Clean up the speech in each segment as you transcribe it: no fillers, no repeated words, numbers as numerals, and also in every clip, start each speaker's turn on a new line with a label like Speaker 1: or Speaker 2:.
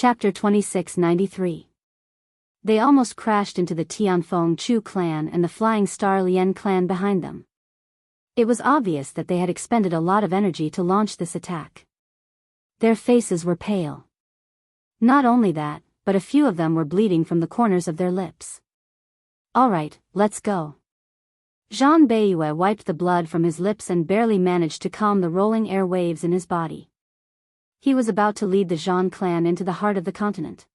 Speaker 1: Chapter 2693. They almost crashed into the Tianfeng Chu clan and the Flying Star Lien clan behind them. It was obvious that they had expended a lot of energy to launch this attack. Their faces were pale. Not only that, but a few of them were bleeding from the corners of their lips. "Alright, let's go." Zhang Beiyue wiped the blood from his lips and barely managed to calm the rolling air waves in his body. He was about to lead the Zhang clan into the heart of the continent.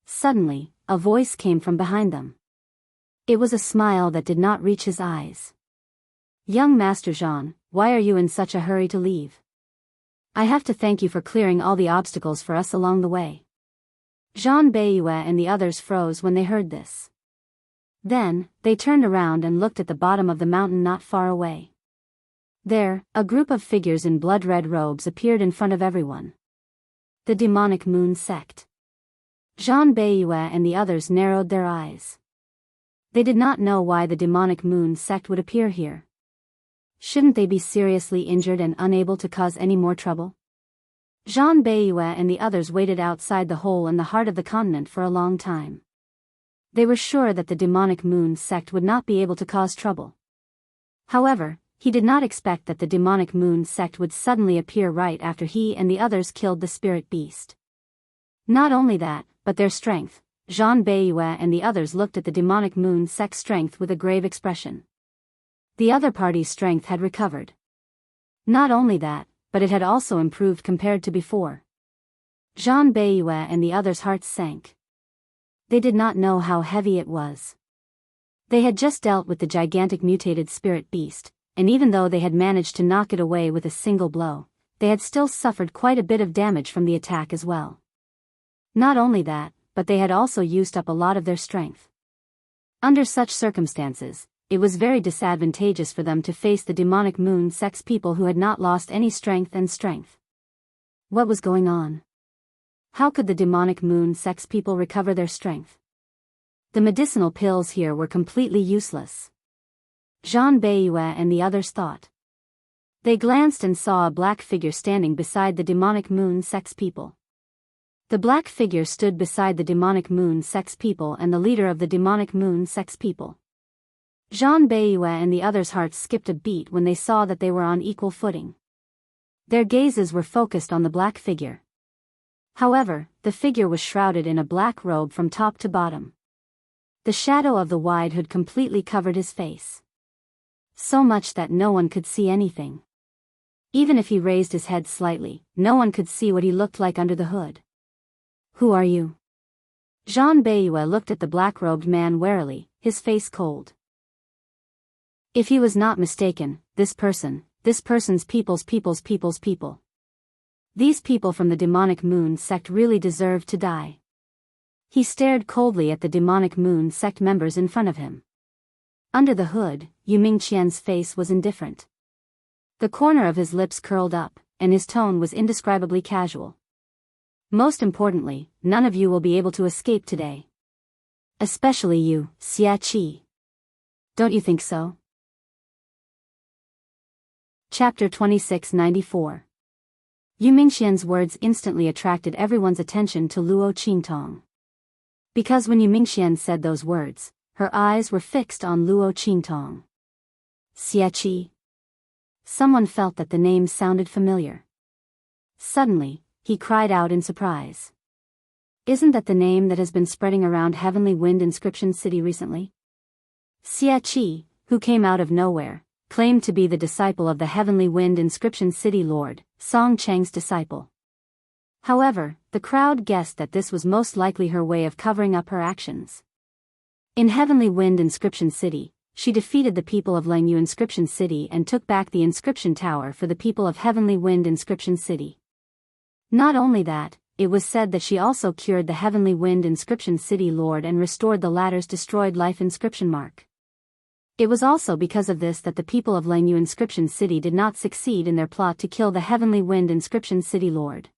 Speaker 1: Suddenly, a voice came from behind them. It was a smile that did not reach his eyes. "Young Master Zhang, why are you in such a hurry to leave? I have to thank you for clearing all the obstacles for us along the way." Zhang Beiyue and the others froze when they heard this. Then, they turned around and looked at the bottom of the mountain not far away. There, a group of figures in blood-red robes appeared in front of everyone. The demonic moon sect. Zhang Beiyue and the others narrowed their eyes. They did not know why the demonic moon sect would appear here. Shouldn't they be seriously injured and unable to cause any more trouble? Zhang Beiyue and the others waited outside the hole in the heart of the continent for a long time. They were sure that the demonic moon sect would not be able to cause trouble. However, he did not expect that the demonic moon sect would suddenly appear right after he and the others killed the spirit beast. Not only that, but their strength. Zhang Beiyue and the others looked at the demonic moon sect's strength with a grave expression. The other party's strength had recovered. Not only that, but it had also improved compared to before. Zhang Beiyue and the others' hearts sank. They did not know how heavy it was. They had just dealt with the gigantic mutated spirit beast, and even though they had managed to knock it away with a single blow, they had still suffered quite a bit of damage from the attack as well. Not only that, but they had also used up a lot of their strength. Under such circumstances, it was very disadvantageous for them to face the demonic moon sect's people who had not lost any strength. What was going on? How could the demonic moon sect's people recover their strength? The medicinal pills here were completely useless. Zhang Beiyue and the others thought. They glanced and saw a black figure standing beside the demonic moon sect's people. The black figure stood beside the demonic moon sect's people and the leader of the demonic moon sect's people. Zhang Beiyue and the others' hearts skipped a beat when they saw that they were on equal footing. Their gazes were focused on the black figure. However, the figure was shrouded in a black robe from top to bottom. The shadow of the wide hood completely covered his face. So much that no one could see anything. Even if he raised his head slightly, no one could see what he looked like under the hood. "Who are you?" Zhang Beiyue looked at the black-robed man warily, his face cold. If he was not mistaken, this person's people's people. These people from the demonic moon sect really deserved to die. He stared coldly at the demonic moon sect members in front of him. Under the hood, Yu Mingqian's face was indifferent. The corner of his lips curled up, and his tone was indescribably casual. "Most importantly, none of you will be able to escape today. Especially you, Xia Qi. Don't you think so?" Chapter 2694. Yu Mingqian's words instantly attracted everyone's attention to Luo Qingtong. Because when Yu Mingqian said those words, her eyes were fixed on Luo Qingtong. Xia Qi. Someone felt that the name sounded familiar. Suddenly, he cried out in surprise. "Isn't that the name that has been spreading around Heavenly Wind Inscription City recently?" Xia Qi, who came out of nowhere, claimed to be the disciple of the Heavenly Wind Inscription City Lord, Song Cheng's disciple. However, the crowd guessed that this was most likely her way of covering up her actions. In Heavenly Wind Inscription City, she defeated the people of Langyu Inscription City and took back the Inscription Tower for the people of Heavenly Wind Inscription City. Not only that, it was said that she also cured the Heavenly Wind Inscription City Lord and restored the latter's destroyed life inscription mark. It was also because of this that the people of Langyu Inscription City did not succeed in their plot to kill the Heavenly Wind Inscription City Lord.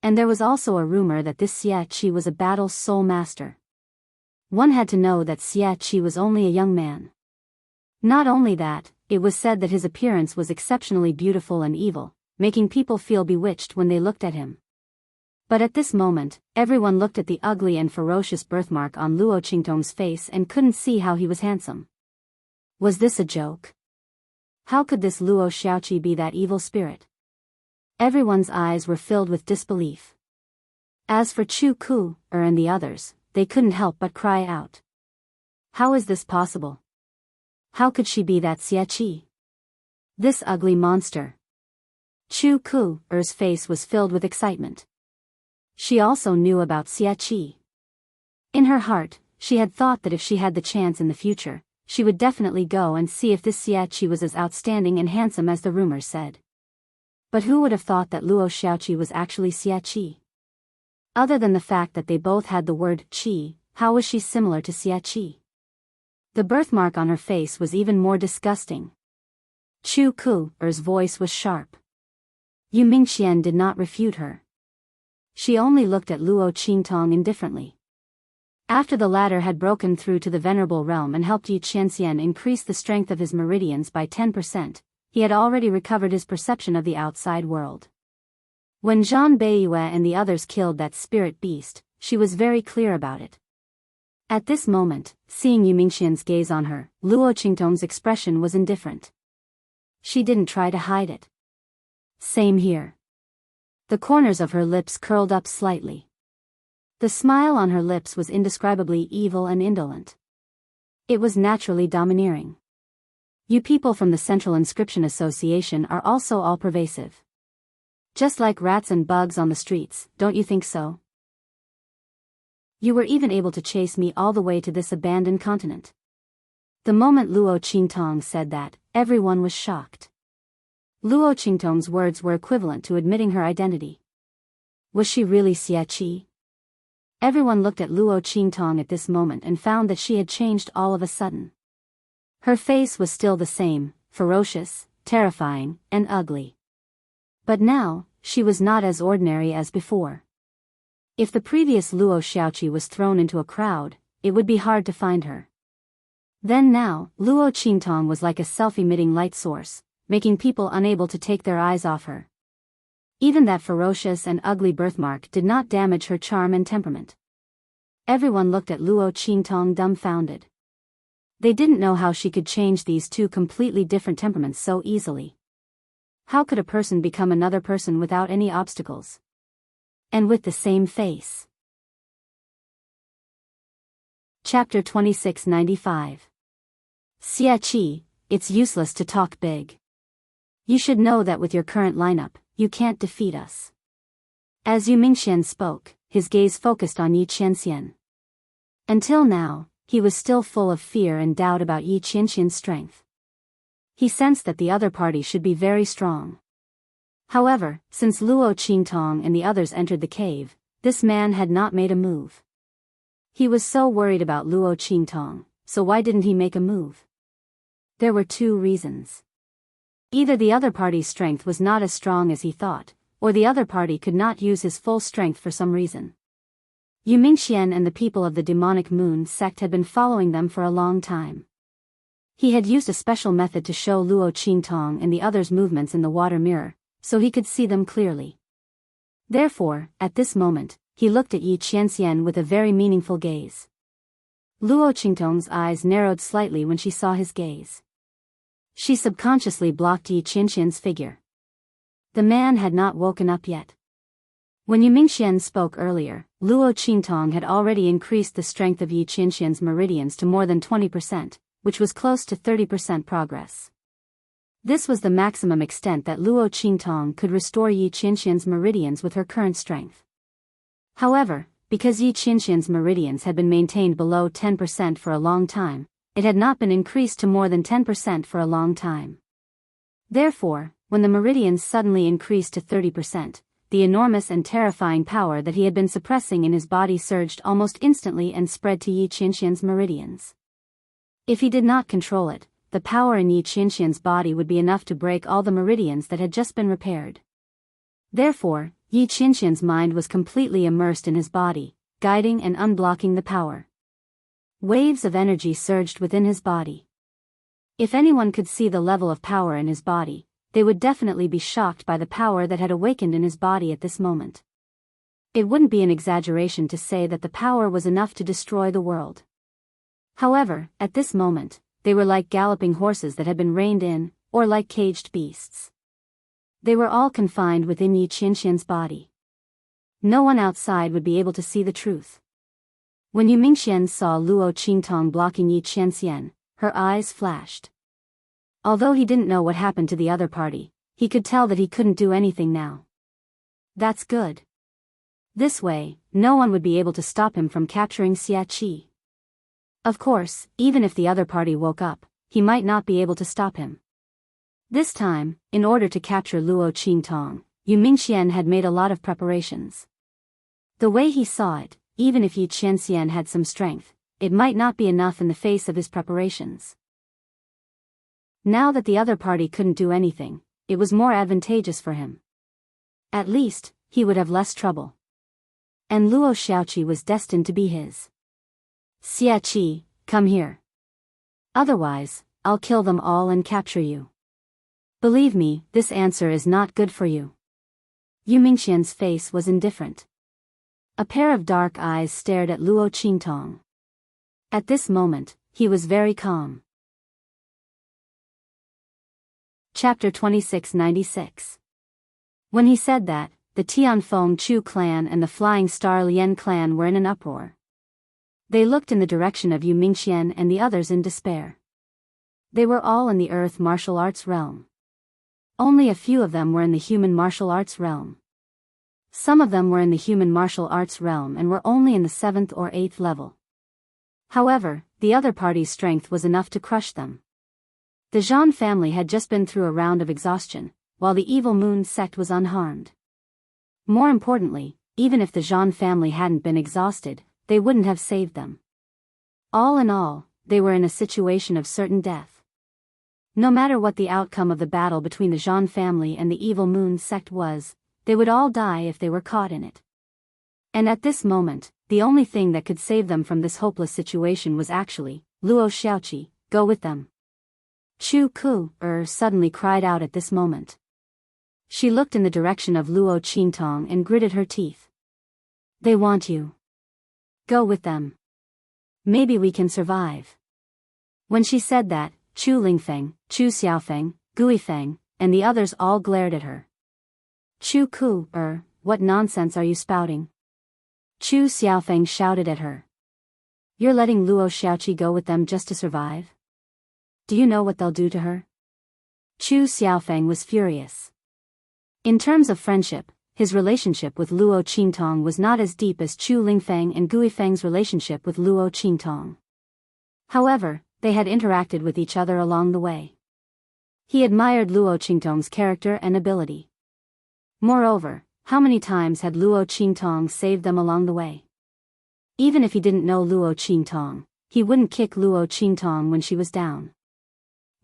Speaker 1: And there was also a rumor that this Xia Qi was a battle soul master. One had to know that Xia Qi was only a young man. Not only that, it was said that his appearance was exceptionally beautiful and evil, making people feel bewitched when they looked at him. But at this moment, everyone looked at the ugly and ferocious birthmark on Luo Qingtong's face and couldn't see how he was handsome. Was this a joke? How could this Luo Xiaoqi be that evil spirit? Everyone's eyes were filled with disbelief. As for Chu Ku, and the others, they couldn't help but cry out. How is this possible? How could she be that Xia Qi? This ugly monster. Chu Ku's face was filled with excitement. She also knew about Xia Qi. In her heart, she had thought that if she had the chance in the future, she would definitely go and see if this Xia Qi was as outstanding and handsome as the rumors said. But who would have thought that Luo Xiaoqi was actually Xia Qi? Other than the fact that they both had the word Qi, how was she similar to Xia Qi? The birthmark on her face was even more disgusting. Chu Ku's voice was sharp. Yu Mingxian did not refute her. She only looked at Luo Qingtong indifferently. After the latter had broken through to the venerable realm and helped Yi Qianxian increase the strength of his meridians by 10%, he had already recovered his perception of the outside world. When Zhang Beiyue and the others killed that spirit beast, she was very clear about it. At this moment, seeing Yu Mingxian's gaze on her, Luo Qingtong's expression was indifferent. She didn't try to hide it. Same here. The corners of her lips curled up slightly. The smile on her lips was indescribably evil and indolent. It was naturally domineering. You people from the Central Inscription Association are also all-pervasive. Just like rats and bugs on the streets, don't you think so? You were even able to chase me all the way to this abandoned continent. The moment Luo Qingtong said that, everyone was shocked. Luo Qingtong's words were equivalent to admitting her identity. Was she really Xia Qi? Everyone looked at Luo Qingtong at this moment and found that she had changed all of a sudden. Her face was still the same, ferocious, terrifying, and ugly. But now, she was not as ordinary as before. If the previous Luo Xiaoqi was thrown into a crowd, it would be hard to find her. Then now, Luo Qingtong was like a self-emitting light source, making people unable to take their eyes off her. Even that ferocious and ugly birthmark did not damage her charm and temperament. Everyone looked at Luo Qingtong dumbfounded. They didn't know how she could change these two completely different temperaments so easily. How could a person become another person without any obstacles? And with the same face. Chapter 2695. Xia Qi, it's useless to talk big. You should know that with your current lineup, you can't defeat us. As Yu Mingxian spoke, his gaze focused on Yi Qianxian. Until now, he was still full of fear and doubt about Yi Qianxian's strength. He sensed that the other party should be very strong. However, since Luo Qingtong and the others entered the cave, this man had not made a move. He was so worried about Luo Qingtong, so why didn't he make a move? There were two reasons. Either the other party's strength was not as strong as he thought, or the other party could not use his full strength for some reason. Yu Mingxian and the people of the demonic moon sect had been following them for a long time. He had used a special method to show Luo Qingtong and the others' movements in the water mirror, so he could see them clearly. Therefore, at this moment, he looked at Yi Qianxian with a very meaningful gaze. Luo Qingtong's eyes narrowed slightly when she saw his gaze. She subconsciously blocked Yi Qianxian's figure. The man had not woken up yet. When Yu Mingxian spoke earlier, Luo Qingtong had already increased the strength of Yi Qianxian's meridians to more than 20%, which was close to 30% progress. This was the maximum extent that Luo Qingtong could restore Yi Qianxian's meridians with her current strength. However, because Yi Qianxian's meridians had been maintained below 10% for a long time, it had not been increased to more than 10% for a long time. Therefore, when the meridians suddenly increased to 30%, the enormous and terrifying power that he had been suppressing in his body surged almost instantly and spread to Yi Qianxian's meridians. If he did not control it, the power in Yi Qianxian's body would be enough to break all the meridians that had just been repaired. Therefore, Yi Qianxian's mind was completely immersed in his body, guiding and unblocking the power. Waves of energy surged within his body. If anyone could see the level of power in his body, they would definitely be shocked by the power that had awakened in his body at this moment. It wouldn't be an exaggeration to say that the power was enough to destroy the world. However, at this moment, they were like galloping horses that had been reined in, or like caged beasts. They were all confined within Yi Qianxian's body. No one outside would be able to see the truth. When Yu Mingxian saw Luo Qingtong blocking Yi Qianxian, her eyes flashed. Although he didn't know what happened to the other party, he could tell that he couldn't do anything now. That's good. This way, no one would be able to stop him from capturing Xia Qi. Of course, even if the other party woke up, he might not be able to stop him. This time, in order to capture Luo Qingtong, Yu Mingxian had made a lot of preparations. The way he saw it, even if Yi Qianxian had some strength, it might not be enough in the face of his preparations. Now that the other party couldn't do anything, it was more advantageous for him. At least, he would have less trouble. And Luo Xiaoqi was destined to be his. Xia Qi, come here. Otherwise, I'll kill them all and capture you. Believe me, this answer is not good for you. Yu Mingxian's face was indifferent. A pair of dark eyes stared at Luo Qingtong. At this moment, he was very calm. Chapter 2696. When he said that, the Tianfeng Chu clan and the Flying Star Lian clan were in an uproar. They looked in the direction of Yu Mingxian and the others in despair. They were all in the earth martial arts realm. Only a few of them were in the human martial arts realm. Some of them were in the human martial arts realm and were only in the 7th or 8th level. However, the other party's strength was enough to crush them. The Zhan family had just been through a round of exhaustion, while the Evil Moon sect was unharmed. More importantly, even if the Zhan family hadn't been exhausted, they wouldn't have saved them. All in all, they were in a situation of certain death. No matter what the outcome of the battle between the Zhan family and the Evil Moon sect was, they would all die if they were caught in it. And at this moment, the only thing that could save them from this hopeless situation was actually, Luo Xiaoqi, go with them. Chu Ku suddenly cried out at this moment. She looked in the direction of Luo Qingtong and gritted her teeth. They want you. Go with them. Maybe we can survive. When she said that, Chu Lingfeng, Chu Xiaofeng, Guifeng, and the others all glared at her. Chu Ku, what nonsense are you spouting? Chu Xiaofeng shouted at her. You're letting Luo Xiaoqi go with them just to survive? Do you know what they'll do to her? Chu Xiaofeng was furious. In terms of friendship, his relationship with Luo Qingtong was not as deep as Chu Lingfeng and Guifeng's relationship with Luo Qingtong. However, they had interacted with each other along the way. He admired Luo Qingtong's character and ability. Moreover, how many times had Luo Qingtong saved them along the way? Even if he didn't know Luo Qingtong, he wouldn't kick Luo Qingtong when she was down.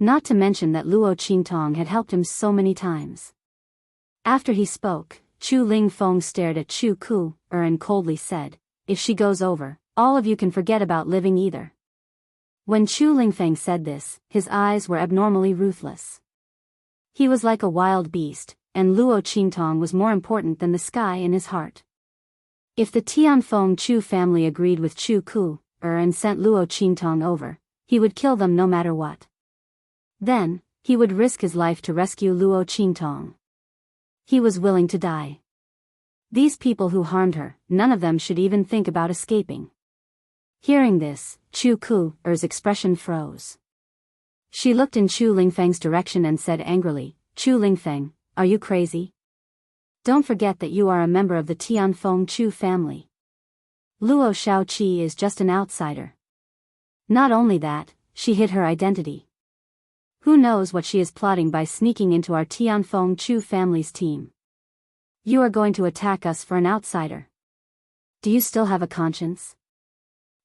Speaker 1: Not to mention that Luo Qingtong had helped him so many times. After he spoke, Chu Lingfeng stared at Chu Ku, and coldly said, if she goes over, all of you can forget about living either. When Chu Lingfeng said this, his eyes were abnormally ruthless. He was like a wild beast, and Luo Qingtong was more important than the sky in his heart. If the Tianfeng Chu family agreed with Chu Ku, and sent Luo Qingtong over, he would kill them no matter what. Then, he would risk his life to rescue Luo Qingtong. He was willing to die. These people who harmed her, none of them should even think about escaping. Hearing this, Chu Ku's expression froze. She looked in Chu Lingfeng's direction and said angrily, Chu Lingfeng, are you crazy? Don't forget that you are a member of the Tianfeng Chu family. Luo Xiaoqi is just an outsider. Not only that, she hid her identity. Who knows what she is plotting by sneaking into our Tianfeng Chu family's team? You are going to attack us for an outsider. Do you still have a conscience?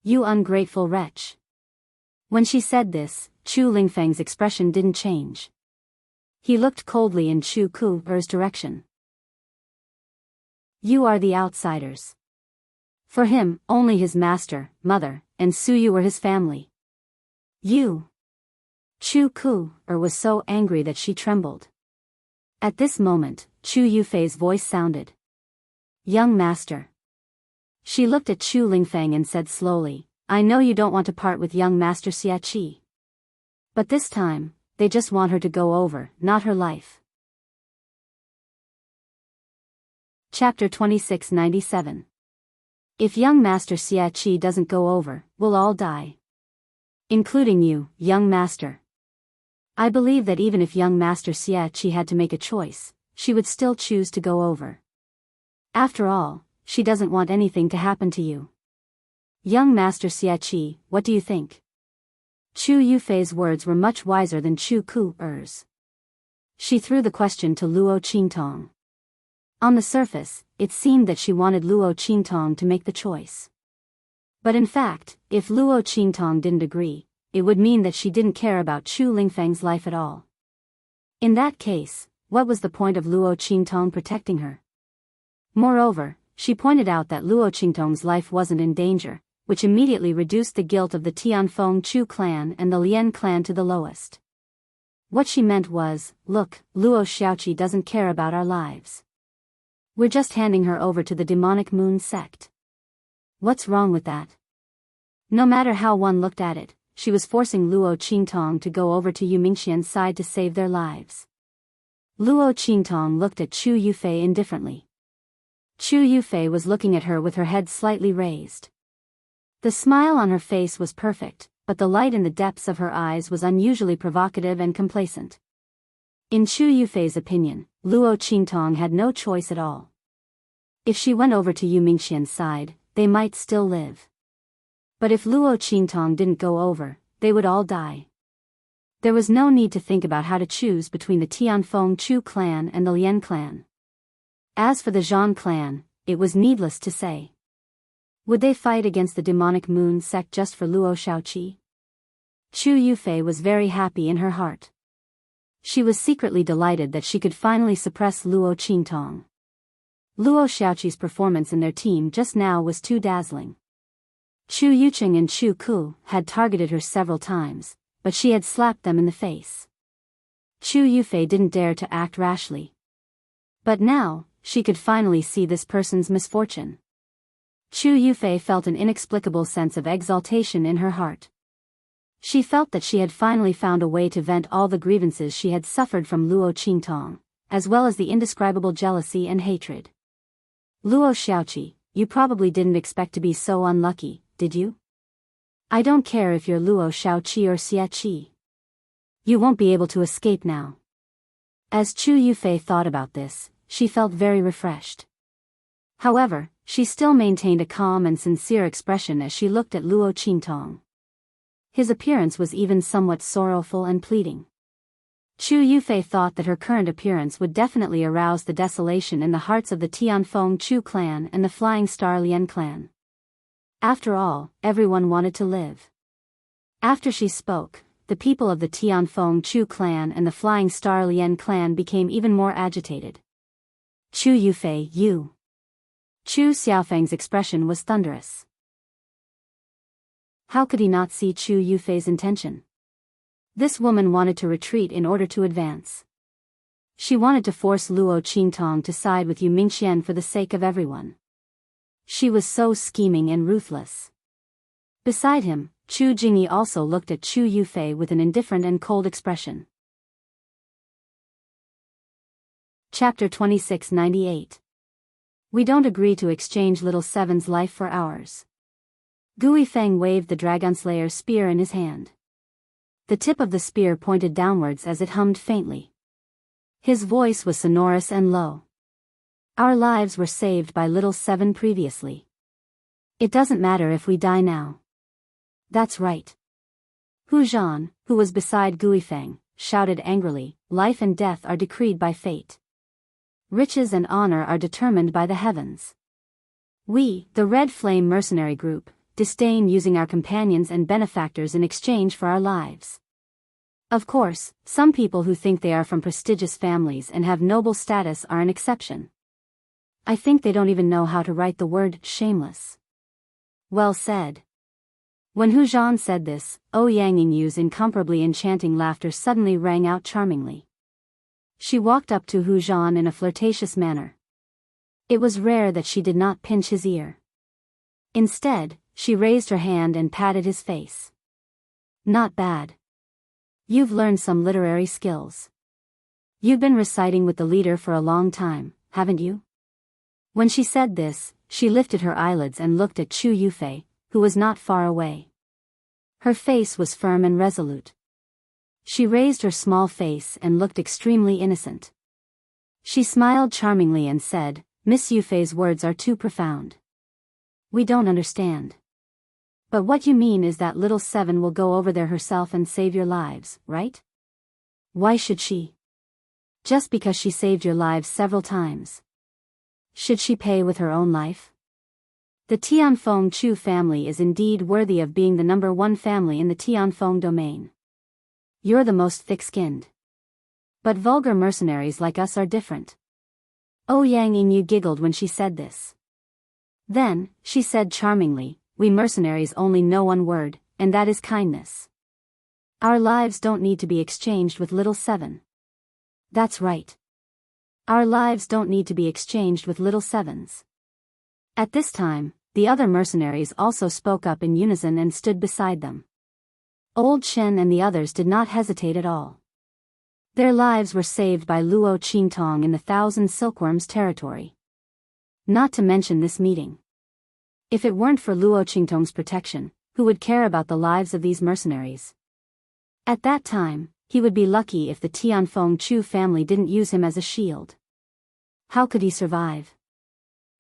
Speaker 1: You ungrateful wretch. When she said this, Chu Lingfeng's expression didn't change. He looked coldly in Chu Ku's direction. You are the outsiders. For him, only his master, mother, and Suyu were his family. You. Chu Ku was so angry that she trembled. At this moment, Chu Yufei's voice sounded. Young master. She looked at Chu Lingfeng and said slowly, I know you don't want to part with young Master Xiaqi. But this time, they just want her to go over, not her life. Chapter 2697. If young Master Xiaqi doesn't go over, we'll all die. Including you, young master. I believe that even if young Master Xiaqi had to make a choice, she would still choose to go over. After all, she doesn't want anything to happen to you. Young Master Xiaqi, what do you think? Chu Yufei's words were much wiser than Chu Ku's. She threw the question to Luo Qingtong. On the surface, it seemed that she wanted Luo Qingtong to make the choice. But in fact, if Luo Qingtong didn't agree, it would mean that she didn't care about Chu Lingfeng's life at all. In that case, what was the point of Luo Qingtong protecting her? Moreover, she pointed out that Luo Qingtong's life wasn't in danger, which immediately reduced the guilt of the Tianfeng Chu clan and the Lian clan to the lowest. What she meant was, look, Luo Xiaoqi doesn't care about our lives. We're just handing her over to the demonic moon sect. What's wrong with that? No matter how one looked at it, she was forcing Luo Qingtong to go over to Yu Mingxian's side to save their lives. Luo Qingtong looked at Chu Yufei indifferently. Chu Yufei was looking at her with her head slightly raised. The smile on her face was perfect, but the light in the depths of her eyes was unusually provocative and complacent. In Chu Yufei's opinion, Luo Qingtong had no choice at all. If she went over to Yu Mingxian's side, they might still live. But if Luo Qingtong didn't go over, they would all die. There was no need to think about how to choose between the Tianfeng Chu clan and the Lian clan. As for the Zhan clan, it was needless to say. Would they fight against the demonic moon sect just for Luo Xiaoqi? Chu Yufei was very happy in her heart. She was secretly delighted that she could finally suppress Luo Qingtong. Luo Xiaoqi's performance in their team just now was too dazzling. Chu Yuqing and Chu Ku had targeted her several times, but she had slapped them in the face. Chu Yufei didn't dare to act rashly. But now, she could finally see this person's misfortune. Chu Yufei felt an inexplicable sense of exaltation in her heart. She felt that she had finally found a way to vent all the grievances she had suffered from Luo Qingtong, as well as the indescribable jealousy and hatred. Luo Xiaoqi, you probably didn't expect to be so unlucky, did you? I don't care if you're Luo Xiaoqi or Xiaqi. You won't be able to escape now. As Chu Yufei thought about this, she felt very refreshed. However, she still maintained a calm and sincere expression as she looked at Luo Qingtong. His appearance was even somewhat sorrowful and pleading. Chu Yufei thought that her current appearance would definitely arouse the desolation in the hearts of the Tianfeng Chu clan and the Flying Star Lian clan. After all, everyone wanted to live. After she spoke, the people of the Tianfeng Chu clan and the Flying Star Lian clan became even more agitated. Chu Yufei, you. Chu Xiaofeng's expression was thunderous. How could he not see Chu Yufei's intention? This woman wanted to retreat in order to advance. She wanted to force Luo Qingtong to side with Yu Mingxian for the sake of everyone. She was so scheming and ruthless. Beside him, Chu Jingyi also looked at Chu Yufei with an indifferent and cold expression. Chapter 2698. We don't agree to exchange Little Seven's life for ours. Gui Feng waved the Dragonslayer's spear in his hand. The tip of the spear pointed downwards as it hummed faintly. His voice was sonorous and low. Our lives were saved by Little Seven previously. It doesn't matter if we die now. That's right. Hu Zhan, who was beside Gui Feng, shouted angrily, life and death are decreed by fate. Riches and honor are determined by the heavens. We, the Red Flame Mercenary Group, disdain using our companions and benefactors in exchange for our lives. Of course, some people who think they are from prestigious families and have noble status are an exception. I think they don't even know how to write the word shameless. Well said. When Hu Zhan said this, Yang Yingyu's incomparably enchanting laughter suddenly rang out charmingly. She walked up to Hu Zhan in a flirtatious manner. It was rare that she did not pinch his ear. Instead, she raised her hand and patted his face. Not bad. You've learned some literary skills. You've been reciting with the leader for a long time, haven't you? When she said this, she lifted her eyelids and looked at Chu Yufei, who was not far away. Her face was firm and resolute. She raised her small face and looked extremely innocent. She smiled charmingly and said, Miss Yufei's words are too profound. We don't understand. But what you mean is that little Seven will go over there herself and save your lives, right? Why should she? Just because she saved your lives several times. Should she pay with her own life? The Tianfeng Chu family is indeed worthy of being the #1 family in the Tianfeng domain. You're the most thick-skinned. But vulgar mercenaries like us are different. Yang Yingyu giggled when she said this. Then, she said charmingly, we mercenaries only know one word, and that is kindness. Our lives don't need to be exchanged with little Seven. That's right. Our lives don't need to be exchanged with little Sevens. At this time, the other mercenaries also spoke up in unison and stood beside them. Old Chen and the others did not hesitate at all. Their lives were saved by Luo Qingtong in the Thousand Silkworms territory. Not to mention this meeting. If it weren't for Luo Qingtong's protection, who would care about the lives of these mercenaries? At that time, he would be lucky if the Tianfeng Chu family didn't use him as a shield. How could he survive?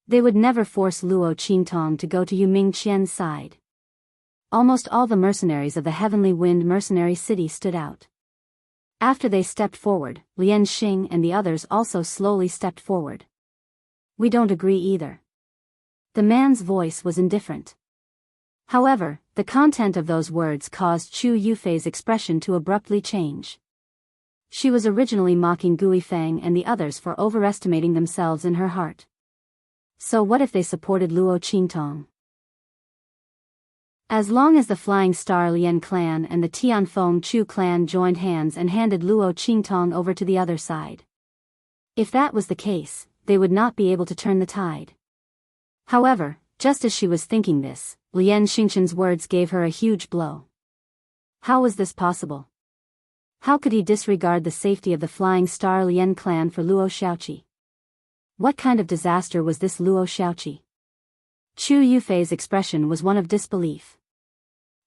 Speaker 1: They would never force Luo Qingtong to go to Yu Mingqian's side. Almost all the mercenaries of the Heavenly Wind mercenary city stood out. After they stepped forward, Lian Xing and the others also slowly stepped forward. We don't agree either. The man's voice was indifferent. However, the content of those words caused Chu Yufei's expression to abruptly change. She was originally mocking Gui Feng and the others for overestimating themselves in her heart. So what if they supported Luo Qingtong? As long as the Flying Star Lian clan and the Tianfeng Chu clan joined hands and handed Luo Qingtong over to the other side. If that was the case, they would not be able to turn the tide. However, just as she was thinking this, Lian Xingchen's words gave her a huge blow. How was this possible? How could he disregard the safety of the Flying Star Lian clan for Luo Xiaoqi? What kind of disaster was this Luo Xiaoqi? Chu Yufei's expression was one of disbelief.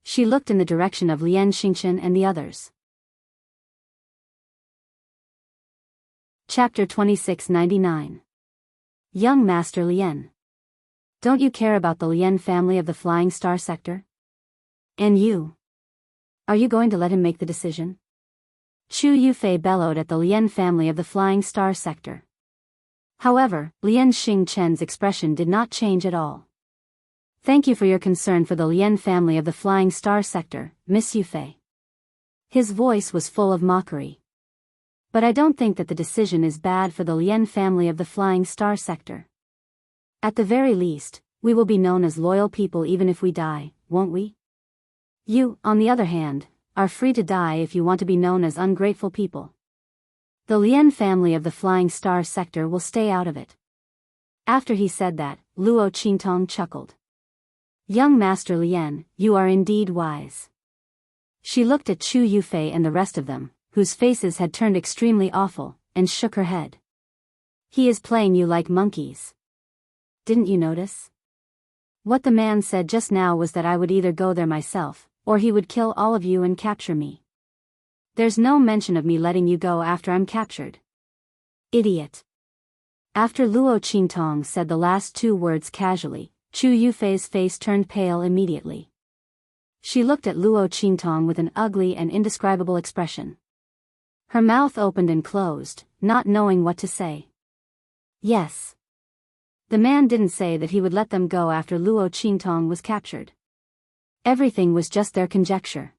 Speaker 1: She looked in the direction of Lian Xingchen and the others. Chapter 2699. Young Master Lian. Don't you care about the Lian family of the Flying Star sector? And you? Are you going to let him make the decision? Chu Yufei bellowed at the Lian family of the Flying Star sector. However, Lian Xingchen's expression did not change at all. Thank you for your concern for the Lian family of the Flying Star sector, Miss Yufei. His voice was full of mockery. But I don't think that the decision is bad for the Lian family of the Flying Star sector. At the very least, we will be known as loyal people even if we die, won't we? You, on the other hand, are free to die if you want to be known as ungrateful people. The Lian family of the Flying Star sector will stay out of it. After he said that, Luo Qingtong chuckled. Young Master Lian, you are indeed wise. She looked at Chu Yufei and the rest of them, whose faces had turned extremely awful, and shook her head. He is playing you like monkeys. Didn't you notice? What the man said just now was that I would either go there myself, or he would kill all of you and capture me. There's no mention of me letting you go after I'm captured. Idiot. After Luo Qingtong said the last two words casually, Chu Yufei's face turned pale immediately. She looked at Luo Qingtong with an ugly and indescribable expression. Her mouth opened and closed, not knowing what to say. Yes. The man didn't say that he would let them go after Luo Qingtong was captured. Everything was just their conjecture.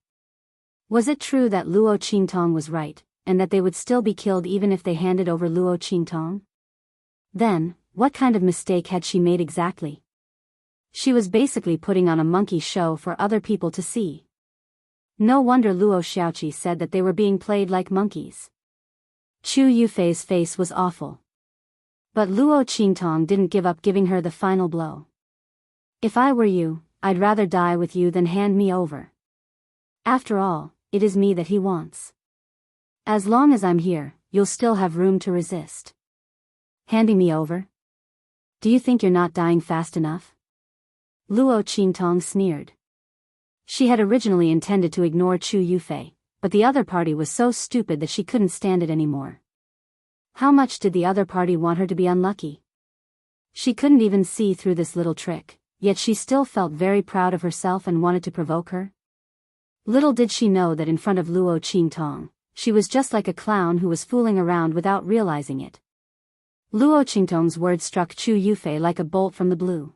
Speaker 1: Was it true that Luo Qingtong was right, and that they would still be killed even if they handed over Luo Qingtong? Then, what kind of mistake had she made exactly? She was basically putting on a monkey show for other people to see. No wonder Luo Xiaoqi said that they were being played like monkeys. Chu Yufei's face was awful. But Luo Qingtong didn't give up giving her the final blow. If I were you, I'd rather die with you than hand me over. After all, it is me that he wants. As long as I'm here, you'll still have room to resist. Handing me over? Do you think you're not dying fast enough? Luo Qingtong sneered. She had originally intended to ignore Chu Yufei, but the other party was so stupid that she couldn't stand it anymore. How much did the other party want her to be unlucky? She couldn't even see through this little trick, yet she still felt very proud of herself and wanted to provoke her. Little did she know that in front of Luo Qingtong, she was just like a clown who was fooling around without realizing it. Luo Qingtong's words struck Chu Yufei like a bolt from the blue.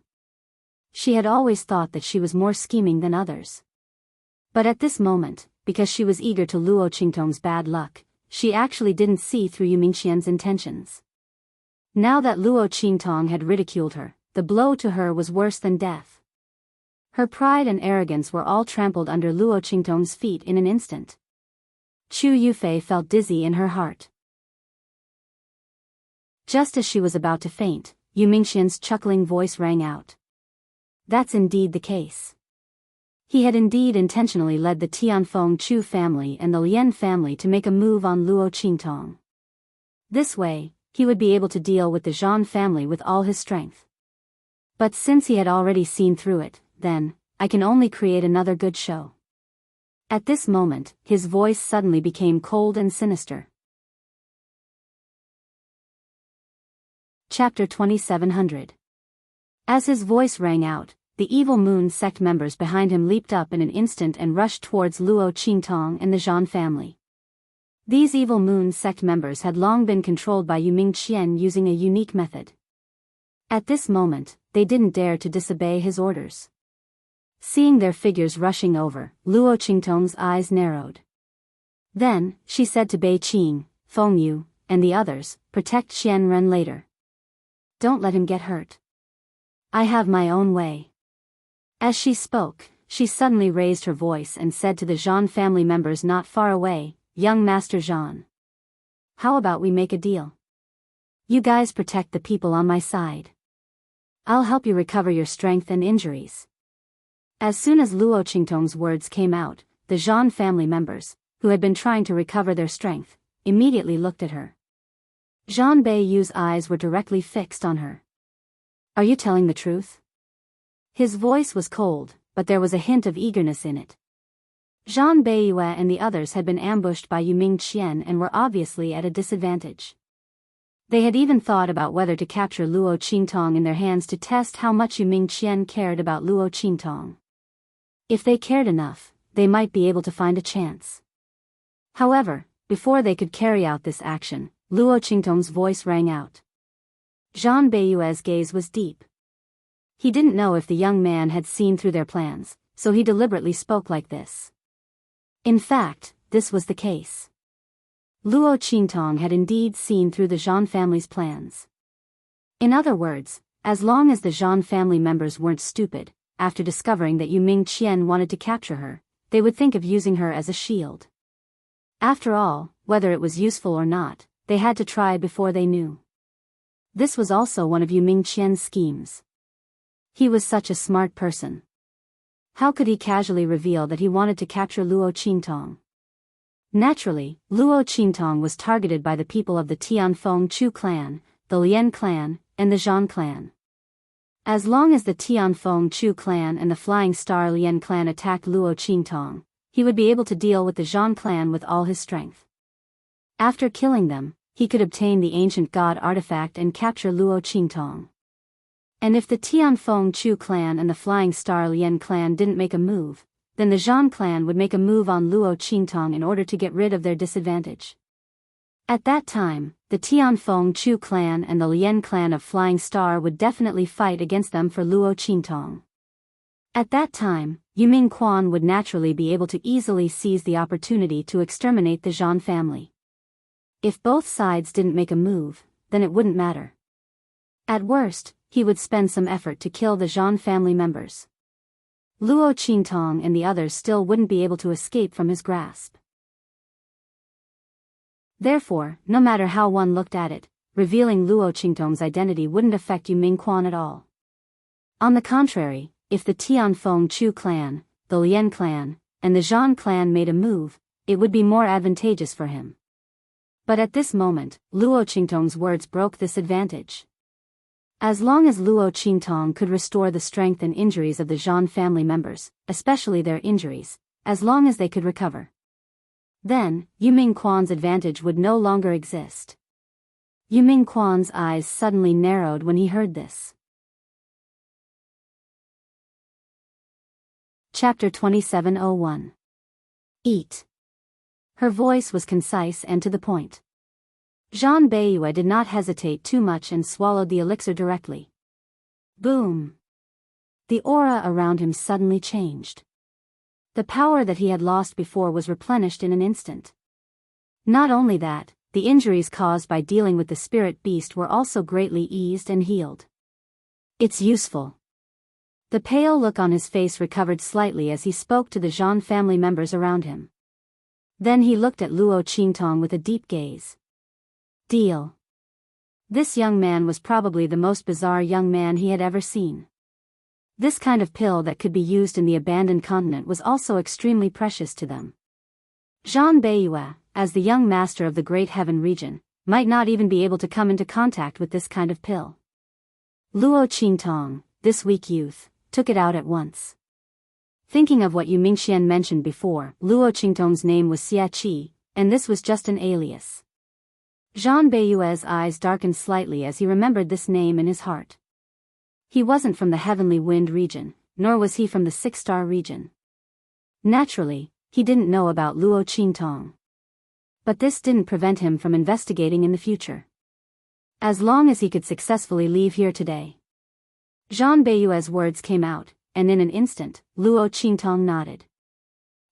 Speaker 1: She had always thought that she was more scheming than others. But at this moment, because she was eager to Luo Qingtong's bad luck, she actually didn't see through Yu Mingqian's intentions. Now that Luo Qingtong had ridiculed her, the blow to her was worse than death. Her pride and arrogance were all trampled under Luo Qingtong's feet in an instant. Chu Yufei felt dizzy in her heart. Just as she was about to faint, Yu Mingqian's chuckling voice rang out. That's indeed the case. He had indeed intentionally led the Tianfeng Chu family and the Lian family to make a move on Luo Qingtong. This way, he would be able to deal with the Zhan family with all his strength. But since he had already seen through it, then, I can only create another good show. At this moment, his voice suddenly became cold and sinister. Chapter 2700. As his voice rang out, the Evil Moon sect members behind him leaped up in an instant and rushed towards Luo Qingtong and the Zhan family. These Evil Moon sect members had long been controlled by Yu Mingqian using a unique method. At this moment, they didn't dare to disobey his orders. Seeing their figures rushing over, Luo Qingtong's eyes narrowed. Then, she said to Bei Qing, Feng Yu, and the others, protect Qian Ren later. Don't let him get hurt. I have my own way. As she spoke, she suddenly raised her voice and said to the Zhan family members not far away, Young Master Zhan. How about we make a deal? You guys protect the people on my side. I'll help you recover your strength and injuries. As soon as Luo Qingtong's words came out, the Zhan family members, who had been trying to recover their strength, immediately looked at her. Zhan Beiyu's eyes were directly fixed on her. Are you telling the truth? His voice was cold, but there was a hint of eagerness in it. Zhan Beiyue and the others had been ambushed by Yu Mingqian and were obviously at a disadvantage. They had even thought about whether to capture Luo Qingtong in their hands to test how much Yu Mingqian cared about Luo Qingtong. If they cared enough, they might be able to find a chance. However, before they could carry out this action, Luo Qingtong's voice rang out. Zhan Beiyue's gaze was deep. He didn't know if the young man had seen through their plans, so he deliberately spoke like this. In fact, this was the case. Luo Qingtong had indeed seen through the Zhan family's plans. In other words, as long as the Zhan family members weren't stupid, after discovering that Yu Mingqian wanted to capture her, they would think of using her as a shield. After all, whether it was useful or not, they had to try before they knew. This was also one of Yu Mingqian's schemes. He was such a smart person. How could he casually reveal that he wanted to capture Luo Qingtong? Naturally, Luo Qingtong was targeted by the people of the Tianfeng Chu clan, the Lian clan, and the Zhan clan. As long as the Tianfeng Chu clan and the Flying Star Lian clan attacked Luo Qingtong, he would be able to deal with the Zhan clan with all his strength. After killing them, he could obtain the ancient god artifact and capture Luo Qingtong. And if the Tianfeng Chu clan and the Flying Star Lian clan didn't make a move, then the Zhan clan would make a move on Luo Qingtong in order to get rid of their disadvantage. At that time, the Tianfeng Chu clan and the Lian clan of Flying Star would definitely fight against them for Luo Qingtong. At that time, Yu Mingqian would naturally be able to easily seize the opportunity to exterminate the Zhan family. If both sides didn't make a move, then it wouldn't matter. At worst, he would spend some effort to kill the Zhan family members. Luo Qingtong and the others still wouldn't be able to escape from his grasp. Therefore, no matter how one looked at it, revealing Luo Qingtong's identity wouldn't affect Yu Mingqian at all. On the contrary, if the Tianfeng Chu clan, the Lian clan, and the Zhan clan made a move, it would be more advantageous for him. But at this moment, Luo Qingtong's words broke this advantage. As long as Luo Qingtong could restore the strength and injuries of the Zhan family members, especially their injuries, as long as they could recover, then, Yuming Quan's advantage would no longer exist. Yuming Quan's eyes suddenly narrowed when he heard this. Chapter 2701. Eat. Her voice was concise and to the point. Zhan Beiyue did not hesitate too much and swallowed the elixir directly. Boom! The aura around him suddenly changed. The power that he had lost before was replenished in an instant. Not only that, the injuries caused by dealing with the spirit beast were also greatly eased and healed. It's useful. The pale look on his face recovered slightly as he spoke to the Zhan family members around him. Then he looked at Luo Qingtong with a deep gaze. Deal. This young man was probably the most bizarre young man he had ever seen. This kind of pill that could be used in the abandoned continent was also extremely precious to them. Zhan Beiyue, as the young master of the Great Heaven region, might not even be able to come into contact with this kind of pill. Luo Qingtong, this weak youth, took it out at once. Thinking of what Yu Mingxian mentioned before, Luo Qingtong's name was Xia Qi, and this was just an alias. Zhan Beiyue's eyes darkened slightly as he remembered this name in his heart. He wasn't from the Heavenly Wind region, nor was he from the Six-Star region. Naturally, he didn't know about Luo Qingtong. But this didn't prevent him from investigating in the future. As long as he could successfully leave here today. Zhan Beiyue's words came out, and in an instant, Luo Qingtong nodded.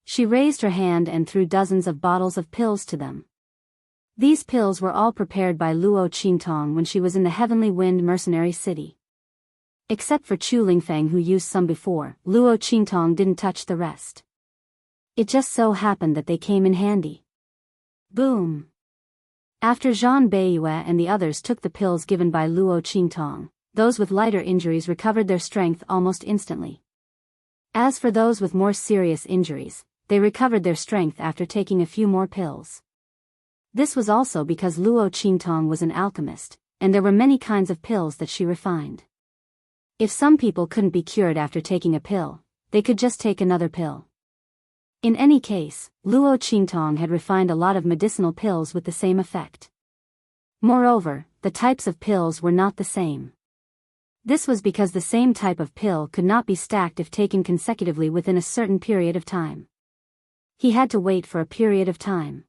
Speaker 1: She raised her hand and threw dozens of bottles of pills to them. These pills were all prepared by Luo Qingtong when she was in the Heavenly Wind mercenary city. Except for Chu Lingfeng who used some before, Luo Qingtong didn't touch the rest. It just so happened that they came in handy. Boom! After Zhan Beiyue and the others took the pills given by Luo Qingtong, those with lighter injuries recovered their strength almost instantly. As for those with more serious injuries, they recovered their strength after taking a few more pills. This was also because Luo Qingtong was an alchemist, and there were many kinds of pills that she refined. If some people couldn't be cured after taking a pill, they could just take another pill. In any case, Luo Qingtong had refined a lot of medicinal pills with the same effect. Moreover, the types of pills were not the same. This was because the same type of pill could not be stacked if taken consecutively within a certain period of time. He had to wait for a period of time.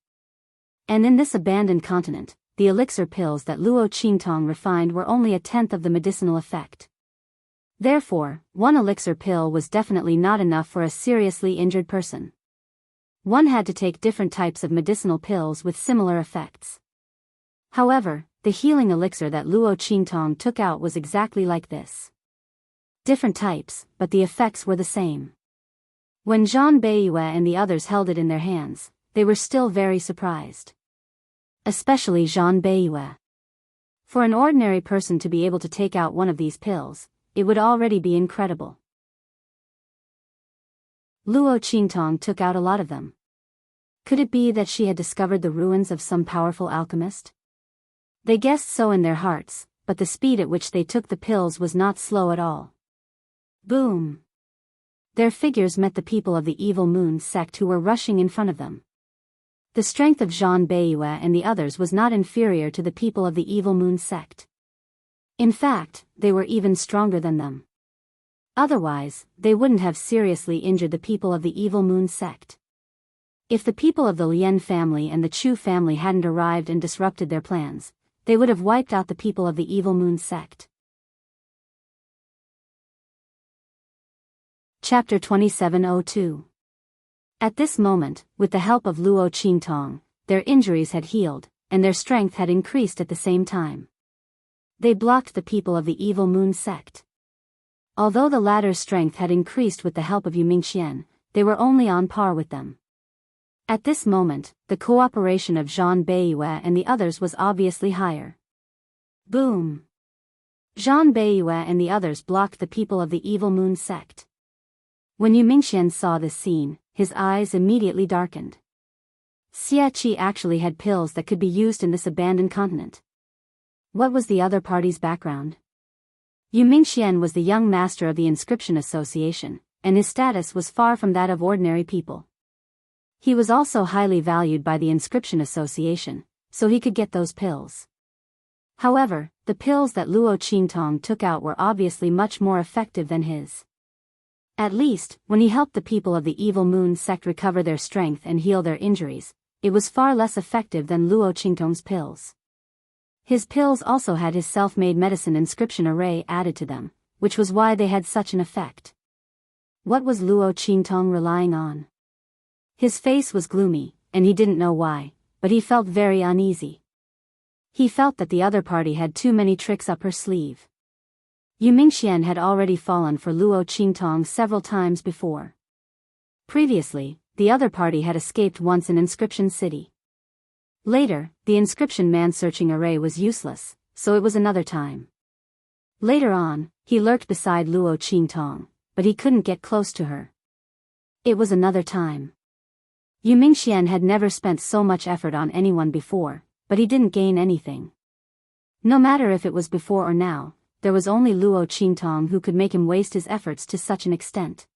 Speaker 1: And in this abandoned continent, the elixir pills that Luo Qingtong refined were only a tenth of the medicinal effect. Therefore, one elixir pill was definitely not enough for a seriously injured person. One had to take different types of medicinal pills with similar effects. However, the healing elixir that Luo Qingtong took out was exactly like this. Different types, but the effects were the same. When Zhan Beiyue and the others held it in their hands, they were still very surprised. Especially Zhan Beiyue. For an ordinary person to be able to take out one of these pills, it would already be incredible. Luo Qingtong took out a lot of them. Could it be that she had discovered the ruins of some powerful alchemist? They guessed so in their hearts, but the speed at which they took the pills was not slow at all. Boom! Their figures met the people of the Evil Moon sect who were rushing in front of them. The strength of Zhan Beiyue and the others was not inferior to the people of the Evil Moon sect. In fact, they were even stronger than them. Otherwise, they wouldn't have seriously injured the people of the Evil Moon sect. If the people of the Lian family and the Chu family hadn't arrived and disrupted their plans, they would have wiped out the people of the Evil Moon sect. Chapter 2702. At this moment, with the help of Luo Qingtong, their injuries had healed, and their strength had increased at the same time. They blocked the people of the Evil Moon sect. Although the latter's strength had increased with the help of Yu Mingxian, they were only on par with them. At this moment, the cooperation of Zhan Beiyue and the others was obviously higher. Boom! Zhang Beiyue and the others blocked the people of the Evil Moon sect. When Yu Mingxian saw this scene, his eyes immediately darkened. Xie Qi actually had pills that could be used in this abandoned continent. What was the other party's background? Yu Mingxian was the young master of the Inscription Association, and his status was far from that of ordinary people. He was also highly valued by the Inscription Association, so he could get those pills. However, the pills that Luo Qingtong took out were obviously much more effective than his. At least, when he helped the people of the Evil Moon sect recover their strength and heal their injuries, it was far less effective than Luo Qingtong's pills. His pills also had his self-made medicine inscription array added to them, which was why they had such an effect. What was Luo Qingtong relying on? His face was gloomy, and he didn't know why, but he felt very uneasy. He felt that the other party had too many tricks up her sleeve. Yu Mingxian had already fallen for Luo Qingtong several times before. Previously, the other party had escaped once in Inscription City. Later, the inscription man-searching array was useless, so it was another time. Later on, he lurked beside Luo Qingtong, but he couldn't get close to her. It was another time. Yu Mingxian had never spent so much effort on anyone before, but he didn't gain anything. No matter if it was before or now, there was only Luo Qingtong who could make him waste his efforts to such an extent.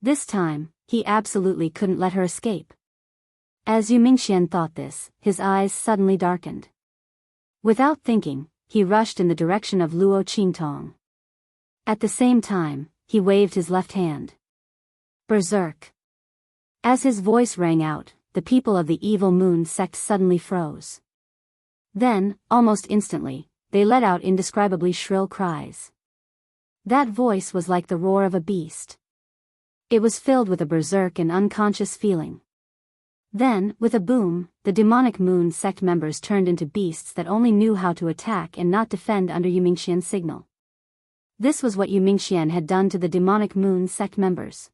Speaker 1: This time, he absolutely couldn't let her escape. As Yu Mingxian thought this, his eyes suddenly darkened. Without thinking, he rushed in the direction of Luo Qingtong. At the same time, he waved his left hand. Berserk! As his voice rang out, the people of the Evil Moon sect suddenly froze. Then, almost instantly, they let out indescribably shrill cries. That voice was like the roar of a beast. It was filled with a berserk and unconscious feeling. Then, with a boom, the demonic Moon sect members turned into beasts that only knew how to attack and not defend under Yu Mingxian's signal. This was what Yu Mingxian had done to the demonic Moon sect members.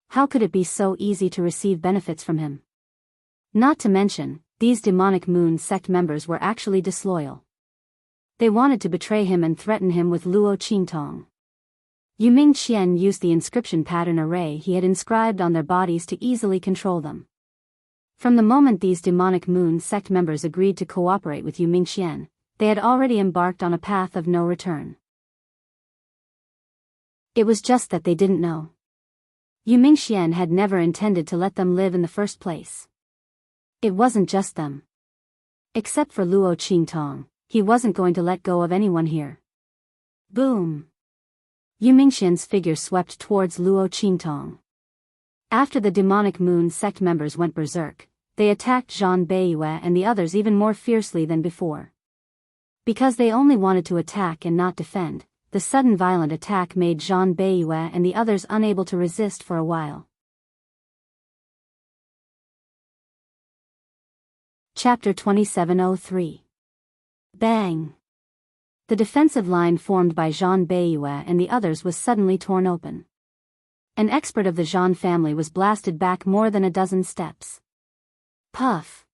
Speaker 1: How could it be so easy to receive benefits from him? Not to mention, these demonic Moon sect members were actually disloyal. They wanted to betray him and threaten him with Luo Qingtong. Yu Mingxian used the inscription pattern array he had inscribed on their bodies to easily control them. From the moment these demonic Moon sect members agreed to cooperate with Yu Mingxian, they had already embarked on a path of no return. It was just that they didn't know. Yu Mingxian had never intended to let them live in the first place. It wasn't just them. Except for Luo Qingtong, he wasn't going to let go of anyone here. Boom! Yu Mingxian's figure swept towards Luo Qingtong. After the demonic Moon sect members went berserk, they attacked Zhang Beiyue and the others even more fiercely than before. Because they only wanted to attack and not defend, the sudden violent attack made Zhang Beiyue and the others unable to resist for a while. Chapter 2703. Bang! The defensive line formed by Zhang Beiyue and the others was suddenly torn open. An expert of the Zhang family was blasted back more than a dozen steps. Puff!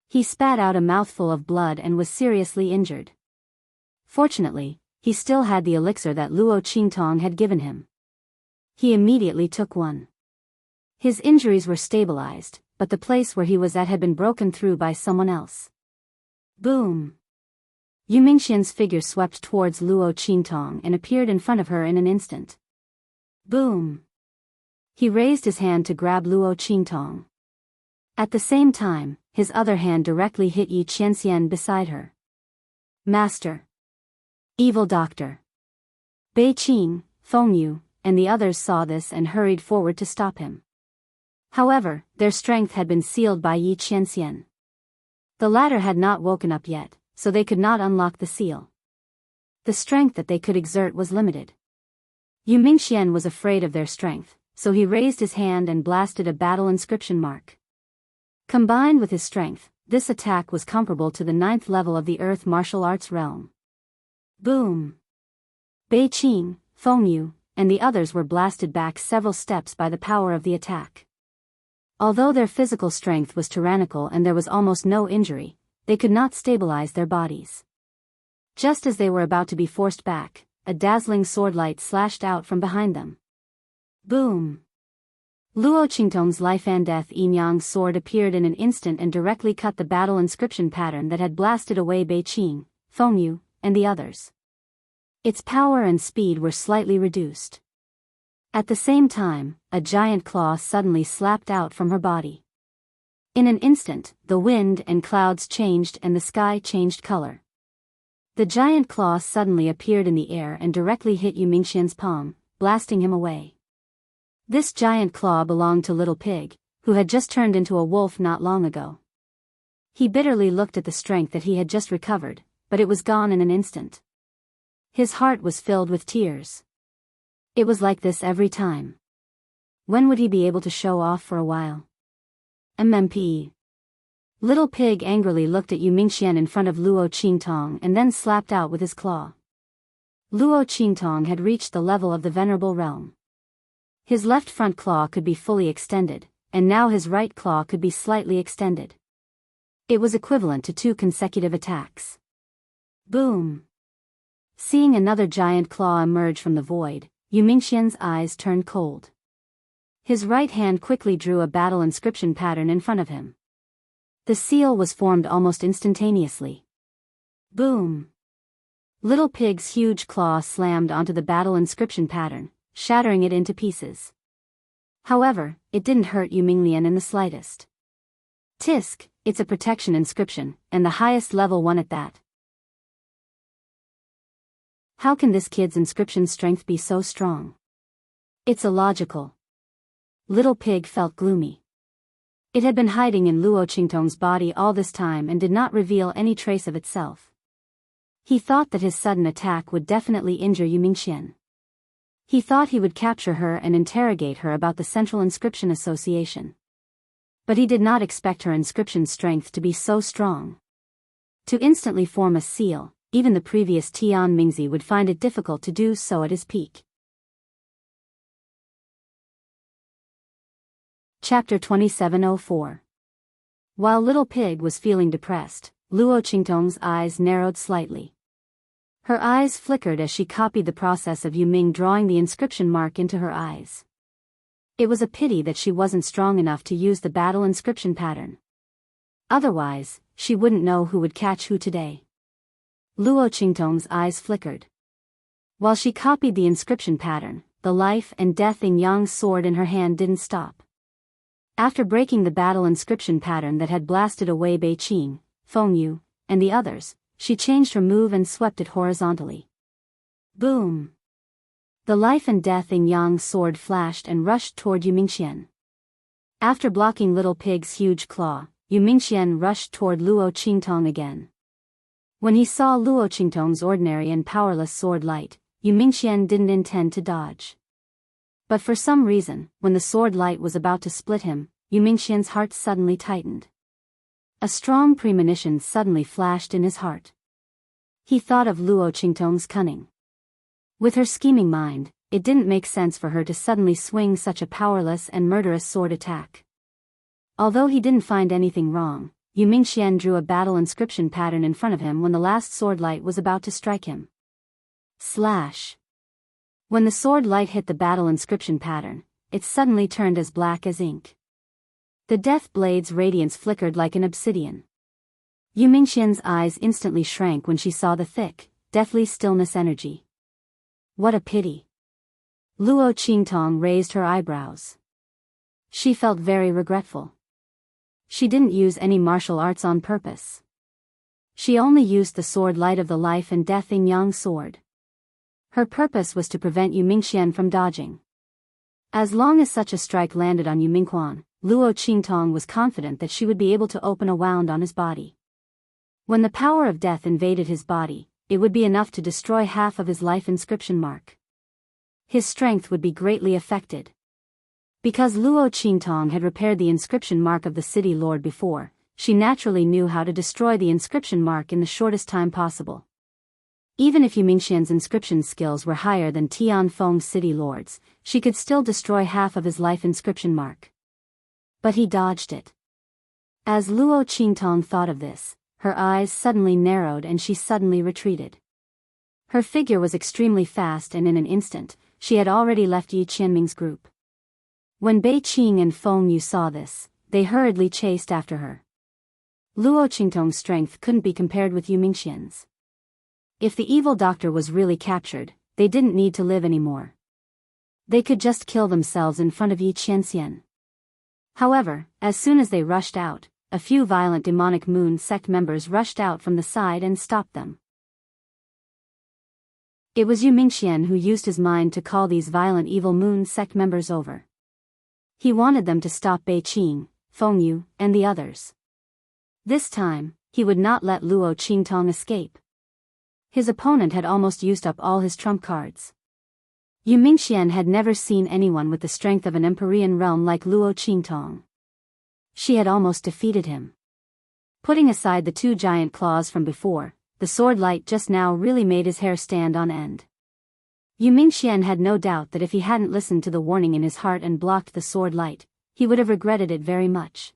Speaker 1: He spat out a mouthful of blood and was seriously injured. Fortunately, he still had the elixir that Luo Qingtong had given him. He immediately took one. His injuries were stabilized, but the place where he was at had been broken through by someone else. Boom! Yu Mingxian's figure swept towards Luo Qingtong and appeared in front of her in an instant. Boom! He raised his hand to grab Luo Qingtong. At the same time, his other hand directly hit Yi Qianxian beside her. Master! Evil Doctor! Bei Qing, Feng Yu, and the others saw this and hurried forward to stop him. However, their strength had been sealed by Yi Qianxian. The latter had not woken up yet, so they could not unlock the seal. The strength that they could exert was limited. Yu Mingxian was afraid of their strength, so he raised his hand and blasted a battle inscription mark. Combined with his strength, this attack was comparable to the 9th level of the Earth martial arts realm. Boom! Bei Qing, Feng Yu, and the others were blasted back several steps by the power of the attack. Although their physical strength was tyrannical and there was almost no injury, they could not stabilize their bodies. Just as they were about to be forced back, a dazzling sword light slashed out from behind them. Boom! Luo Qingtong's life and death yin-yang sword appeared in an instant and directly cut the battle inscription pattern that had blasted away Bei Qing, Fengyu, and the others. Its power and speed were slightly reduced. At the same time, a giant claw suddenly slapped out from her body. In an instant, the wind and clouds changed and the sky changed color. The giant claw suddenly appeared in the air and directly hit Yu Mingxian's palm, blasting him away. This giant claw belonged to Little Pig, who had just turned into a wolf not long ago. He bitterly looked at the strength that he had just recovered, but it was gone in an instant. His heart was filled with tears. It was like this every time. When would he be able to show off for a while? MMP. Little Pig angrily looked at Yu Mingxian in front of Luo Qingtong and then slapped out with his claw. Luo Qingtong had reached the level of the Venerable Realm. His left front claw could be fully extended, and now his right claw could be slightly extended. It was equivalent to 2 consecutive attacks. Boom! Seeing another giant claw emerge from the void, Yu Mingxian's eyes turned cold. His right hand quickly drew a battle inscription pattern in front of him. The seal was formed almost instantaneously. Boom! Little Pig's huge claw slammed onto the battle inscription pattern, shattering it into pieces. However, it didn't hurt Yu Mingxian in the slightest. Tisk, it's a protection inscription, and the highest level one at that. How can this kid's inscription strength be so strong? It's illogical. Little Pig felt gloomy. It had been hiding in Luo Qingtong's body all this time and did not reveal any trace of itself. He thought that his sudden attack would definitely injure Yu Mingxian. He thought he would capture her and interrogate her about the Central Inscription Association. But he did not expect her inscription strength to be so strong. To instantly form a seal, even the previous Tian Mingzi would find it difficult to do so at his peak. Chapter 2704. While Little Pig was feeling depressed, Luo Qingtong's eyes narrowed slightly. Her eyes flickered as she copied the process of Yu Ming drawing the inscription mark into her eyes. It was a pity that she wasn't strong enough to use the battle inscription pattern. Otherwise, she wouldn't know who would catch who today. Luo Qingtong's eyes flickered. While she copied the inscription pattern, the life and death yin-yang sword in her hand didn't stop. After breaking the battle inscription pattern that had blasted away Bei Qing, Fengyu, and the others, she changed her move and swept it horizontally. Boom! The life and death yin-yang sword flashed and rushed toward Yu Mingxian. After blocking Little Pig's huge claw, Yu Mingxian rushed toward Luo Qingtong again. When he saw Luo Qingtong's ordinary and powerless sword light, Yu Mingxian didn't intend to dodge. But for some reason, when the sword light was about to split him, Yu Mingxian's heart suddenly tightened. A strong premonition suddenly flashed in his heart. He thought of Luo Qingtong's cunning. With her scheming mind, it didn't make sense for her to suddenly swing such a powerless and murderous sword attack. Although he didn't find anything wrong, Yu Mingxian drew a battle inscription pattern in front of him when the last sword light was about to strike him. Slash! When the sword light hit the battle inscription pattern, it suddenly turned as black as ink. The death blade's radiance flickered like an obsidian. Yu Mingxian's eyes instantly shrank when she saw the thick, deathly stillness energy. What a pity. Luo Qingtong raised her eyebrows. She felt very regretful. She didn't use any martial arts on purpose. She only used the sword light of the life and death yin-yang sword. Her purpose was to prevent Yu Mingxian from dodging. As long as such a strike landed on Yu Mingxian, Luo Qingtong was confident that she would be able to open a wound on his body. When the power of death invaded his body, it would be enough to destroy half of his life inscription mark. His strength would be greatly affected. Because Luo Qingtong had repaired the inscription mark of the city lord before, she naturally knew how to destroy the inscription mark in the shortest time possible. Even if Yu Mingxian's inscription skills were higher than Tianfeng's city lord's, she could still destroy half of his life inscription mark. But he dodged it. As Luo Qingtong thought of this, her eyes suddenly narrowed and she suddenly retreated. Her figure was extremely fast, and in an instant, she had already left Yi Qianming's group. When Bei Qing and Feng Yu saw this, they hurriedly chased after her. Luo Qingtong's strength couldn't be compared with Yu Mingxian's. If the evil doctor was really captured, they didn't need to live anymore. They could just kill themselves in front of Yi Qianxian. However, as soon as they rushed out, a few violent demonic moon sect members rushed out from the side and stopped them. It was Yu Mingxian who used his mind to call these violent evil moon sect members over. He wanted them to stop Bei Qing, Feng Yu, and the others. This time, he would not let Luo Qingtong escape. His opponent had almost used up all his trump cards. Yu Mingxian had never seen anyone with the strength of an Empyrean realm like Luo Qingtong. She had almost defeated him. Putting aside the two giant claws from before, the sword light just now really made his hair stand on end. Yu Mingxian had no doubt that if he hadn't listened to the warning in his heart and blocked the sword light, he would have regretted it very much.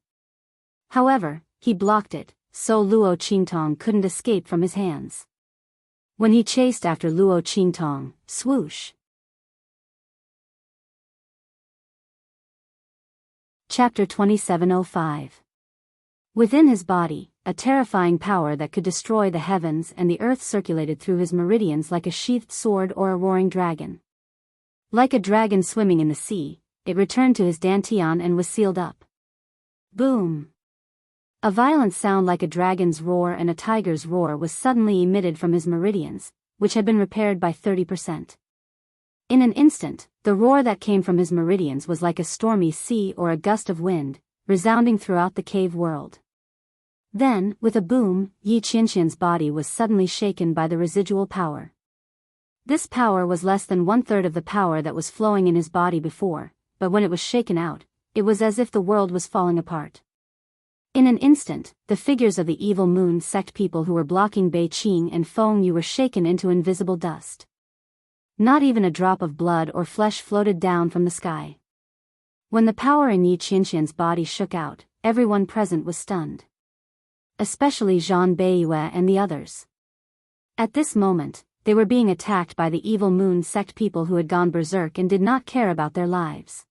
Speaker 1: However, he blocked it, so Luo Qingtong couldn't escape from his hands. When he chased after Luo Qingtong, swoosh! Chapter 2705. Within his body, a terrifying power that could destroy the heavens and the earth circulated through his meridians like a sheathed sword or a roaring dragon. Like a dragon swimming in the sea, it returned to his dantian and was sealed up. Boom! A violent sound like a dragon's roar and a tiger's roar was suddenly emitted from his meridians, which had been repaired by 30%. In an instant, the roar that came from his meridians was like a stormy sea or a gust of wind, resounding throughout the cave world. Then, with a boom, Yi Qianxian's body was suddenly shaken by the residual power. This power was less than 1/3 of the power that was flowing in his body before, but when it was shaken out, it was as if the world was falling apart. In an instant, the figures of the evil moon sect people who were blocking Bei Qing and Feng Yu were shaken into invisible dust. Not even a drop of blood or flesh floated down from the sky. When the power in Yi Qianxian's body shook out, everyone present was stunned. Especially Zhan Beiyue and the others. At this moment, they were being attacked by the evil moon sect people who had gone berserk and did not care about their lives.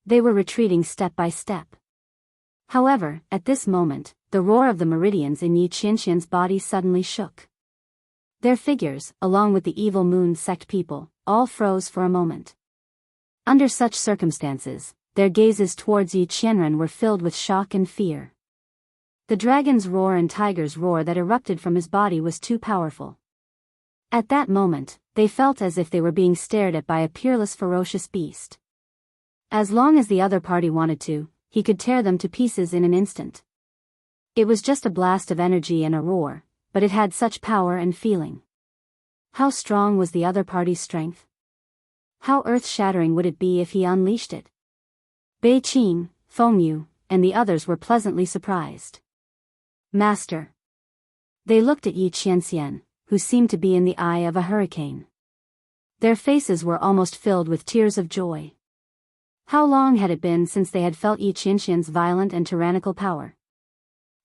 Speaker 1: They were retreating step by step. However, at this moment, the roar of the meridians in Yi Qianxian's body suddenly shook. Their figures, along with the evil moon sect people, all froze for a moment. Under such circumstances, their gazes towards Yi Qianren were filled with shock and fear. The dragon's roar and tiger's roar that erupted from his body was too powerful. At that moment, they felt as if they were being stared at by a peerless ferocious beast. As long as the other party wanted to, he could tear them to pieces in an instant. It was just a blast of energy and a roar, but it had such power and feeling. How strong was the other party's strength? How earth-shattering would it be if he unleashed it? Bei Qing, Feng Yu, and the others were pleasantly surprised. Master. They looked at Yi Qianxian, who seemed to be in the eye of a hurricane. Their faces were almost filled with tears of joy. How long had it been since they had felt Yi Qianxian's violent and tyrannical power?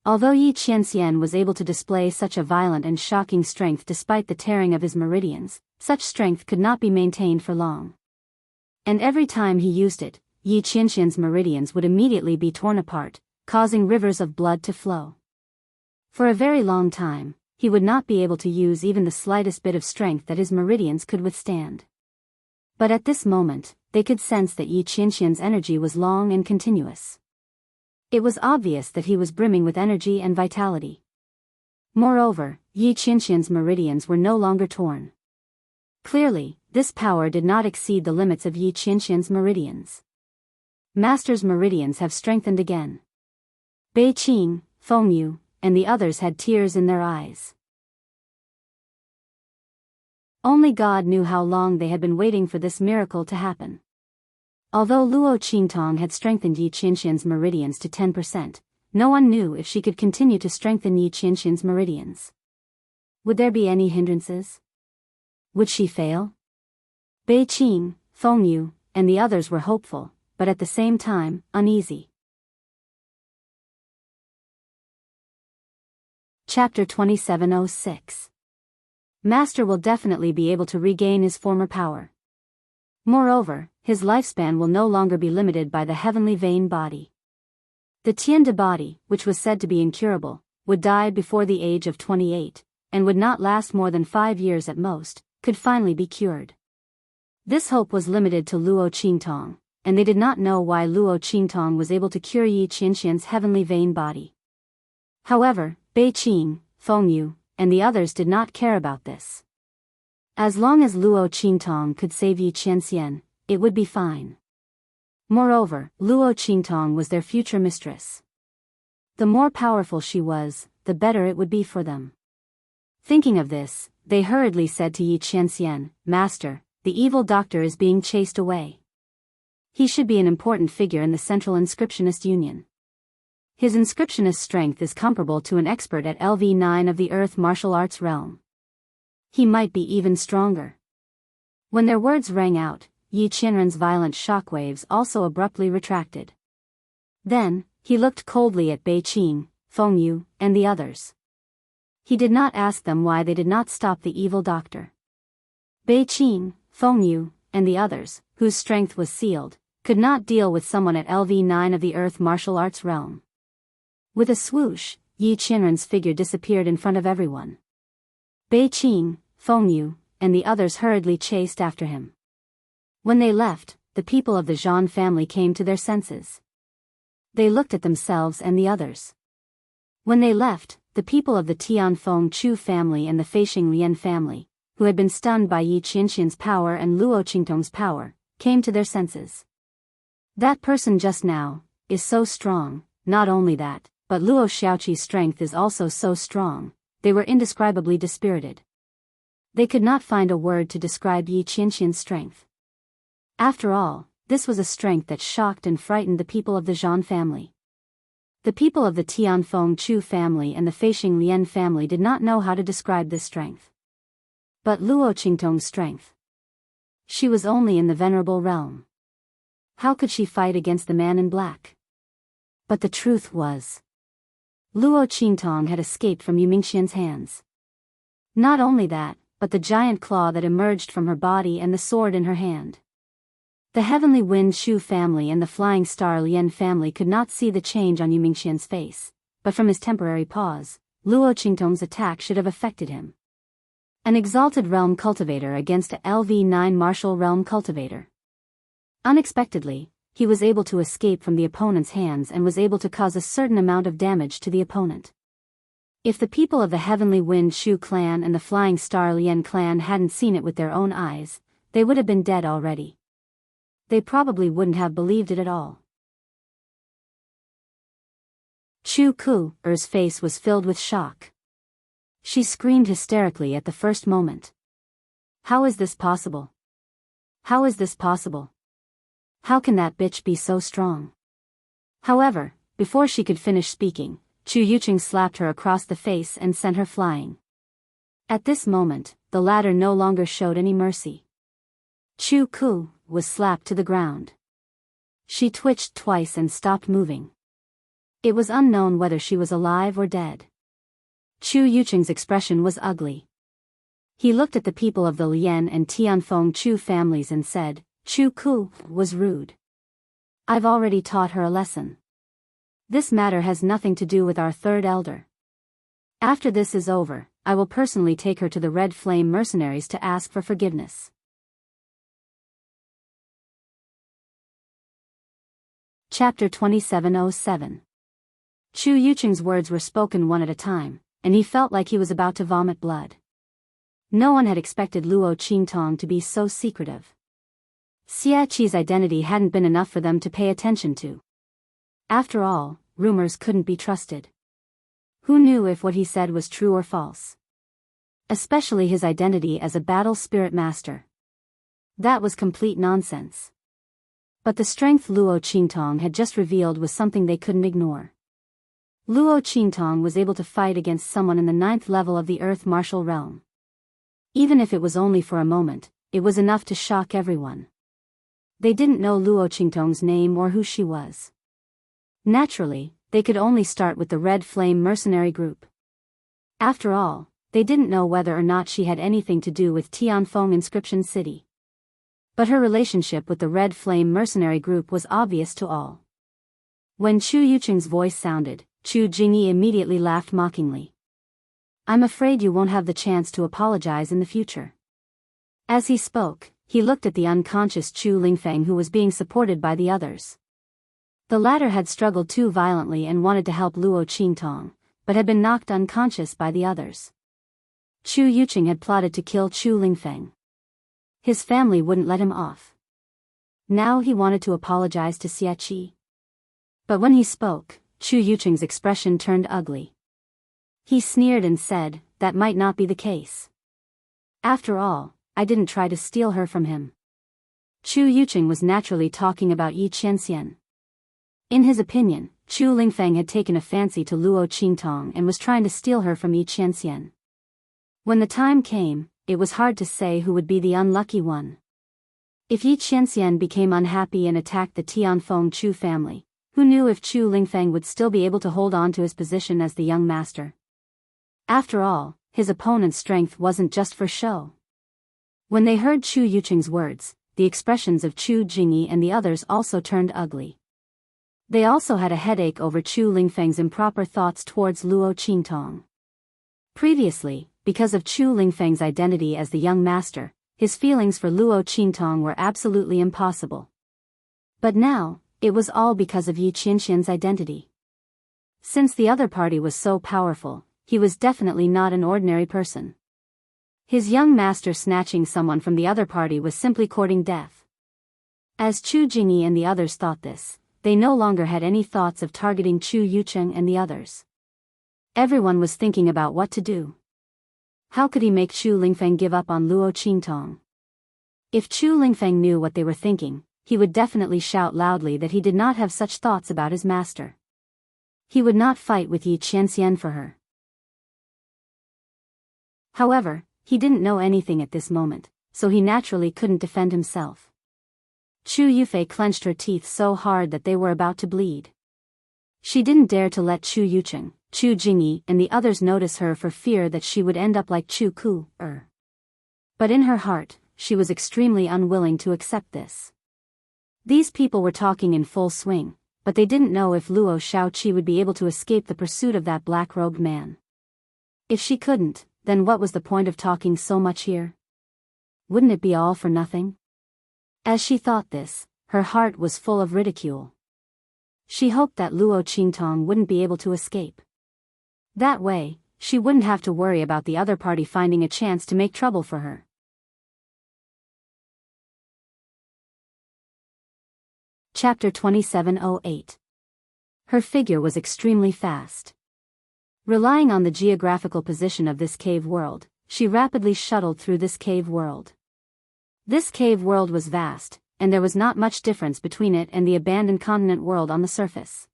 Speaker 1: Although Yi Qianxian was able to display such a violent and shocking strength despite the tearing of his meridians, such strength could not be maintained for long. And every time he used it, Yi Qianxian's meridians would immediately be torn apart, causing rivers of blood to flow. For a very long time, he would not be able to use even the slightest bit of strength that his meridians could withstand. But at this moment, they could sense that Yi Qianxian's energy was long and continuous. It was obvious that he was brimming with energy and vitality. Moreover, Yi Qianxian's meridians were no longer torn. Clearly, this power did not exceed the limits of Yi Qianxian's meridians. Master's meridians have strengthened again. Bei Qing, Feng Yu, and the others had tears in their eyes. Only God knew how long they had been waiting for this miracle to happen. Although Luo Qingtong had strengthened Yi Qianxian's meridians to 10%, no one knew if she could continue to strengthen Yi Qianxian's meridians. Would there be any hindrances? Would she fail? Bei Qing, Feng Yu, and the others were hopeful, but at the same time, uneasy. Chapter 2706. Master will definitely be able to regain his former power. Moreover, his lifespan will no longer be limited by the heavenly vein body. The Tiande body, which was said to be incurable, would die before the age of 28, and would not last more than 5 years at most, could finally be cured. This hope was limited to Luo Qingtong, and they did not know why Luo Qingtong was able to cure Yi Qianxian's heavenly vein body. However, Bei Qing, Feng Yu, and the others did not care about this. As long as Luo Qingtong could save Yi Qianxian, it would be fine. Moreover, Luo Qingtong was their future mistress. The more powerful she was, the better it would be for them. Thinking of this, they hurriedly said to Yi Qianxian, "Master, the evil doctor is being chased away. He should be an important figure in the Central Inscriptionist Union. His inscriptionist strength is comparable to an expert at LV9 of the Earth martial arts realm. He might be even stronger." When their words rang out, Yi Qianren's violent shockwaves also abruptly retracted. Then, he looked coldly at Bei Qing, Feng Yu, and the others. He did not ask them why they did not stop the evil doctor. Bei Qing, Feng Yu, and the others, whose strength was sealed, could not deal with someone at LV9 of the Earth martial arts realm. With a swoosh, Yi Qianren's figure disappeared in front of everyone. Bei Qing, Feng Yu, and the others hurriedly chased after him. When they left, the people of the Zhan family came to their senses. They looked at themselves and the others. When they left, the people of the Tianfeng Chu family and the Feixing Lian family, who had been stunned by Yi Qianxian's power and Luo Qingtong's power, came to their senses. That person just now is so strong. Not only that, but Luo Xiaoqi's strength is also so strong. They were indescribably dispirited. They could not find a word to describe Yi Qianxian's strength. After all, this was a strength that shocked and frightened the people of the Zhan family. The people of the Tianfeng Chu family and the Feixing Lian family did not know how to describe this strength. But Luo Qingtong's strength. She was only in the venerable realm. How could she fight against the man in black? But the truth was, Luo Qingtong had escaped from Yu Mingxian's hands. Not only that, but the giant claw that emerged from her body and the sword in her hand. The Heavenly Wind Shu family and the Flying Star Lian family could not see the change on Yu Mingxian's face, but from his temporary pause, Luo Qingtong's attack should have affected him. An exalted realm cultivator against a LV9 martial realm cultivator. Unexpectedly, he was able to escape from the opponent's hands and was able to cause a certain amount of damage to the opponent. If the people of the Heavenly Wind Shu clan and the Flying Star Lian clan hadn't seen it with their own eyes, they would have been dead already. They probably wouldn't have believed it at all. Chu Ku's face was filled with shock. She screamed hysterically at the first moment. How is this possible? How is this possible? How can that bitch be so strong? However, before she could finish speaking, Chu Yuqing slapped her across the face and sent her flying. At this moment, the latter no longer showed any mercy. Chu Ku was slapped to the ground. She twitched twice and stopped moving. It was unknown whether she was alive or dead. Chu Yuqing's expression was ugly. He looked at the people of the Lian and Tianfeng Chu families and said, "Chu Ku was rude. I've already taught her a lesson. This matter has nothing to do with our third elder. After this is over, I will personally take her to the Red Flame mercenaries to ask for forgiveness." Chapter 2707. Chu Yuqing's words were spoken one at a time, and he felt like he was about to vomit blood. No one had expected Luo Qingtong to be so secretive. Xia Qi's identity hadn't been enough for them to pay attention to. After all, rumors couldn't be trusted. Who knew if what he said was true or false? Especially his identity as a battle spirit master. That was complete nonsense. But the strength Luo Qingtong had just revealed was something they couldn't ignore. Luo Qingtong was able to fight against someone in the 9th level of the Earth martial realm. Even if it was only for a moment, it was enough to shock everyone. They didn't know Luo Qingtong's name or who she was. Naturally, they could only start with the Red Flame mercenary group. After all, they didn't know whether or not she had anything to do with Tianfeng Inscription City. But her relationship with the Red Flame mercenary group was obvious to all. When Chu Yucheng's voice sounded, Chu Jingyi immediately laughed mockingly. I'm afraid you won't have the chance to apologize in the future. As he spoke, he looked at the unconscious Chu Lingfeng, who was being supported by the others. The latter had struggled too violently and wanted to help Luo Qingtong, but had been knocked unconscious by the others. Chu Yucheng had plotted to kill Chu Lingfeng. His family wouldn't let him off. Now he wanted to apologize to Xia Qi. But when he spoke, Chu Yucheng's expression turned ugly. He sneered and said, that might not be the case. After all, I didn't try to steal her from him. Chu Yucheng was naturally talking about Yi Qianxian. In his opinion, Chu Lingfeng had taken a fancy to Luo Qingtong and was trying to steal her from Yi Qianxian. When the time came, it was hard to say who would be the unlucky one. If Yi Qianxian became unhappy and attacked the Tianfeng Chu family, who knew if Chu Lingfeng would still be able to hold on to his position as the young master? After all, his opponent's strength wasn't just for show. When they heard Chu Yucheng's words, the expressions of Chu Jingyi and the others also turned ugly. They also had a headache over Chu Lingfeng's improper thoughts towards Luo Qingtong. Previously, because of Chu Lingfeng's identity as the young master, his feelings for Luo Qingtong were absolutely impossible. But now, it was all because of Yi Qianxian's identity. Since the other party was so powerful, he was definitely not an ordinary person. His young master snatching someone from the other party was simply courting death. As Chu Jingyi and the others thought this, they no longer had any thoughts of targeting Chu Yucheng and the others. Everyone was thinking about what to do. How could he make Chu Lingfeng give up on Luo Qingtong? If Chu Lingfeng knew what they were thinking, he would definitely shout loudly that he did not have such thoughts about his master. He would not fight with Yi Qianxian for her. However, he didn't know anything at this moment, so he naturally couldn't defend himself. Chu Yufei clenched her teeth so hard that they were about to bleed. She didn't dare to let Chu Yucheng, Chu Jingyi and the others notice her for fear that she would end up like Chu Ku. But in her heart, she was extremely unwilling to accept this. These people were talking in full swing, but they didn't know if Luo Shaoqi would be able to escape the pursuit of that black-robed man. If she couldn't, then what was the point of talking so much here? Wouldn't it be all for nothing? As she thought this, her heart was full of ridicule. She hoped that Luo Qingtong wouldn't be able to escape. That way, she wouldn't have to worry about the other party finding a chance to make trouble for her. Chapter 2708. Her figure was extremely fast. Relying on the geographical position of this cave world, she rapidly shuttled through this cave world. This cave world was vast, and there was not much difference between it and the abandoned continent world on the surface.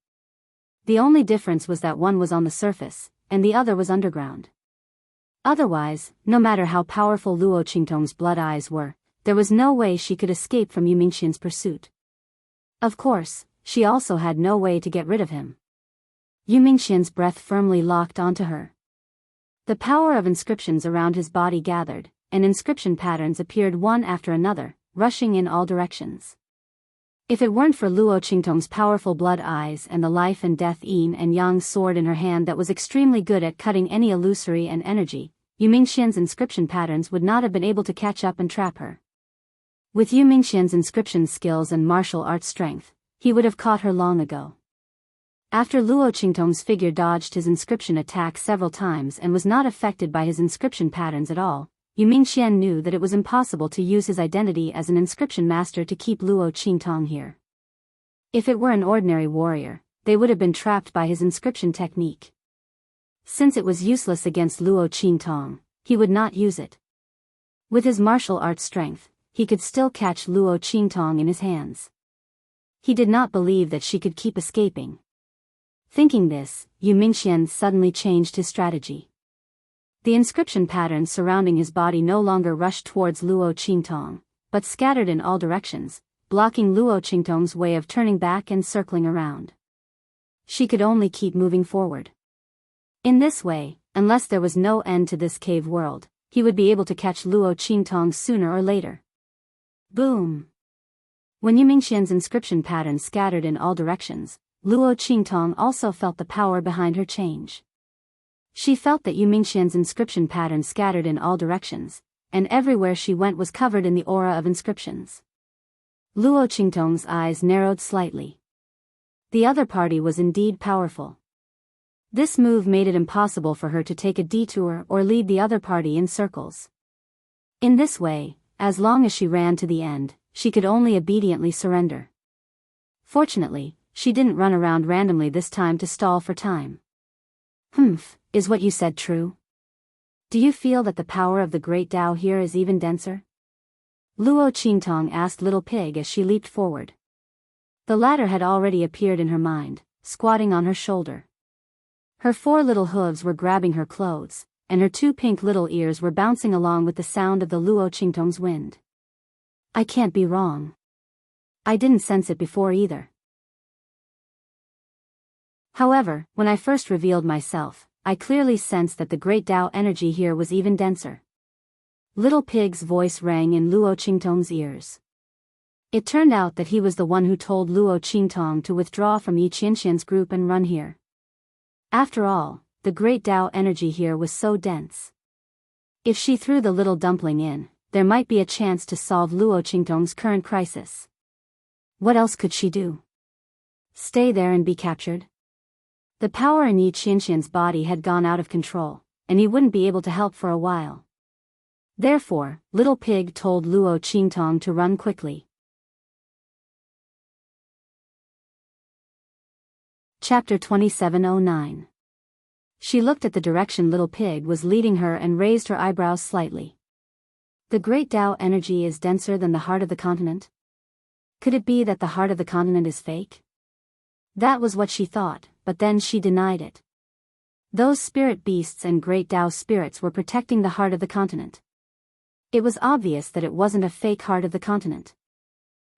Speaker 1: The only difference was that one was on the surface, and the other was underground. Otherwise, no matter how powerful Luo Qingtong's blood eyes were, there was no way she could escape from Yu Mingxian's pursuit. Of course, she also had no way to get rid of him. Yu Mingxian's breath firmly locked onto her. The power of inscriptions around his body gathered, and inscription patterns appeared one after another, rushing in all directions. If it weren't for Luo Qingtong's powerful blood eyes and the life and death yin and yang sword in her hand that was extremely good at cutting any illusory and energy, Yu Mingxian's inscription patterns would not have been able to catch up and trap her. With Yu Mingxian's inscription skills and martial arts strength, he would have caught her long ago. After Luo Qingtong's figure dodged his inscription attack several times and was not affected by his inscription patterns at all, Yu Mingxian knew that it was impossible to use his identity as an inscription master to keep Luo Qingtong here. If it were an ordinary warrior, they would have been trapped by his inscription technique. Since it was useless against Luo Qingtong, he would not use it. With his martial arts strength, he could still catch Luo Qingtong in his hands. He did not believe that she could keep escaping. Thinking this, Yu Mingxian suddenly changed his strategy. The inscription patterns surrounding his body no longer rushed towards Luo Qingtong, but scattered in all directions, blocking Luo Qingtong's way of turning back and circling around. She could only keep moving forward. In this way, unless there was no end to this cave world, he would be able to catch Luo Qingtong sooner or later. Boom! When Yu Mingxian's inscription pattern scattered in all directions, Luo Qingtong also felt the power behind her change. She felt that Yu Mingxian's inscription pattern scattered in all directions, and everywhere she went was covered in the aura of inscriptions. Luo Qingtong's eyes narrowed slightly. The other party was indeed powerful. This move made it impossible for her to take a detour or lead the other party in circles. In this way, as long as she ran to the end, she could only obediently surrender. Fortunately, she didn't run around randomly this time to stall for time. Is what you said true? Do you feel that the power of the great Tao here is even denser? Luo Qingtong asked Little Pig as she leaped forward. The latter had already appeared in her mind, squatting on her shoulder. Her 4 little hooves were grabbing her clothes, and her 2 pink little ears were bouncing along with the sound of the Luo Qingtong's wind. I can't be wrong. I didn't sense it before either. However, when I first revealed myself, I clearly sensed that the great Tao energy here was even denser. Little Pig's voice rang in Luo Qingtong's ears. It turned out that he was the one who told Luo Qingtong to withdraw from Yi Qianxian's group and run here. After all, the great Tao energy here was so dense. If she threw the little dumpling in, there might be a chance to solve Luo Qingtong's current crisis. What else could she do? Stay there and be captured? The power in Yi Qianxian's body had gone out of control, and he wouldn't be able to help for a while. Therefore, Little Pig told Luo Qingtong to run quickly. Chapter 2709. She looked at the direction Little Pig was leading her and raised her eyebrows slightly. The great Tao energy is denser than the heart of the continent? Could it be that the heart of the continent is fake? That was what she thought, but then she denied it. Those spirit beasts and great Tao spirits were protecting the heart of the continent. It was obvious that it wasn't a fake heart of the continent.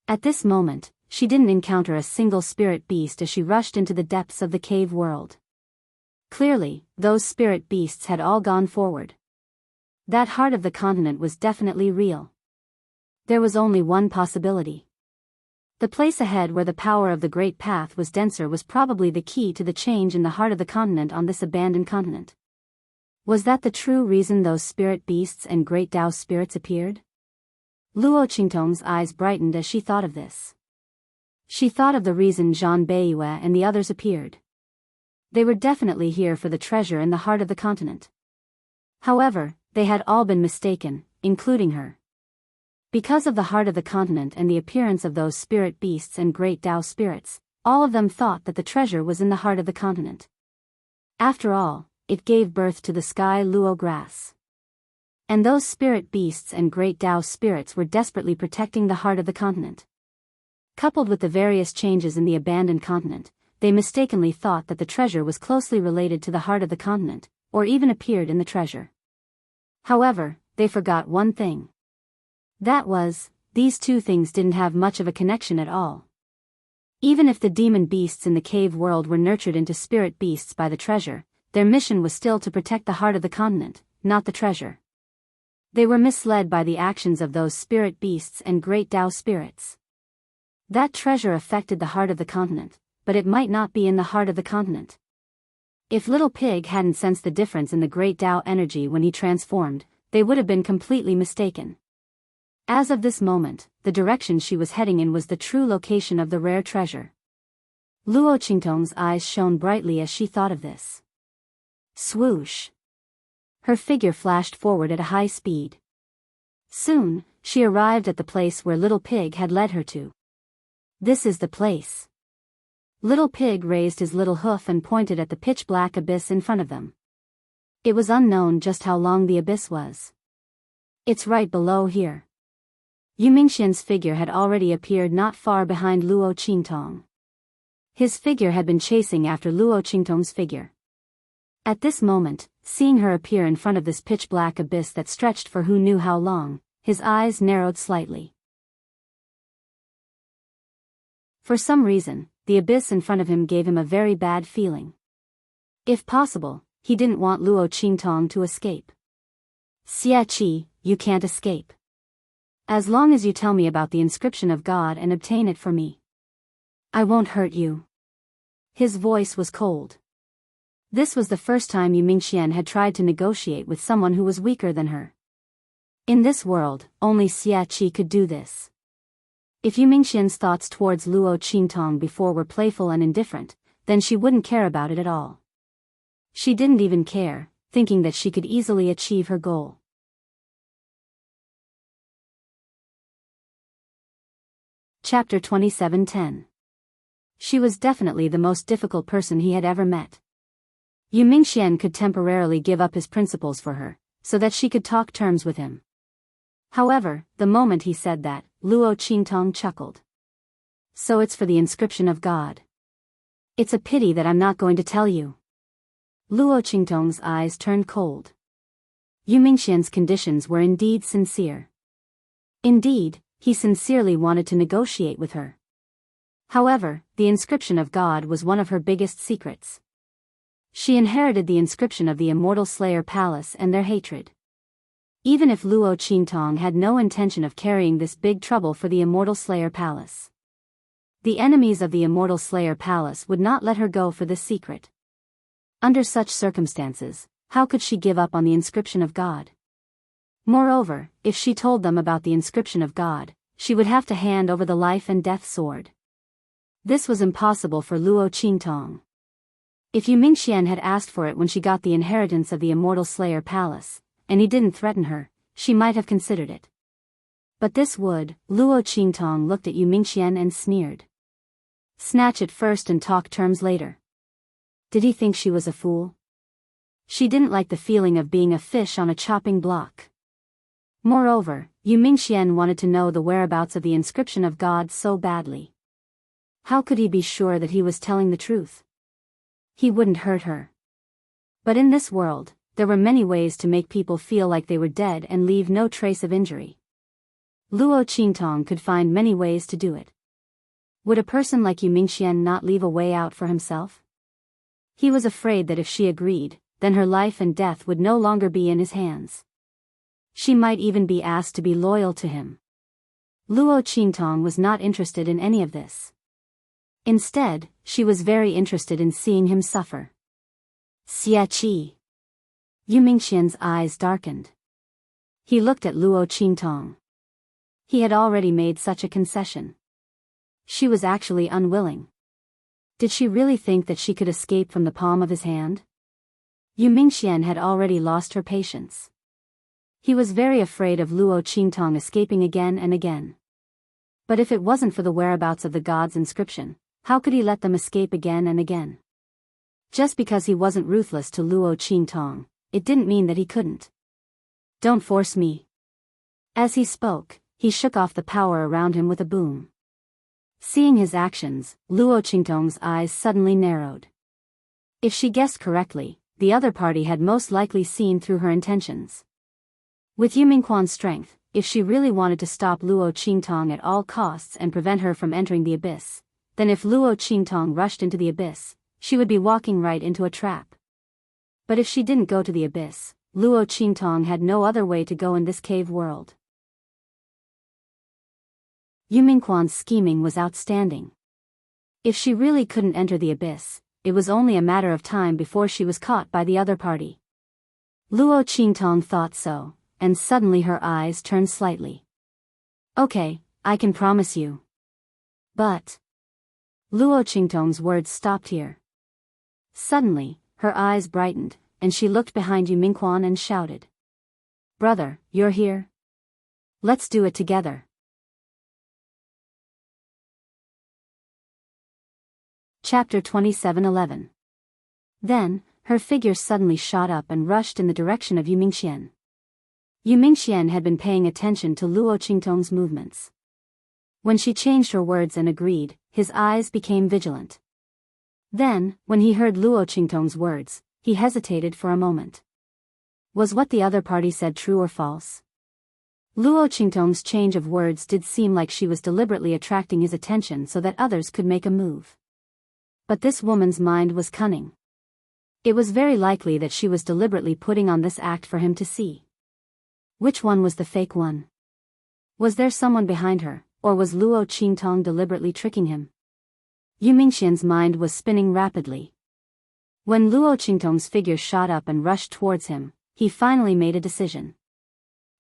Speaker 1: At this moment, she didn't encounter a single spirit beast as she rushed into the depths of the cave world. Clearly, those spirit beasts had all gone forward. That heart of the continent was definitely real. There was only one possibility. The place ahead where the power of the Great Path was denser was probably the key to the change in the heart of the continent on this abandoned continent. Was that the true reason those spirit beasts and great Tao spirits appeared? Luo Qingtong's eyes brightened as she thought of this. She thought of the reason Zhan Beiyue and the others appeared. They were definitely here for the treasure in the heart of the continent. However, they had all been mistaken, including her. Because of the heart of the continent and the appearance of those spirit beasts and great Tao spirits, all of them thought that the treasure was in the heart of the continent. After all, it gave birth to the sky Luo grass. And those spirit beasts and great Tao spirits were desperately protecting the heart of the continent. Coupled with the various changes in the abandoned continent, they mistakenly thought that the treasure was closely related to the heart of the continent, or even appeared in the treasure. However, they forgot one thing. That was, these two things didn't have much of a connection at all. Even if the demon beasts in the cave world were nurtured into spirit beasts by the treasure, their mission was still to protect the heart of the continent, not the treasure. They were misled by the actions of those spirit beasts and great Tao spirits. That treasure affected the heart of the continent, but it might not be in the heart of the continent. If Little Pig hadn't sensed the difference in the great Tao energy when he transformed, they would have been completely mistaken. As of this moment, the direction she was heading in was the true location of the rare treasure. Luo Qingtong's eyes shone brightly as she thought of this. Swoosh! Her figure flashed forward at a high speed. Soon, she arrived at the place where Little Pig had led her to. This is the place. Little Pig raised his little hoof and pointed at the pitch-black abyss in front of them. It was unknown just how long the abyss was. It's right below here. Yu Mingxian's figure had already appeared not far behind Luo Qingtong. His figure had been chasing after Luo Qingtong's figure. At this moment, seeing her appear in front of this pitch-black abyss that stretched for who knew how long, his eyes narrowed slightly. For some reason, the abyss in front of him gave him a very bad feeling. If possible, he didn't want Luo Qingtong to escape. "Xie Qi, you can't escape. As long as you tell me about the inscription of God and obtain it for me, I won't hurt you." His voice was cold. This was the first time Yu Mingxian had tried to negotiate with someone who was weaker than her. In this world, only Xie Qi could do this. If Yu Mingxian's thoughts towards Luo Qingtong before were playful and indifferent, then she wouldn't care about it at all. She didn't even care, thinking that she could easily achieve her goal. Chapter 27:10. She was definitely the most difficult person he had ever met. Yu Mingxian could temporarily give up his principles for her, so that she could talk terms with him. However, the moment he said that, Luo Qingtong chuckled. "So it's for the inscription of God. It's a pity that I'm not going to tell you." Luo Qingtong's eyes turned cold. Yu Mingxian's conditions were indeed sincere. Indeed, he sincerely wanted to negotiate with her. However, the inscription of God was one of her biggest secrets. She inherited the inscription of the Immortal Slayer Palace and their hatred. Even if Luo Qingtong had no intention of carrying this big trouble for the Immortal Slayer Palace, the enemies of the Immortal Slayer Palace would not let her go for this secret. Under such circumstances, how could she give up on the inscription of God? Moreover, if she told them about the inscription of God, she would have to hand over the life and death sword. This was impossible for Luo Qingtong. If Yu Mingxian had asked for it when she got the inheritance of the Immortal Slayer Palace, and he didn't threaten her, she might have considered it. But this would. Luo Qingtong looked at Yu Mingxian and sneered. Snatch it first and talk terms later. Did he think she was a fool? She didn't like the feeling of being a fish on a chopping block. Moreover, Yu Mingxian wanted to know the whereabouts of the inscription of God so badly. How could he be sure that he was telling the truth? He wouldn't hurt her. But in this world, there were many ways to make people feel like they were dead and leave no trace of injury. Luo Qingtong could find many ways to do it. Would a person like Yu Mingxian not leave a way out for himself? He was afraid that if she agreed, then her life and death would no longer be in his hands. She might even be asked to be loyal to him. Luo Qingtong was not interested in any of this. Instead, she was very interested in seeing him suffer. Xie Qi. Yu Mingxian's eyes darkened. He looked at Luo Qingtong. He had already made such a concession. She was actually unwilling. Did she really think that she could escape from the palm of his hand? Yu Mingxian had already lost her patience. He was very afraid of Luo Qingtong escaping again and again. But if it wasn't for the whereabouts of the god's inscription, how could he let them escape again and again? Just because he wasn't ruthless to Luo Qingtong, it didn't mean that he couldn't. Don't force me. As he spoke, he shook off the power around him with a boom. Seeing his actions, Luo Qingtong's eyes suddenly narrowed. If she guessed correctly, the other party had most likely seen through her intentions. With Yu Mingqian's strength, if she really wanted to stop Luo Qingtong at all costs and prevent her from entering the abyss, then if Luo Qingtong rushed into the abyss, she would be walking right into a trap. But if she didn't go to the abyss, Luo Qingtong had no other way to go in this cave world. Yu Mingqian's scheming was outstanding. If she really couldn't enter the abyss, it was only a matter of time before she was caught by the other party. Luo Qingtong thought so, and suddenly her eyes turned slightly. Okay, I can promise you. But Luo Qingtong's words stopped here. Suddenly, her eyes brightened, and she looked behind Yu Mingqian and shouted. Brother, you're here? Let's do it together. Chapter 27:11. Then, her figure suddenly shot up and rushed in the direction of Yu Mingxian. Yu Mingxian had been paying attention to Luo Qingtong's movements. When she changed her words and agreed, his eyes became vigilant. Then, when he heard Luo Qingtong's words, he hesitated for a moment. Was what the other party said true or false? Luo Qingtong's change of words did seem like she was deliberately attracting his attention so that others could make a move. But this woman's mind was cunning. It was very likely that she was deliberately putting on this act for him to see. Which one was the fake one? Was there someone behind her, or was Luo Qingtong deliberately tricking him? Yu Mingxian's mind was spinning rapidly. When Luo Qingtong's figure shot up and rushed towards him, he finally made a decision.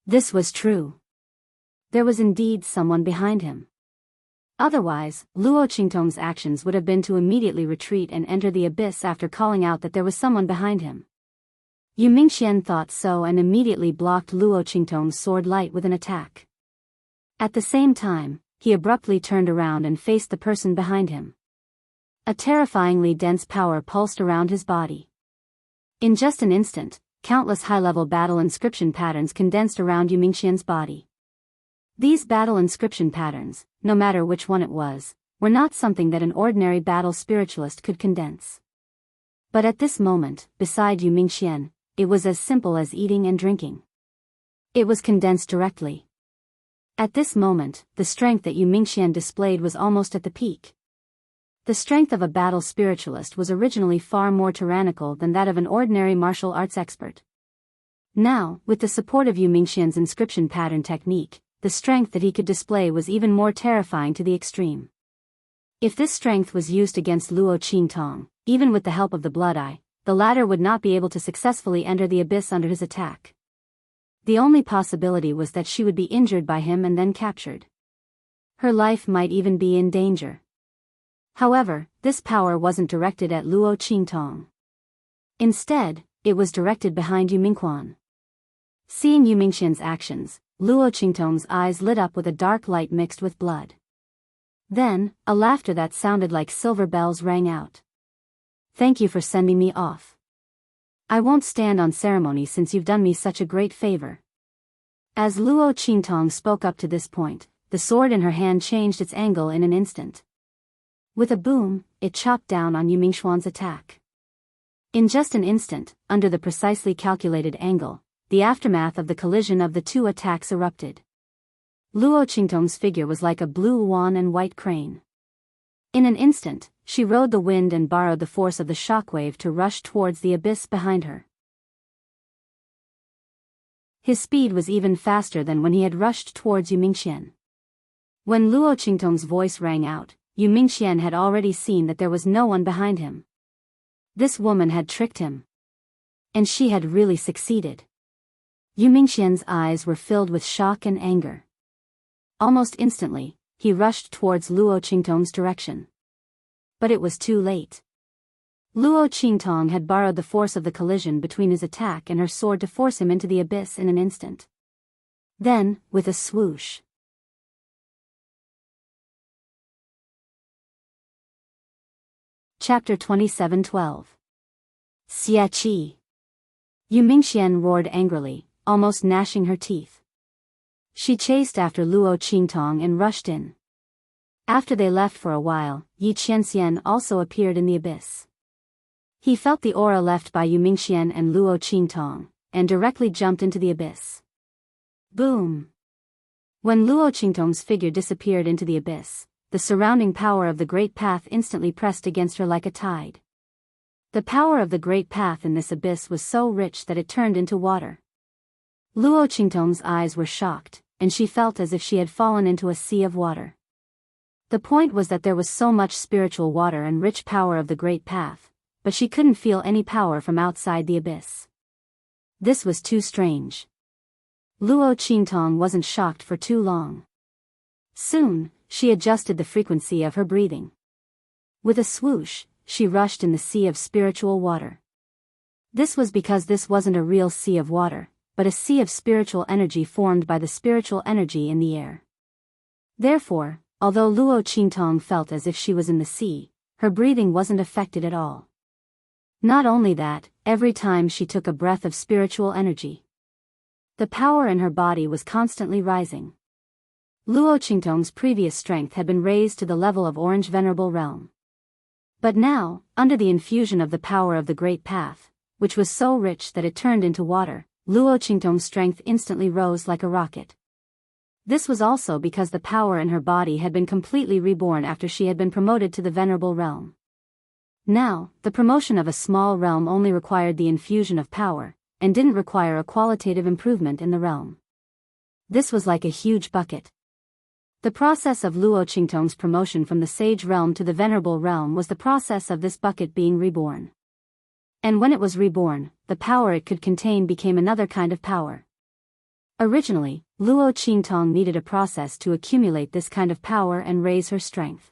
Speaker 1: This was true. There was indeed someone behind him. Otherwise, Luo Qingtong's actions would have been to immediately retreat and enter the abyss after calling out that there was someone behind him. Yu Mingxian thought so and immediately blocked Luo Qingtong's sword light with an attack. At the same time, he abruptly turned around and faced the person behind him. A terrifyingly dense power pulsed around his body. In just an instant, countless high-level battle inscription patterns condensed around Yu Mingxian's body. These battle inscription patterns, no matter which one it was, were not something that an ordinary battle spiritualist could condense. But at this moment, beside Yu Mingxian, it was as simple as eating and drinking. It was condensed directly. At this moment, the strength that Yu Mingxian displayed was almost at the peak. The strength of a battle spiritualist was originally far more tyrannical than that of an ordinary martial arts expert. Now, with the support of Yu Mingxian's inscription pattern technique, the strength that he could display was even more terrifying to the extreme. If this strength was used against Luo Qingtong, even with the help of the Blood Eye, the latter would not be able to successfully enter the abyss under his attack. The only possibility was that she would be injured by him and then captured. Her life might even be in danger. However, this power wasn't directed at Luo Qingtong. Instead, it was directed behind Yu Mingqian. Seeing Yu Mingxian's actions, Luo Qingtong's eyes lit up with a dark light mixed with blood. Then, a laughter that sounded like silver bells rang out. Thank you for sending me off. I won't stand on ceremony since you've done me such a great favor. As Luo Qingtong spoke up to this point, the sword in her hand changed its angle in an instant. With a boom, it chopped down on Yu Mingxian's attack. In just an instant, under the precisely calculated angle, the aftermath of the collision of the two attacks erupted. Luo Qingtong's figure was like a blue swan and white crane. In an instant, she rode the wind and borrowed the force of the shockwave to rush towards the abyss behind her. His speed was even faster than when he had rushed towards Yu Mingxian. When Luo Qingtong's voice rang out, Yu Mingxian had already seen that there was no one behind him. This woman had tricked him. And she had really succeeded. Yu Mingxian's eyes were filled with shock and anger. Almost instantly, he rushed towards Luo Qingtong's direction. But it was too late. Luo Qingtong had borrowed the force of the collision between his attack and her sword to force him into the abyss in an instant. Then, with a swoosh. Chapter 27:12. Xie Qi. Yu Mingxian roared angrily, almost gnashing her teeth. She chased after Luo Qingtong and rushed in. After they left for a while, Yi Qianxian also appeared in the abyss. He felt the aura left by Yu Mingxian and Luo Qingtong, and directly jumped into the abyss. Boom! When Luo Qingtong's figure disappeared into the abyss, the surrounding power of the Great Path instantly pressed against her like a tide. The power of the Great Path in this abyss was so rich that it turned into water. Luo Qingtong's eyes were shocked, and she felt as if she had fallen into a sea of water. The point was that there was so much spiritual water and rich power of the Great Path, but she couldn't feel any power from outside the abyss. This was too strange. Luo Qingtong wasn't shocked for too long. Soon, she adjusted the frequency of her breathing. With a swoosh, she rushed in the sea of spiritual water. This was because this wasn't a real sea of water, but a sea of spiritual energy formed by the spiritual energy in the air. Therefore, although Luo Qingtong felt as if she was in the sea, her breathing wasn't affected at all. Not only that, every time she took a breath of spiritual energy, the power in her body was constantly rising. Luo Qingtong's previous strength had been raised to the level of Orange Venerable Realm. But now, under the infusion of the power of the Great Path, which was so rich that it turned into water, Luo Qingtong's strength instantly rose like a rocket. This was also because the power in her body had been completely reborn after she had been promoted to the Venerable Realm. Now, the promotion of a small realm only required the infusion of power, and didn't require a qualitative improvement in the realm. This was like a huge bucket. The process of Luo Qingtong's promotion from the sage realm to the venerable realm was the process of this bucket being reborn. And when it was reborn, the power it could contain became another kind of power. Originally, Luo Qingtong needed a process to accumulate this kind of power and raise her strength.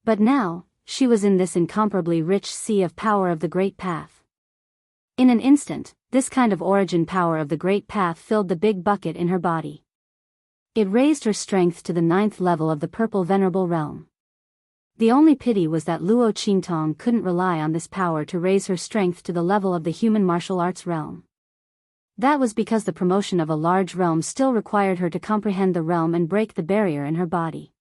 Speaker 1: But now, she was in this incomparably rich sea of power of the Great Path. In an instant, this kind of origin power of the Great Path filled the big bucket in her body. It raised her strength to the 9th level of the Purple Venerable Realm. The only pity was that Luo Qingtong couldn't rely on this power to raise her strength to the level of the human martial arts realm. That was because the promotion of a large realm still required her to comprehend the realm and break the barrier in her body.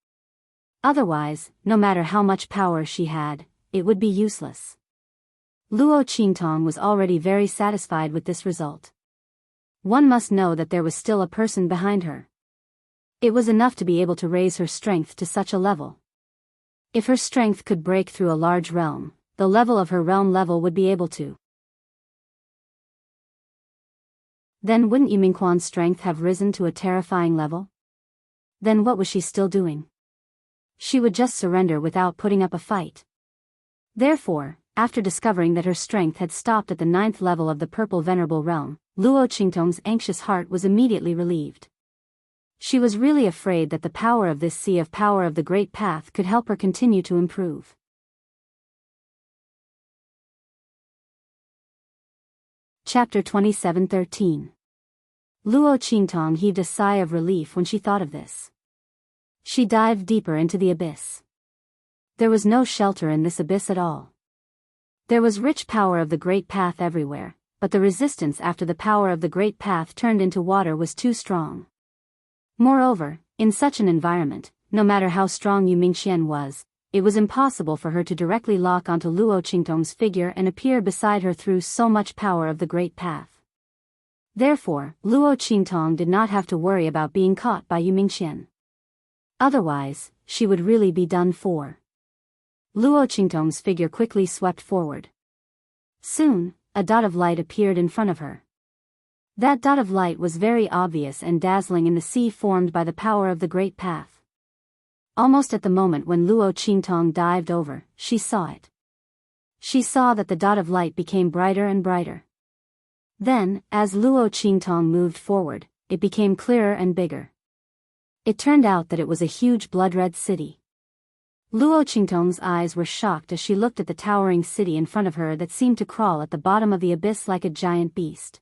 Speaker 1: Otherwise, no matter how much power she had, it would be useless. Luo Qingtong was already very satisfied with this result. One must know that there was still a person behind her. It was enough to be able to raise her strength to such a level. If her strength could break through a large realm, the level of her realm level would be able to. Then wouldn't Yumingquan's strength have risen to a terrifying level? Then what was she still doing? She would just surrender without putting up a fight. Therefore, after discovering that her strength had stopped at the 9th level of the Purple Venerable Realm, Luo Qingtong's anxious heart was immediately relieved. She was really afraid that the power of this sea of power of the Great Path could help her continue to improve. Chapter 27:13. Luo Qingtong heaved a sigh of relief when she thought of this. She dived deeper into the abyss. There was no shelter in this abyss at all. There was rich power of the Great Path everywhere, but the resistance after the power of the Great Path turned into water was too strong. Moreover, in such an environment, no matter how strong Yu Mingxian was, it was impossible for her to directly lock onto Luo Qingtong's figure and appear beside her through so much power of the Great Path. Therefore, Luo Qingtong did not have to worry about being caught by Yu Mingxian. Otherwise, she would really be done for. Luo Qingtong's figure quickly swept forward. Soon, a dot of light appeared in front of her. That dot of light was very obvious and dazzling in the sea formed by the power of the Great Path. Almost at the moment when Luo Qingtong dived over, she saw it. She saw that the dot of light became brighter and brighter. Then, as Luo Qingtong moved forward, it became clearer and bigger. It turned out that it was a huge blood-red city. Luo Qingtong's eyes were shocked as she looked at the towering city in front of her that seemed to crawl at the bottom of the abyss like a giant beast.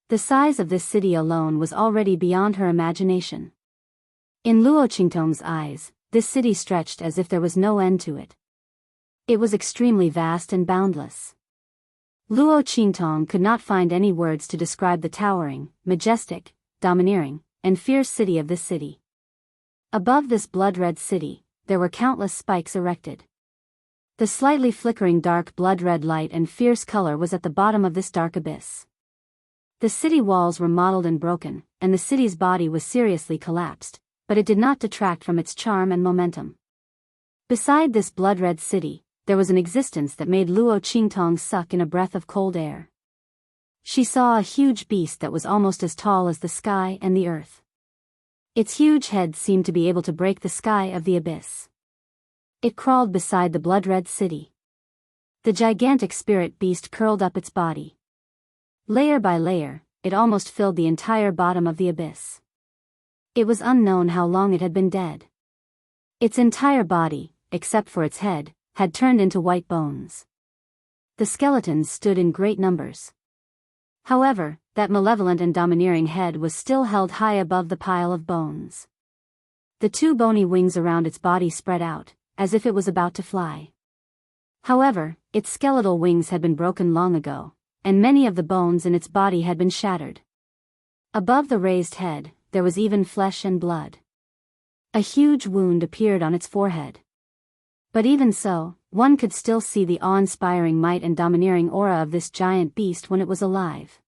Speaker 1: The size of this city alone was already beyond her imagination. In Luo Qingtong's eyes, this city stretched as if there was no end to it. It was extremely vast and boundless. Luo Qingtong could not find any words to describe the towering, majestic, domineering, and fierce city of this city. Above this blood-red city, there were countless spikes erected. The slightly flickering dark blood-red light and fierce color was at the bottom of this dark abyss. The city walls were mottled and broken, and the city's body was seriously collapsed, but it did not detract from its charm and momentum. Beside this blood-red city, there was an existence that made Luo Qingtong suck in a breath of cold air. She saw a huge beast that was almost as tall as the sky and the earth. Its huge head seemed to be able to break the sky of the abyss. It crawled beside the blood-red city. The gigantic spirit beast curled up its body. Layer by layer, it almost filled the entire bottom of the abyss. It was unknown how long it had been dead. Its entire body, except for its head, had turned into white bones. The skeletons stood in great numbers. However, that malevolent and domineering head was still held high above the pile of bones. The two bony wings around its body spread out, as if it was about to fly. However, its skeletal wings had been broken long ago, and many of the bones in its body had been shattered. Above the raised head, there was even flesh and blood. A huge wound appeared on its forehead. But even so, one could still see the awe-inspiring might and domineering aura of this giant beast when it was alive.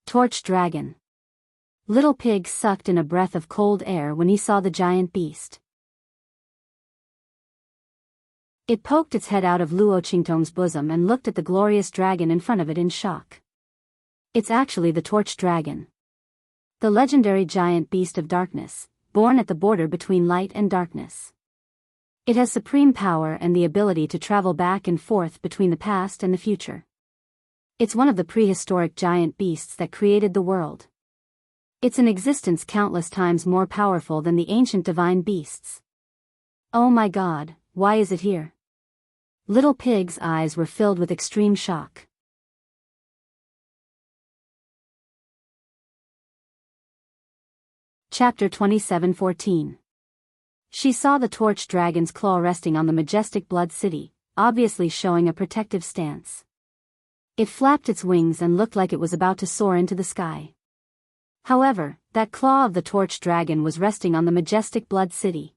Speaker 1: Torch Dragon. Little Pig sucked in a breath of cold air when he saw the giant beast. It poked its head out of Luo Qingtong's bosom and looked at the glorious dragon in front of it in shock. It's actually the torch dragon. The legendary giant beast of darkness, born at the border between light and darkness. It has supreme power and the ability to travel back and forth between the past and the future. It's one of the prehistoric giant beasts that created the world. It's an existence countless times more powerful than the ancient divine beasts. Oh my God, why is it here? Little Pig's eyes were filled with extreme shock. Chapter 27:14. She saw the torch dragon's claw resting on the majestic blood city, obviously showing a protective stance. It flapped its wings and looked like it was about to soar into the sky. However, that claw of the torch dragon was resting on the majestic blood city.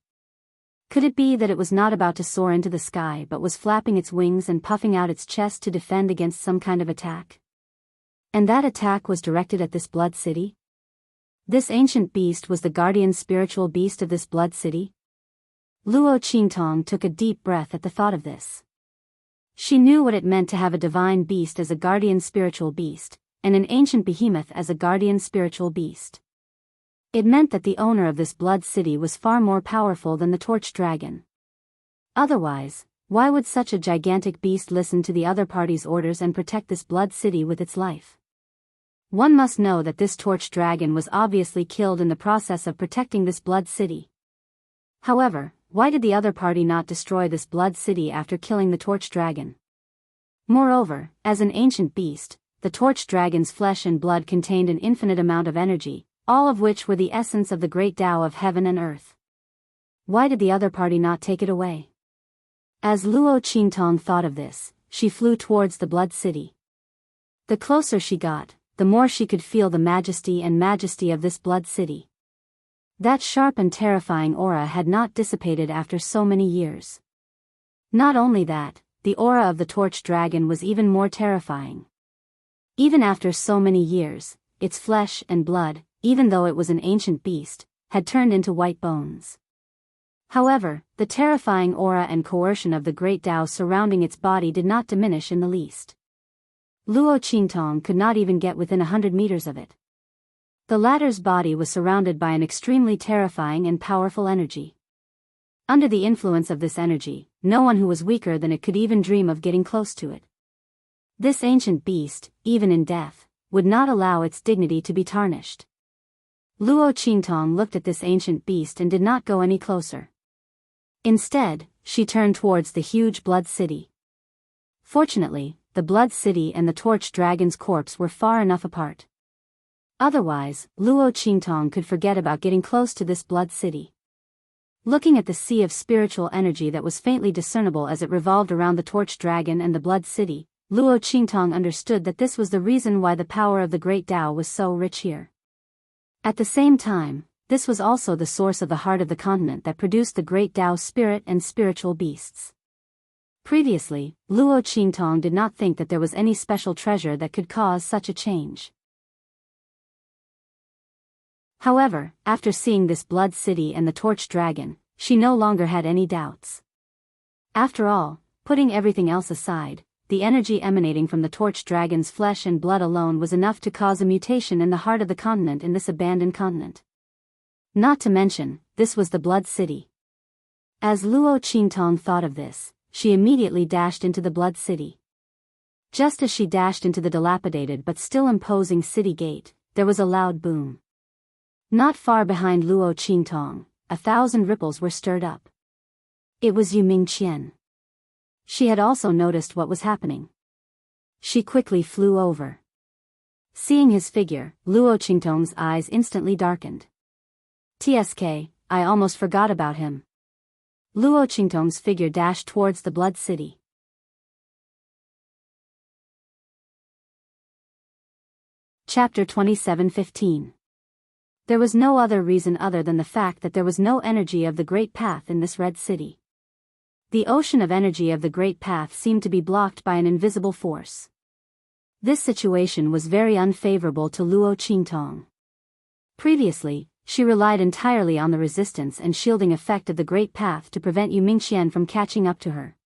Speaker 1: Could it be that it was not about to soar into the sky but was flapping its wings and puffing out its chest to defend against some kind of attack? And that attack was directed at this blood city? This ancient beast was the guardian spiritual beast of this blood city? Luo Qingtong took a deep breath at the thought of this. She knew what it meant to have a divine beast as a guardian spiritual beast, and an ancient behemoth as a guardian spiritual beast. It meant that the owner of this blood city was far more powerful than the torch dragon. Otherwise, why would such a gigantic beast listen to the other party's orders and protect this blood city with its life? One must know that this torch dragon was obviously killed in the process of protecting this blood city. However, why did the other party not destroy this blood city after killing the torch dragon? Moreover, as an ancient beast, the torch dragon's flesh and blood contained an infinite amount of energy, all of which were the essence of the great Tao of heaven and earth. Why did the other party not take it away? As Luo Qingtong thought of this, she flew towards the blood city. The closer she got, the more she could feel the majesty of this blood city. That sharp and terrifying aura had not dissipated after so many years. Not only that, the aura of the torch dragon was even more terrifying. Even after so many years, its flesh and blood, even though it was an ancient beast, had turned into white bones. However, the terrifying aura and coercion of the great Tao surrounding its body did not diminish in the least. Luo Qingtong could not even get within 100 meters of it. The latter's body was surrounded by an extremely terrifying and powerful energy. Under the influence of this energy, no one who was weaker than it could even dream of getting close to it. This ancient beast, even in death, would not allow its dignity to be tarnished. Luo Qingtong looked at this ancient beast and did not go any closer. Instead, she turned towards the huge blood city. Fortunately, the blood city and the torch dragon's corpse were far enough apart. Otherwise, Luo Qingtong could forget about getting close to this blood city. Looking at the sea of spiritual energy that was faintly discernible as it revolved around the torch dragon and the blood city, Luo Qingtong understood that this was the reason why the power of the great Tao was so rich here. At the same time, this was also the source of the heart of the continent that produced the great Tao spirit and spiritual beasts. Previously, Luo Qingtong did not think that there was any special treasure that could cause such a change. However, after seeing this blood city and the torch dragon, she no longer had any doubts. After all, putting everything else aside, the energy emanating from the torch dragon's flesh and blood alone was enough to cause a mutation in the heart of the continent in this abandoned continent. Not to mention, this was the blood city. As Luo Qingtong thought of this, she immediately dashed into the blood city. Just as she dashed into the dilapidated but still imposing city gate, there was a loud boom. Not far behind Luo Qingtong, 1,000 ripples were stirred up. It was Yu Mingqian. She had also noticed what was happening. She quickly flew over. Seeing his figure, Luo Qingtong's eyes instantly darkened. "TSK, I almost forgot about him." Luo Qingtong's figure dashed towards the blood city. Chapter 27:15. There was no other reason other than the fact that there was no energy of the Great Path in this red city. The ocean of energy of the Great Path seemed to be blocked by an invisible force. This situation was very unfavorable to Luo Qingtong. Previously, she relied entirely on the resistance and shielding effect of the Great Path to prevent Yu Mingqian from catching up to her.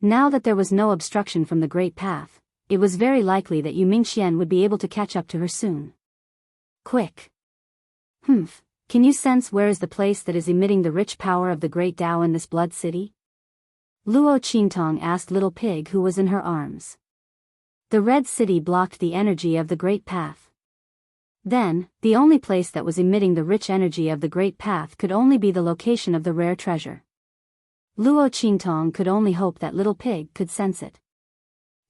Speaker 1: Now that there was no obstruction from the Great Path, it was very likely that Yu Mingxian would be able to catch up to her soon. Quick! Humph, can you sense where is the place that is emitting the rich power of the Great Tao in this blood city? Luo Qingtong asked Little Pig, who was in her arms. The Red City blocked the energy of the Great Path. Then, the only place that was emitting the rich energy of the Great Path could only be the location of the rare treasure. Luo Qingtong could only hope that Little Pig could sense it.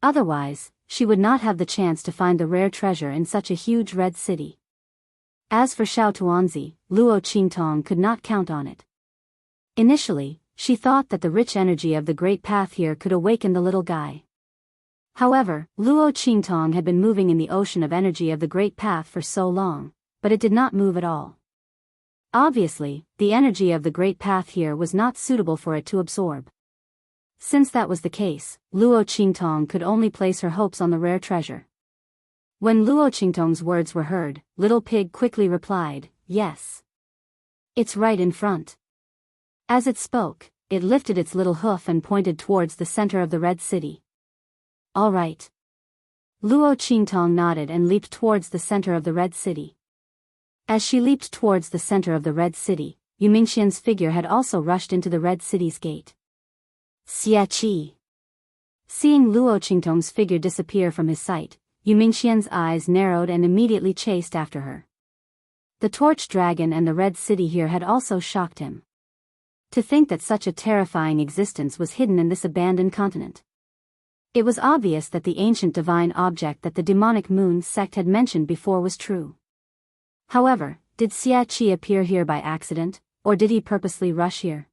Speaker 1: Otherwise, she would not have the chance to find the rare treasure in such a huge red city. As for Xiao Tuanzi, Luo Qingtong could not count on it. Initially, she thought that the rich energy of the Great Path here could awaken the little guy. However, Luo Qingtong had been moving in the ocean of energy of the Great Path for so long, but it did not move at all. Obviously, the energy of the Great Path here was not suitable for it to absorb. Since that was the case, Luo Qingtong could only place her hopes on the rare treasure. When Luo Qingtong's words were heard, Little Pig quickly replied, "Yes. It's right in front." As it spoke, it lifted its little hoof and pointed towards the center of the Red City. All right. Luo Qingtong nodded and leaped towards the center of the Red City. As she leaped towards the center of the Red City, Yu Mingxian's figure had also rushed into the Red City's gate. Xia Qi. Seeing Luo Qingtong's figure disappear from his sight, Yu Mingxian's eyes narrowed and immediately chased after her. The torch dragon and the Red City here had also shocked him. To think that such a terrifying existence was hidden in this abandoned continent. It was obvious that the ancient divine object that the demonic moon sect had mentioned before was true. However, did Xia Qi appear here by accident, or did he purposely rush here?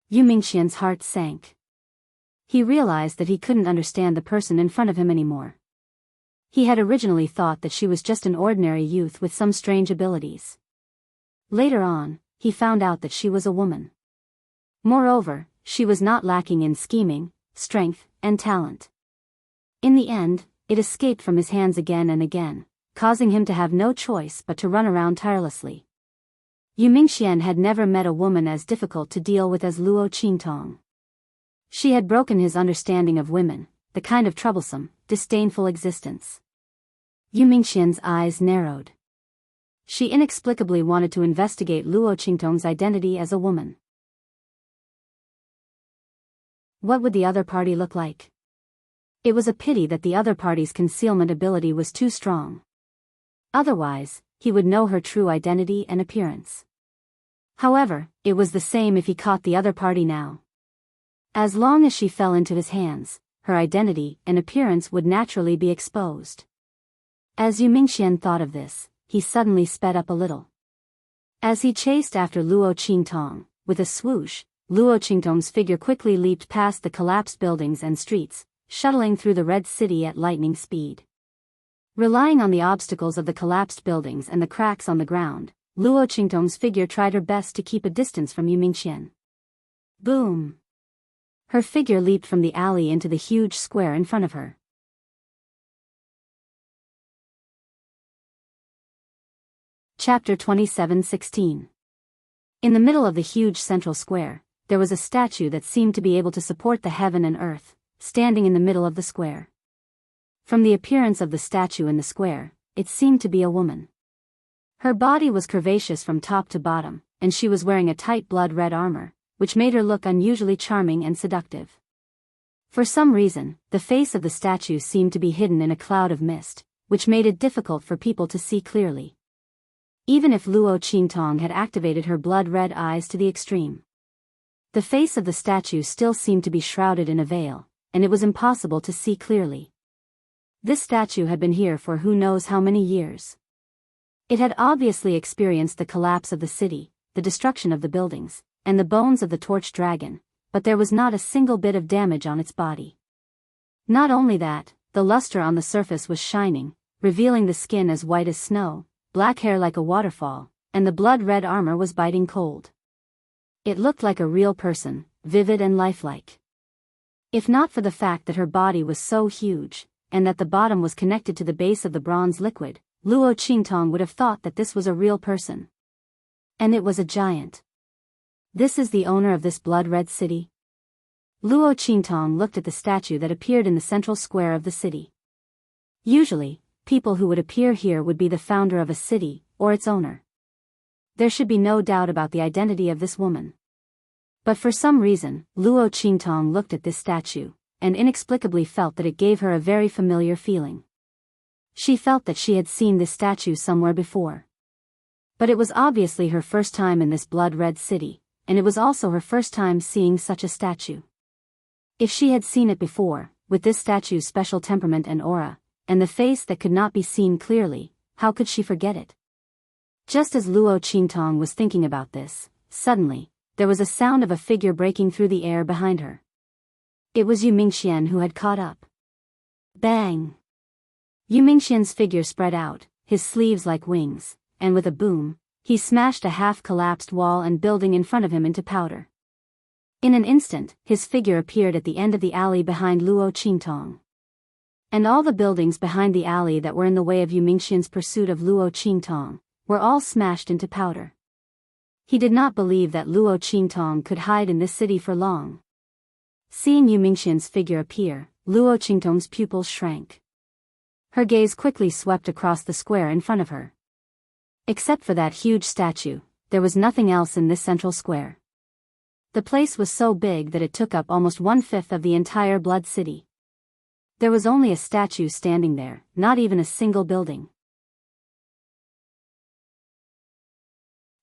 Speaker 1: Yu Mingxian's heart sank. He realized that he couldn't understand the person in front of him anymore. He had originally thought that she was just an ordinary youth with some strange abilities. Later on, he found out that she was a woman. Moreover, she was not lacking in scheming, strength, and talent. In the end, it escaped from his hands again and again, causing him to have no choice but to run around tirelessly. Yu Mingxian had never met a woman as difficult to deal with as Luo Qingtong. She had broken his understanding of women, the kind of troublesome, disdainful existence. Yu Mingxian's eyes narrowed. She inexplicably wanted to investigate Luo Qingtong's identity as a woman. What would the other party look like? It was a pity that the other party's concealment ability was too strong. Otherwise, he would know her true identity and appearance. However, it was the same if he caught the other party now. As long as she fell into his hands, her identity and appearance would naturally be exposed. As Yu Mingxian thought of this, he suddenly sped up a little. As he chased after Luo Qingtong, with a swoosh, Luo Qingtong's figure quickly leaped past the collapsed buildings and streets, shuttling through the Red City at lightning speed. Relying on the obstacles of the collapsed buildings and the cracks on the ground, Luo Qingtong's figure tried her best to keep a distance from Yu Mingxian. Boom! Her figure leaped from the alley into the huge square in front of her. Chapter 27:16. In the middle of the huge central square, there was a statue that seemed to be able to support the heaven and earth, standing in the middle of the square. From the appearance of the statue in the square, it seemed to be a woman. Her body was curvaceous from top to bottom, and she was wearing a tight blood-red armor, which made her look unusually charming and seductive. For some reason, the face of the statue seemed to be hidden in a cloud of mist, which made it difficult for people to see clearly. Even if Luo Qingtong had activated her blood-red eyes to the extreme, the face of the statue still seemed to be shrouded in a veil, and it was impossible to see clearly. This statue had been here for who knows how many years. It had obviously experienced the collapse of the city, the destruction of the buildings, and the bones of the torch dragon, but there was not a single bit of damage on its body. Not only that, the luster on the surface was shining, revealing the skin as white as snow, black hair like a waterfall, and the blood-red armor was biting cold. It looked like a real person, vivid and lifelike. If not for the fact that her body was so huge, and that the bottom was connected to the base of the bronze liquid, Luo Qingtong would have thought that this was a real person. And it was a giant. This is the owner of this blood-red city? Luo Qingtong looked at the statue that appeared in the central square of the city. Usually, people who would appear here would be the founder of a city, or its owner. There should be no doubt about the identity of this woman. But for some reason, Luo Qingtong looked at this statue, and inexplicably felt that it gave her a very familiar feeling. She felt that she had seen this statue somewhere before. But it was obviously her first time in this blood-red city, and it was also her first time seeing such a statue. If she had seen it before, with this statue's special temperament and aura, and the face that could not be seen clearly, how could she forget it? Just as Luo Qingtong was thinking about this, suddenly, there was a sound of a figure breaking through the air behind her. It was Yu Mingxian who had caught up. Bang! Yu Mingxian's figure spread out, his sleeves like wings, and with a boom, he smashed a half-collapsed wall and building in front of him into powder. In an instant, his figure appeared at the end of the alley behind Luo Qingtong. And all the buildings behind the alley that were in the way of Yu Mingxian's pursuit of Luo Qingtong were all smashed into powder. He did not believe that Luo Qingtong could hide in this city for long. Seeing Yu Mingxian's figure appear, Luo Qingtong's pupils shrank. Her gaze quickly swept across the square in front of her. Except for that huge statue, there was nothing else in this central square. The place was so big that it took up almost 1/5 of the entire Blood City. There was only a statue standing there, not even a single building.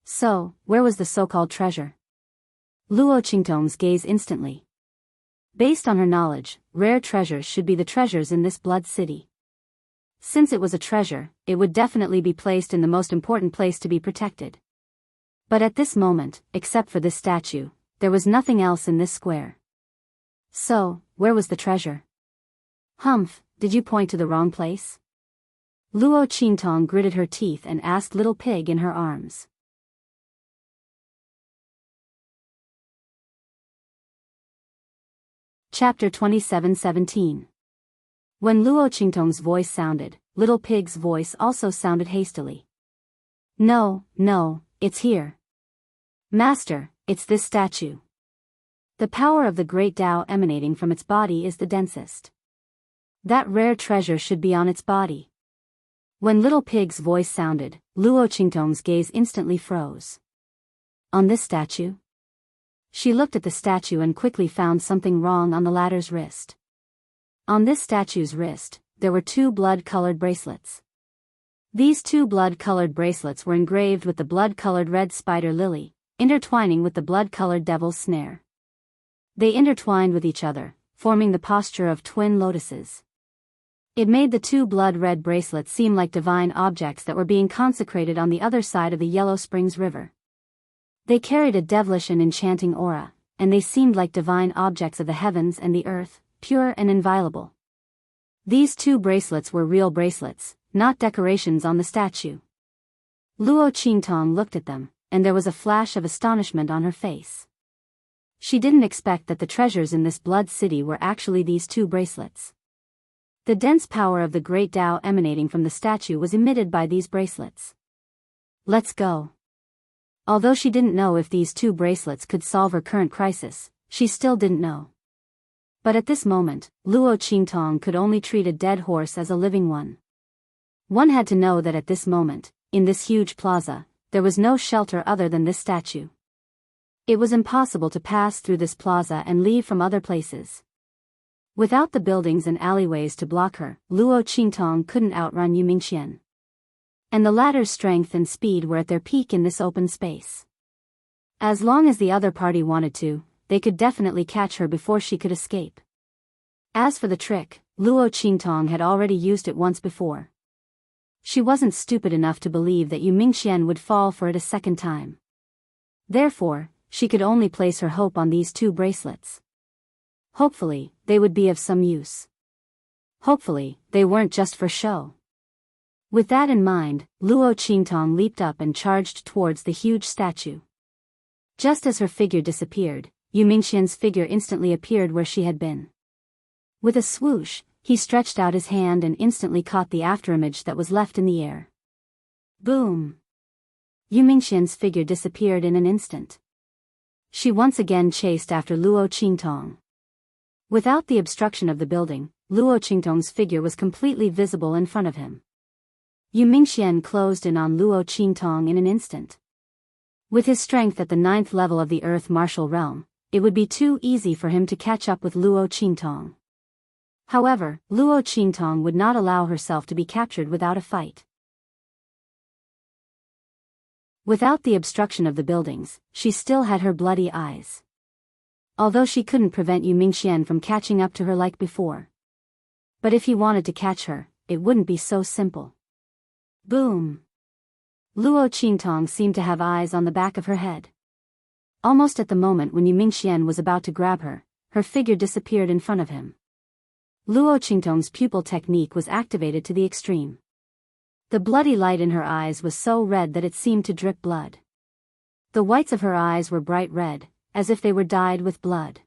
Speaker 1: So, where was the so-called treasure? Luo Qingtong's gaze instantly. Based on her knowledge, rare treasures should be the treasures in this Blood City. Since it was a treasure, it would definitely be placed in the most important place to be protected. But at this moment, except for this statue, there was nothing else in this square. So, where was the treasure? Humph, did you point to the wrong place? Luo Qingtong gritted her teeth and asked Little Pig in her arms. Chapter 27:17. When Luo Qingtong's voice sounded, Little Pig's voice also sounded hastily. No, it's here. Master, it's this statue. The power of the great Tao emanating from its body is the densest. That rare treasure should be on its body. When Little Pig's voice sounded, Luo Qingtong's gaze instantly froze. On this statue? She looked at the statue and quickly found something wrong on the latter's wrist. On this statue's wrist, there were 2 blood-colored bracelets. These 2 blood-colored bracelets were engraved with the blood-colored red spider lily, intertwining with the blood-colored devil's snare. They intertwined with each other, forming the posture of twin lotuses. It made the 2 blood-red bracelets seem like divine objects that were being consecrated on the other side of the Yellow Springs River. They carried a devilish and enchanting aura, and they seemed like divine objects of the heavens and the earth, pure and inviolable. These 2 bracelets were real bracelets, not decorations on the statue. Luo Qingtong looked at them, and there was a flash of astonishment on her face. She didn't expect that the treasures in this Blood City were actually these 2 bracelets. The dense power of the great Tao emanating from the statue was emitted by these bracelets. Let's go. Although she didn't know if these 2 bracelets could solve her current crisis, she still didn't know. But at this moment, Luo Qingtong could only treat a dead horse as a living one. One had to know that at this moment, in this huge plaza, there was no shelter other than this statue. It was impossible to pass through this plaza and leave from other places. Without the buildings and alleyways to block her, Luo Qingtong couldn't outrun Yu Mingxian. And the latter's strength and speed were at their peak in this open space. As long as the other party wanted to, they could definitely catch her before she could escape. As for the trick, Luo Qingtong had already used it once before. She wasn't stupid enough to believe that Yu Mingxian would fall for it a second time. Therefore, she could only place her hope on these 2 bracelets. Hopefully, they would be of some use. Hopefully, they weren't just for show. With that in mind, Luo Qingtong leaped up and charged towards the huge statue. Just as her figure disappeared, Yu Mingxian's figure instantly appeared where she had been. With a swoosh, he stretched out his hand and instantly caught the afterimage that was left in the air. Boom! Yu Mingxian's figure disappeared in an instant. She once again chased after Luo Qingtong. Without the obstruction of the building, Luo Qingtong's figure was completely visible in front of him. Yu Mingxian closed in on Luo Qingtong in an instant. With his strength at the 9th level of the Earth Martial Realm, it would be too easy for him to catch up with Luo Qingtong. However, Luo Qingtong would not allow herself to be captured without a fight. Without the obstruction of the buildings, she still had her bloody eyes. Although she couldn't prevent Yu Mingxian from catching up to her like before. But if he wanted to catch her, it wouldn't be so simple. Boom! Luo Qingtong seemed to have eyes on the back of her head. Almost at the moment when Yu Mingxian was about to grab her, her figure disappeared in front of him. Luo Qingtong's pupil technique was activated to the extreme. The bloody light in her eyes was so red that it seemed to drip blood. The whites of her eyes were bright red, as if they were dyed with blood.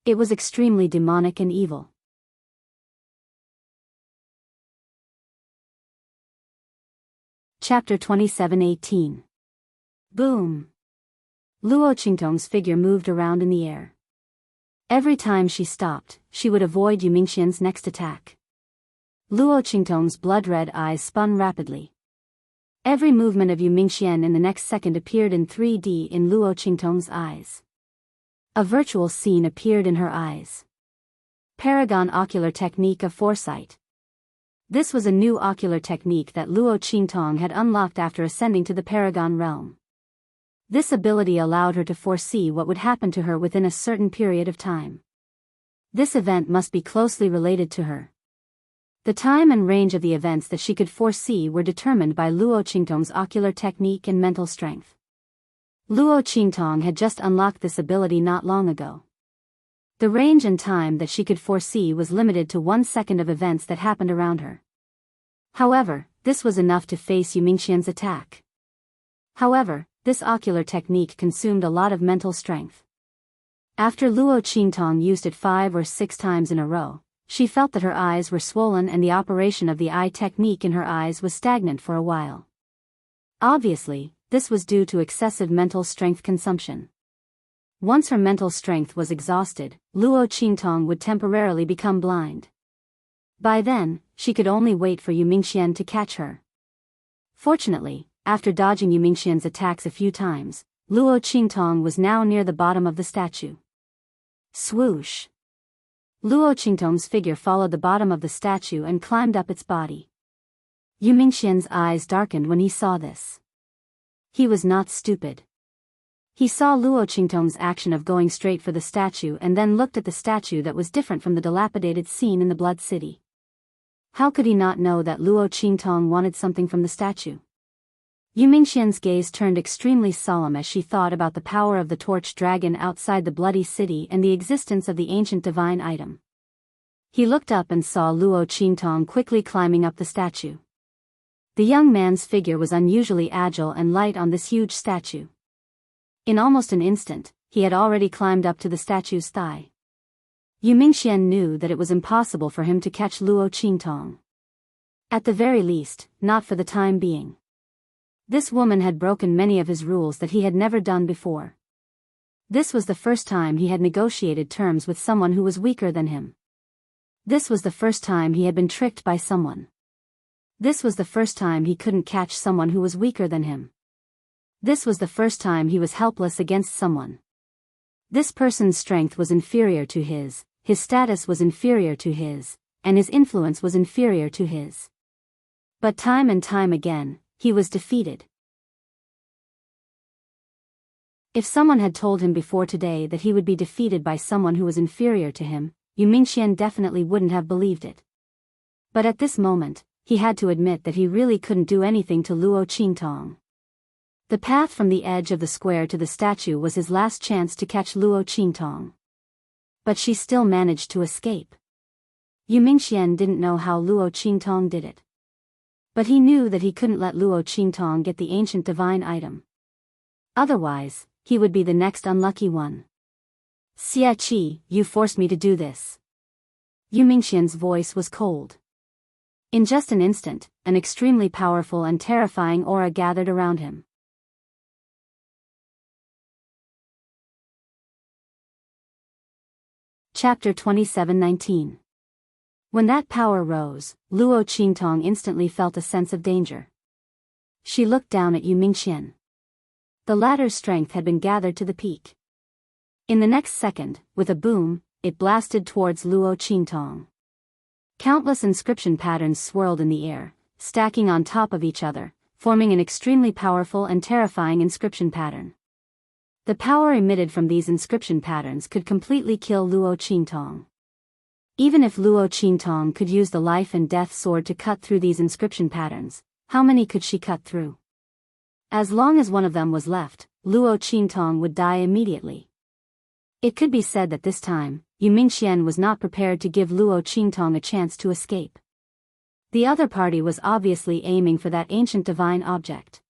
Speaker 1: It was extremely demonic and evil. Chapter 27:18. Boom! Luo Qingtong's figure moved around in the air. Every time she stopped, she would avoid Yu Mingxian's next attack. Luo Qingtong's blood-red eyes spun rapidly. Every movement of Yu Mingxian in the next second appeared in 3D in Luo Qingtong's eyes. A virtual scene appeared in her eyes. Paragon Ocular Technique of Foresight. This was a new ocular technique that Luo Qingtong had unlocked after ascending to the Paragon realm. This ability allowed her to foresee what would happen to her within a certain period of time. This event must be closely related to her. The time and range of the events that she could foresee were determined by Luo Qingtong's ocular technique and mental strength. Luo Qingtong had just unlocked this ability not long ago. The range and time that she could foresee was limited to 1 second of events that happened around her. However, this was enough to face Yu Mingxian's attack. However, this ocular technique consumed a lot of mental strength. After Luo Qingtong used it 5 or 6 times in a row, she felt that her eyes were swollen and the operation of the eye technique in her eyes was stagnant for a while. Obviously, this was due to excessive mental strength consumption. Once her mental strength was exhausted, Luo Qingtong would temporarily become blind. By then, she could only wait for Yu Mingxian to catch her. Fortunately, after dodging Yu Mingxian's attacks a few times, Luo Qingtong was now near the bottom of the statue. Swoosh! Luo Qingtong's figure followed the bottom of the statue and climbed up its body. Yu Mingxian's eyes darkened when he saw this. He was not stupid. He saw Luo Qingtong's action of going straight for the statue and then looked at the statue that was different from the dilapidated scene in the Blood City. How could he not know that Luo Qingtong wanted something from the statue? Yu Mingxian's gaze turned extremely solemn as she thought about the power of the torch dragon outside the bloody city and the existence of the ancient divine item. He looked up and saw Luo Qingtong quickly climbing up the statue. The young man's figure was unusually agile and light on this huge statue. In almost an instant, he had already climbed up to the statue's thigh. Yu Mingxian knew that it was impossible for him to catch Luo Qingtong. At the very least, not for the time being. This woman had broken many of his rules that he had never done before. This was the first time he had negotiated terms with someone who was weaker than him. This was the first time he had been tricked by someone. This was the first time he couldn't catch someone who was weaker than him. This was the first time he was helpless against someone. This person's strength was inferior to his status was inferior to his, and his influence was inferior to his. But time and time again, he was defeated. If someone had told him before today that he would be defeated by someone who was inferior to him, Yu Mingxian definitely wouldn't have believed it. But at this moment, he had to admit that he really couldn't do anything to Luo Qingtong. The path from the edge of the square to the statue was his last chance to catch Luo Qingtong. But she still managed to escape. Yu Mingxian didn't know how Luo Qingtong did it. But he knew that he couldn't let Luo Qingtong get the ancient divine item. Otherwise, he would be the next unlucky one. Xie Qi, you forced me to do this. Yu Mingxian's voice was cold. In just an instant, an extremely powerful and terrifying aura gathered around him. Chapter 27:19. When that power rose, Luo Qingtong instantly felt a sense of danger. She looked down at Yu Mingxian. The latter's strength had been gathered to the peak. In the next second, with a boom, it blasted towards Luo Qingtong. Countless inscription patterns swirled in the air, stacking on top of each other, forming an extremely powerful and terrifying inscription pattern. The power emitted from these inscription patterns could completely kill Luo Qingtong. Even if Luo Qingtong could use the life and death sword to cut through these inscription patterns, how many could she cut through? As long as one of them was left, Luo Qingtong would die immediately. It could be said that this time, Yu Mingxian was not prepared to give Luo Qingtong a chance to escape. The other party was obviously aiming for that ancient divine object.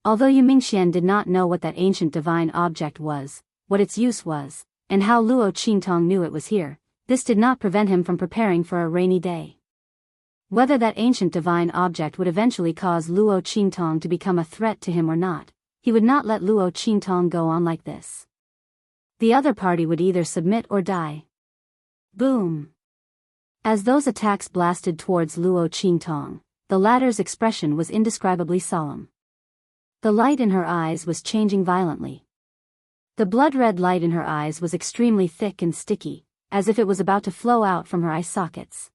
Speaker 1: Although Yu Mingxian did not know what that ancient divine object was, what its use was, and how Luo Qingtong knew it was here, this did not prevent him from preparing for a rainy day. Whether that ancient divine object would eventually cause Luo Qingtong to become a threat to him or not, he would not let Luo Qingtong go on like this. The other party would either submit or die. Boom! As those attacks blasted towards Luo Qingtong, the latter's expression was indescribably solemn. The light in her eyes was changing violently. The blood-red light in her eyes was extremely thick and sticky, as if it was about to flow out from her eye sockets.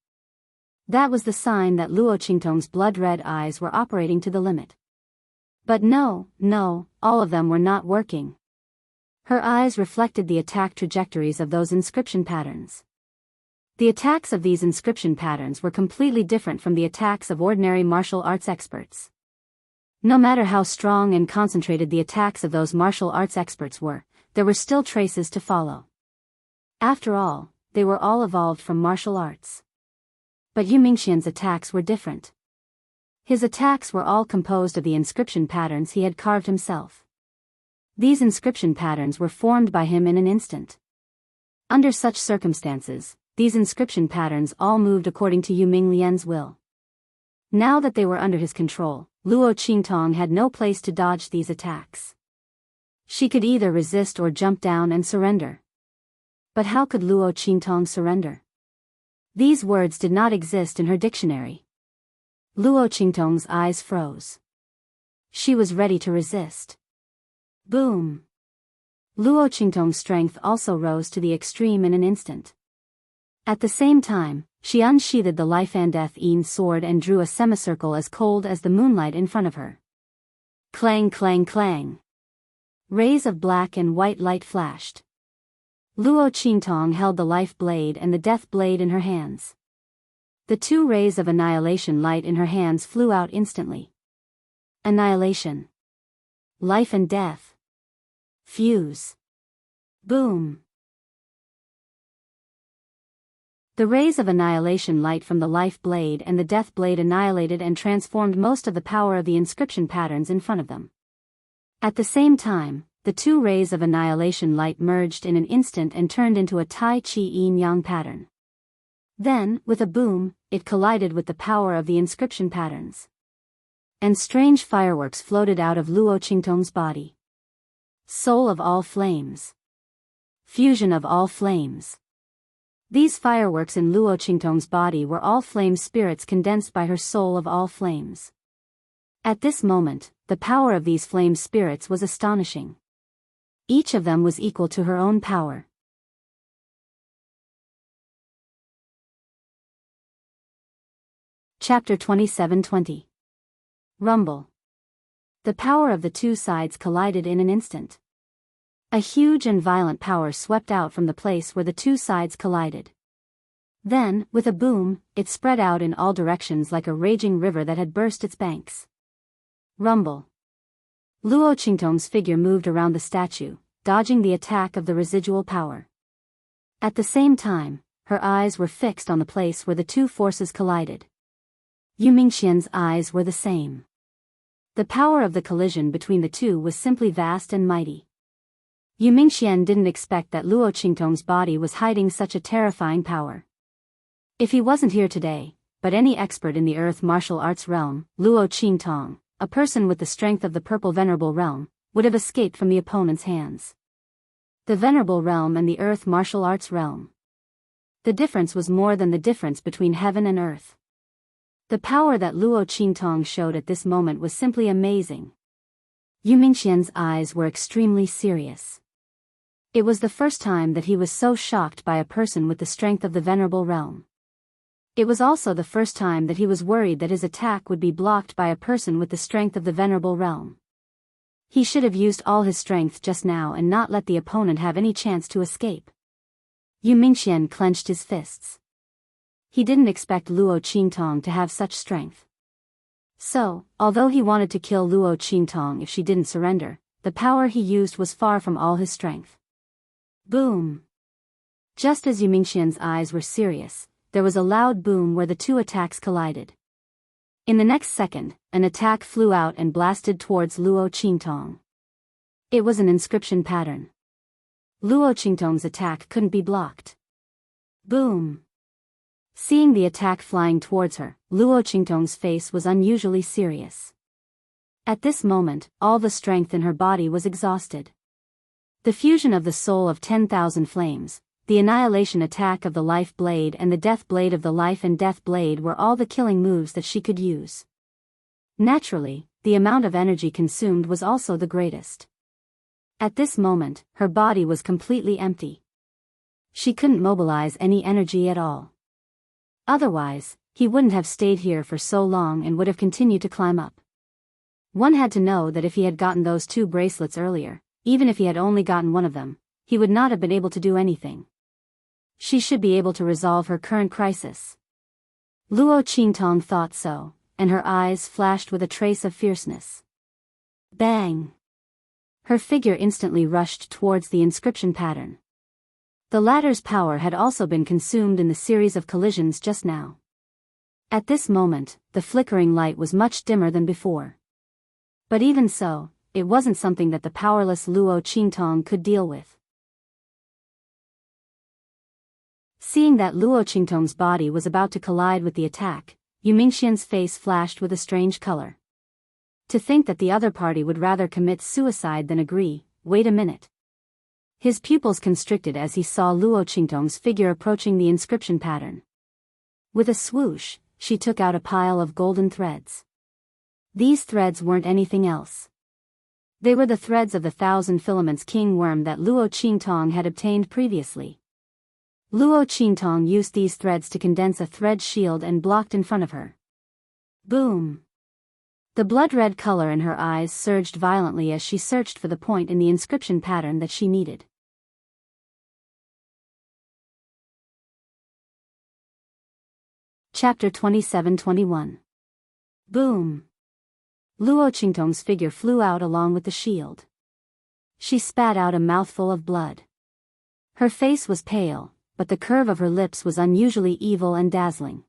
Speaker 1: That was the sign that Luo Qingtong's blood-red eyes were operating to the limit. But no, all of them were not working. Her eyes reflected the attack trajectories of those inscription patterns. The attacks of these inscription patterns were completely different from the attacks of ordinary martial arts experts. No matter how strong and concentrated the attacks of those martial arts experts were, there were still traces to follow. After all, they were all evolved from martial arts. But Yu Mingxian's attacks were different. His attacks were all composed of the inscription patterns he had carved himself. These inscription patterns were formed by him in an instant. Under such circumstances, these inscription patterns all moved according to Yu Minglian's will. Now that they were under his control, Luo Qingtong had no place to dodge these attacks. She could either resist or jump down and surrender. But how could Luo Qingtong surrender? These words did not exist in her dictionary. Luo Qingtong's eyes froze. She was ready to resist. Boom! Luo Qingtong's strength also rose to the extreme in an instant. At the same time, she unsheathed the life and death sword and drew a semicircle as cold as the moonlight in front of her. Clang clang clang. Rays of black and white light flashed. Luo Qingtong held the life blade and the death blade in her hands. The two rays of annihilation light in her hands flew out instantly. Annihilation. Life and death. Fuse. Boom. The rays of annihilation light from the life blade and the death blade annihilated and transformed most of the power of the inscription patterns in front of them. At the same time, the two rays of annihilation light merged in an instant and turned into a Tai Chi yin-yang pattern. Then, with a boom, it collided with the power of the inscription patterns. And strange fireworks floated out of Luo Qingtong's body. Soul of all flames. Fusion of all flames. These fireworks in Luo Qingtong's body were all flame spirits condensed by her soul of all flames. At this moment, the power of these flame spirits was astonishing. Each of them was equal to her own power. Chapter 27:20. Rumble. The power of the two sides collided in an instant. A huge and violent power swept out from the place where the two sides collided. Then, with a boom, it spread out in all directions like a raging river that had burst its banks. Rumble. Luo Qingtong's figure moved around the statue, dodging the attack of the residual power. At the same time, her eyes were fixed on the place where the two forces collided. Yu Mingxian's eyes were the same. The power of the collision between the two was simply vast and mighty. Yu Mingxian didn't expect that Luo Qingtong's body was hiding such a terrifying power. If he wasn't here today, but any expert in the earth martial arts realm, Luo Qingtong, a person with the strength of the purple venerable realm, would have escaped from the opponent's hands. The venerable realm and the earth martial arts realm. The difference was more than the difference between heaven and earth. The power that Luo Qingtong showed at this moment was simply amazing. Yu Mingxian's eyes were extremely serious. It was the first time that he was so shocked by a person with the strength of the Venerable Realm. It was also the first time that he was worried that his attack would be blocked by a person with the strength of the Venerable Realm. He should have used all his strength just now and not let the opponent have any chance to escape. Yu Mingxian clenched his fists. He didn't expect Luo Qingtong to have such strength. So, although he wanted to kill Luo Qingtong if she didn't surrender, the power he used was far from all his strength. Boom! Just as Yu Mingxian's eyes were serious, there was a loud boom where the two attacks collided. In the next second, an attack flew out and blasted towards Luo Qingtong. It was an inscription pattern. Luo Qingtong's attack couldn't be blocked. Boom! Seeing the attack flying towards her, Luo Qingtong's face was unusually serious. At this moment, all the strength in her body was exhausted. The fusion of the soul of 10,000 flames, the annihilation attack of the life blade and the death blade of the life and death blade were all the killing moves that she could use. Naturally, the amount of energy consumed was also the greatest. At this moment, her body was completely empty. She couldn't mobilize any energy at all. Otherwise, he wouldn't have stayed here for so long and would have continued to climb up. One had to know that if he had gotten those 2 bracelets earlier, even if he had only gotten one of them, he would not have been able to do anything. She should be able to resolve her current crisis. Luo Qingtong thought so, and her eyes flashed with a trace of fierceness. Bang! Her figure instantly rushed towards the inscription pattern. The latter's power had also been consumed in the series of collisions just now. At this moment, the flickering light was much dimmer than before. But even so, it wasn't something that the powerless Luo Qingtong could deal with. Seeing that Luo Qingtong's body was about to collide with the attack, Yu Mingxian's face flashed with a strange color. To think that the other party would rather commit suicide than agree. Wait a minute. His pupils constricted as he saw Luo Qingtong's figure approaching the inscription pattern. With a swoosh, she took out a pile of golden threads. These threads weren't anything else. They were the threads of the 1,000 filaments king worm that Luo Qingtong had obtained previously. Luo Qingtong used these threads to condense a thread shield and blocked in front of her. Boom! The blood-red color in her eyes surged violently as she searched for the point in the inscription pattern that she needed. Chapter 27-21. Boom! Luo Qingtong's figure flew out along with the shield. She spat out a mouthful of blood. Her face was pale, but the curve of her lips was unusually evil and dazzling.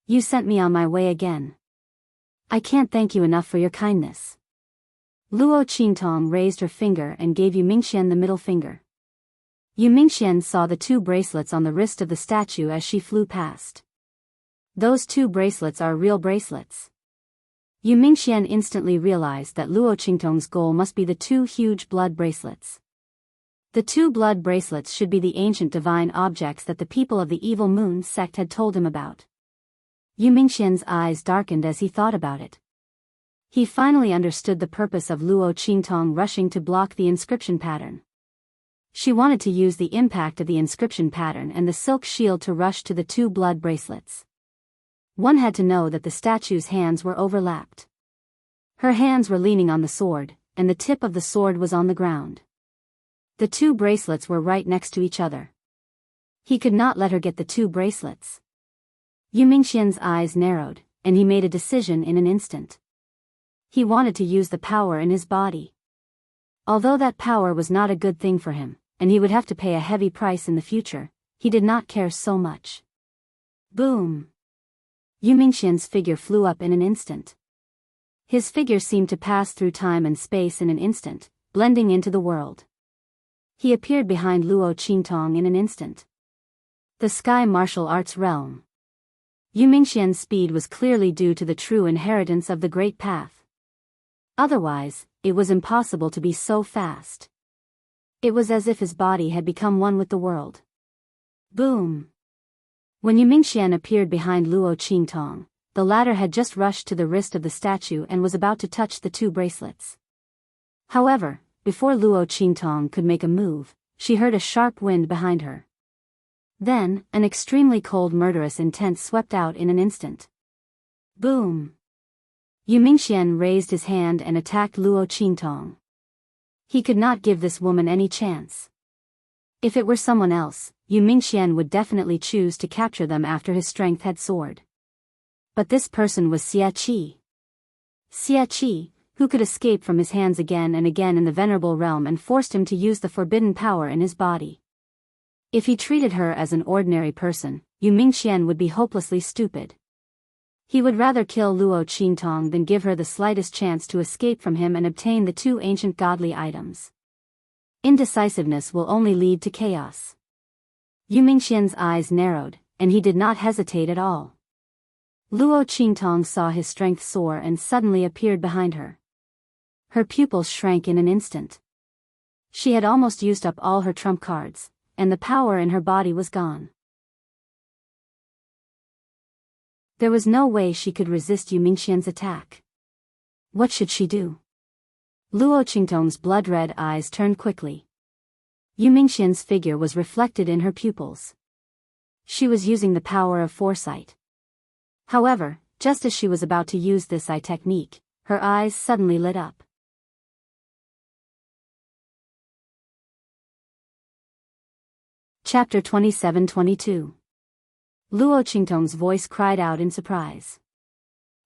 Speaker 1: You sent me on my way again. I can't thank you enough for your kindness. Luo Qingtong raised her finger and gave Yu Mingxian the middle finger. Yu Mingxian saw the 2 bracelets on the wrist of the statue as she flew past. Those 2 bracelets are real bracelets. Yu Mingxian instantly realized that Luo Qingtong's goal must be the 2 huge blood bracelets. The 2 blood bracelets should be the ancient divine objects that the people of the Evil Moon sect had told him about. Yu Mingxian's eyes darkened as he thought about it. He finally understood the purpose of Luo Qingtong rushing to block the inscription pattern. She wanted to use the impact of the inscription pattern and the silk shield to rush to the 2 blood bracelets. One had to know that the statue's hands were overlapped. Her hands were leaning on the sword, and the tip of the sword was on the ground. The 2 bracelets were right next to each other. He could not let her get the 2 bracelets. Yu Mingxian's eyes narrowed, and he made a decision in an instant. He wanted to use the power in his body. Although that power was not a good thing for him, and he would have to pay a heavy price in the future, he did not care so much. Boom! Yu Mingxian's figure flew up in an instant. His figure seemed to pass through time and space in an instant, blending into the world. He appeared behind Luo Qingtong in an instant. The Sky Martial Arts Realm. Yu Mingxian's speed was clearly due to the true inheritance of the Great Path. Otherwise, it was impossible to be so fast. It was as if his body had become one with the world. Boom! When Yu Mingxian appeared behind Luo Qingtong, the latter had just rushed to the wrist of the statue and was about to touch the two bracelets. However, before Luo Qingtong could make a move, she heard a sharp wind behind her. Then, an extremely cold murderous intent swept out in an instant. Boom! Yu Mingxian raised his hand and attacked Luo Qingtong. He could not give this woman any chance. If it were someone else, Yu Mingxian would definitely choose to capture them after his strength had soared. But this person was Xia Qi. Xia Qi, who could escape from his hands again and again in the venerable realm and forced him to use the forbidden power in his body. If he treated her as an ordinary person, Yu Mingxian would be hopelessly stupid. He would rather kill Luo Qingtong than give her the slightest chance to escape from him and obtain the two ancient godly items. Indecisiveness will only lead to chaos. Yu Mingxian's eyes narrowed, and he did not hesitate at all. Luo Qingtong saw his strength soar and suddenly appeared behind her. Her pupils shrank in an instant. She had almost used up all her trump cards, and the power in her body was gone. There was no way she could resist Yu Mingxian's attack. What should she do? Luo Qingtong's blood-red eyes turned quickly. Yu Mingxian's figure was reflected in her pupils. She was using the power of foresight. However, just as she was about to use this eye technique, her eyes suddenly lit up. Chapter 27-22. Luo Qingtong's voice cried out in surprise.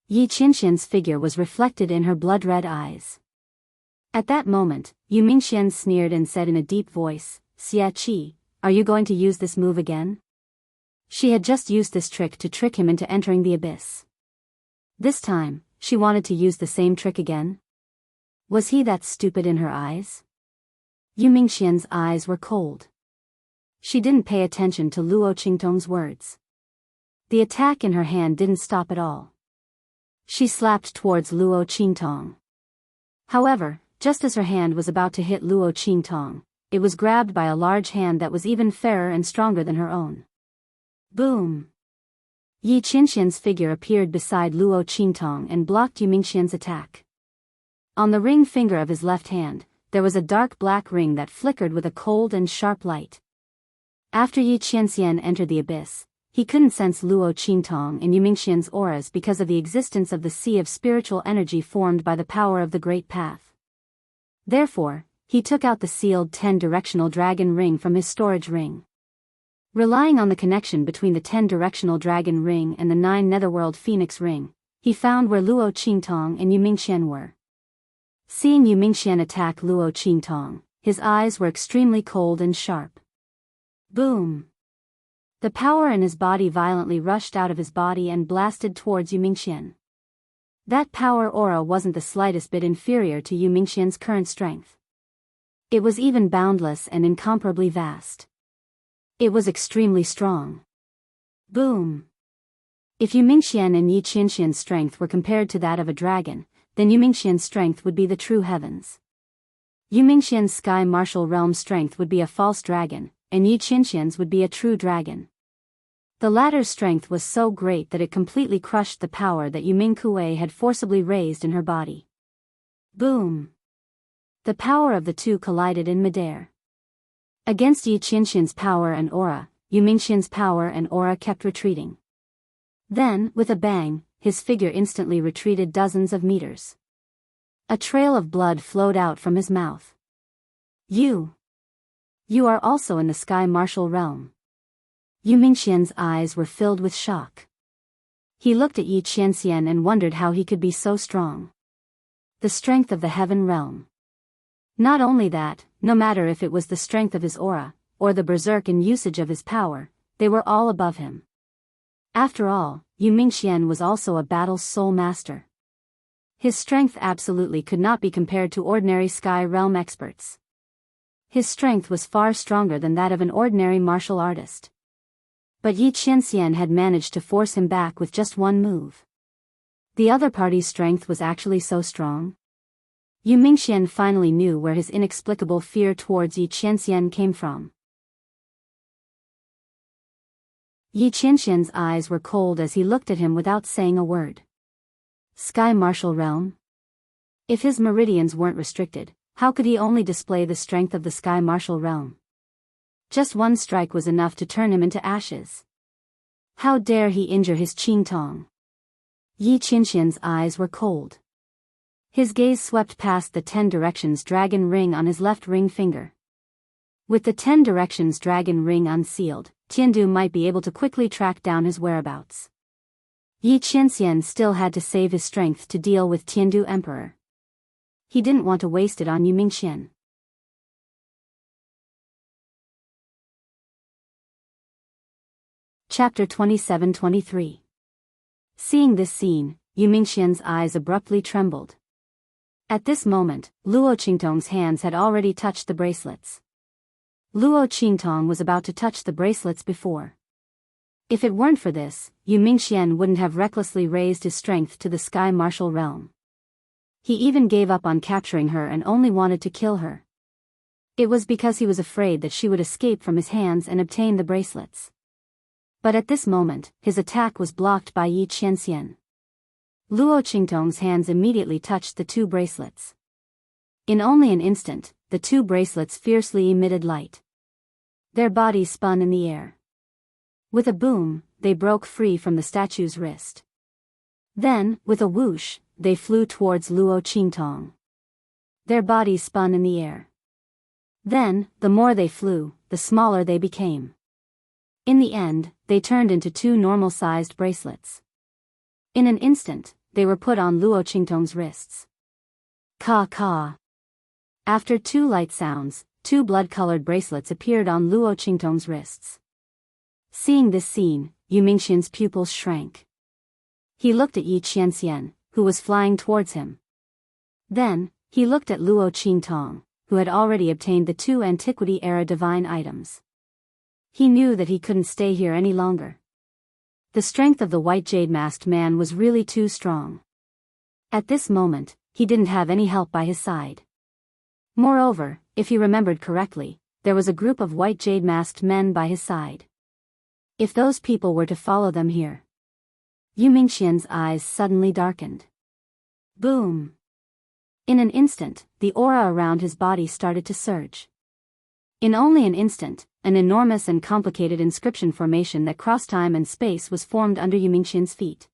Speaker 1: Yi Qinxian's figure was reflected in her blood-red eyes. At that moment, Yu Mingxian sneered and said in a deep voice, "Xia Qi, are you going to use this move again?" She had just used this trick to trick him into entering the abyss. This time, she wanted to use the same trick again? Was he that stupid in her eyes? Yu Mingxian's eyes were cold. She didn't pay attention to Luo Qingtong's words. The attack in her hand didn't stop at all. She slapped towards Luo Qingtong. However, just as her hand was about to hit Luo Qingtong, it was grabbed by a large hand that was even fairer and stronger than her own. Boom! Yi Qinxian's figure appeared beside Luo Qingtong and blocked Yu Mingxian's attack. On the ring finger of his left hand, there was a dark black ring that flickered with a cold and sharp light. After Yi Qianxian entered the abyss, he couldn't sense Luo Qingtong and Yu Mingxian's auras because of the existence of the sea of spiritual energy formed by the power of the Great Path. Therefore, he took out the sealed 10-directional dragon ring from his storage ring. Relying on the connection between the 10-directional dragon ring and the 9 netherworld phoenix ring, he found where Luo Qingtong and Yu Mingxian were. Seeing Yu Mingxian attack Luo Qingtong, his eyes were extremely cold and sharp. Boom! The power in his body violently rushed out of his body and blasted towards Yu Mingxian. That power aura wasn't the slightest bit inferior to Yu Mingxian's current strength. It was even boundless and incomparably vast. It was extremely strong. Boom! If Yu Mingxian and Yi Qinxian's strength were compared to that of a dragon, then Yu Mingxian's strength would be the true heavens. Yu Mingxian's sky martial realm strength would be a false dragon, and Yi Qinxian's would be a true dragon. The latter's strength was so great that it completely crushed the power that Yu Mingkue had forcibly raised in her body. Boom! The power of the two collided in midair. Against Yi Qinxian's power and aura, Yu Mingxian's power and aura kept retreating. Then, with a bang, his figure instantly retreated dozens of meters. A trail of blood flowed out from his mouth. You are also in the sky martial realm. Yu Mingxian's eyes were filled with shock. He looked at Yi Qianxian and wondered how he could be so strong. The strength of the heaven realm. Not only that, no matter if it was the strength of his aura, or the berserk usage of his power, they were all above him. After all, Yu Mingxian was also a battle's soul master. His strength absolutely could not be compared to ordinary sky realm experts. His strength was far stronger than that of an ordinary martial artist. But Yi Qianxian had managed to force him back with just one move. The other party's strength was actually so strong. Yu Mingxian finally knew where his inexplicable fear towards Yi Qianxian came from. Yi Qianxian's eyes were cold as he looked at him without saying a word. Sky Martial Realm? If his meridians weren't restricted, how could he only display the strength of the Sky Martial Realm? Just one strike was enough to turn him into ashes. How dare he injure his Qingtong? Yi Qianxian's eyes were cold. His gaze swept past the 10 Directions dragon ring on his left ring finger. With the 10 Directions dragon ring unsealed, Tiandu might be able to quickly track down his whereabouts. Yi Qianxian still had to save his strength to deal with Tiandu Emperor. He didn't want to waste it on Yu Mingxian. Chapter 27-23. Seeing this scene, Yu Mingxian's eyes abruptly trembled. At this moment, Luo Qingtong's hands had already touched the bracelets. Luo Qingtong was about to touch the bracelets before. If it weren't for this, Yu Mingxian wouldn't have recklessly raised his strength to the Sky Martial Realm. He even gave up on capturing her and only wanted to kill her. It was because he was afraid that she would escape from his hands and obtain the bracelets. But at this moment, his attack was blocked by Yi Qianxian. Luo Qingtong's hands immediately touched the 2 bracelets. In only an instant, the 2 bracelets fiercely emitted light. Their bodies spun in the air. With a boom, they broke free from the statue's wrist. Then, with a whoosh, they flew towards Luo Qingtong. Their bodies spun in the air. Then, the more they flew, the smaller they became. In the end, they turned into 2 normal-sized bracelets. In an instant, they were put on Luo Qingtong's wrists. Ka. After 2 light sounds, 2 blood-colored bracelets appeared on Luo Qingtong's wrists. Seeing this scene, Yu Mingxian's pupils shrank. He looked at Yi Qianxian, who was flying towards him. Then, he looked at Luo Qingtong, who had already obtained the 2 Antiquity-era divine items. He knew that he couldn't stay here any longer. The strength of the white jade-masked man was really too strong. At this moment, he didn't have any help by his side. Moreover, if he remembered correctly, there was a group of white jade-masked men by his side. If those people were to follow them here. Yu Mingxian's eyes suddenly darkened. Boom! In an instant, the aura around his body started to surge. In only an instant, an enormous and complicated inscription formation that crossed time and space was formed under Yu Mingxian's feet.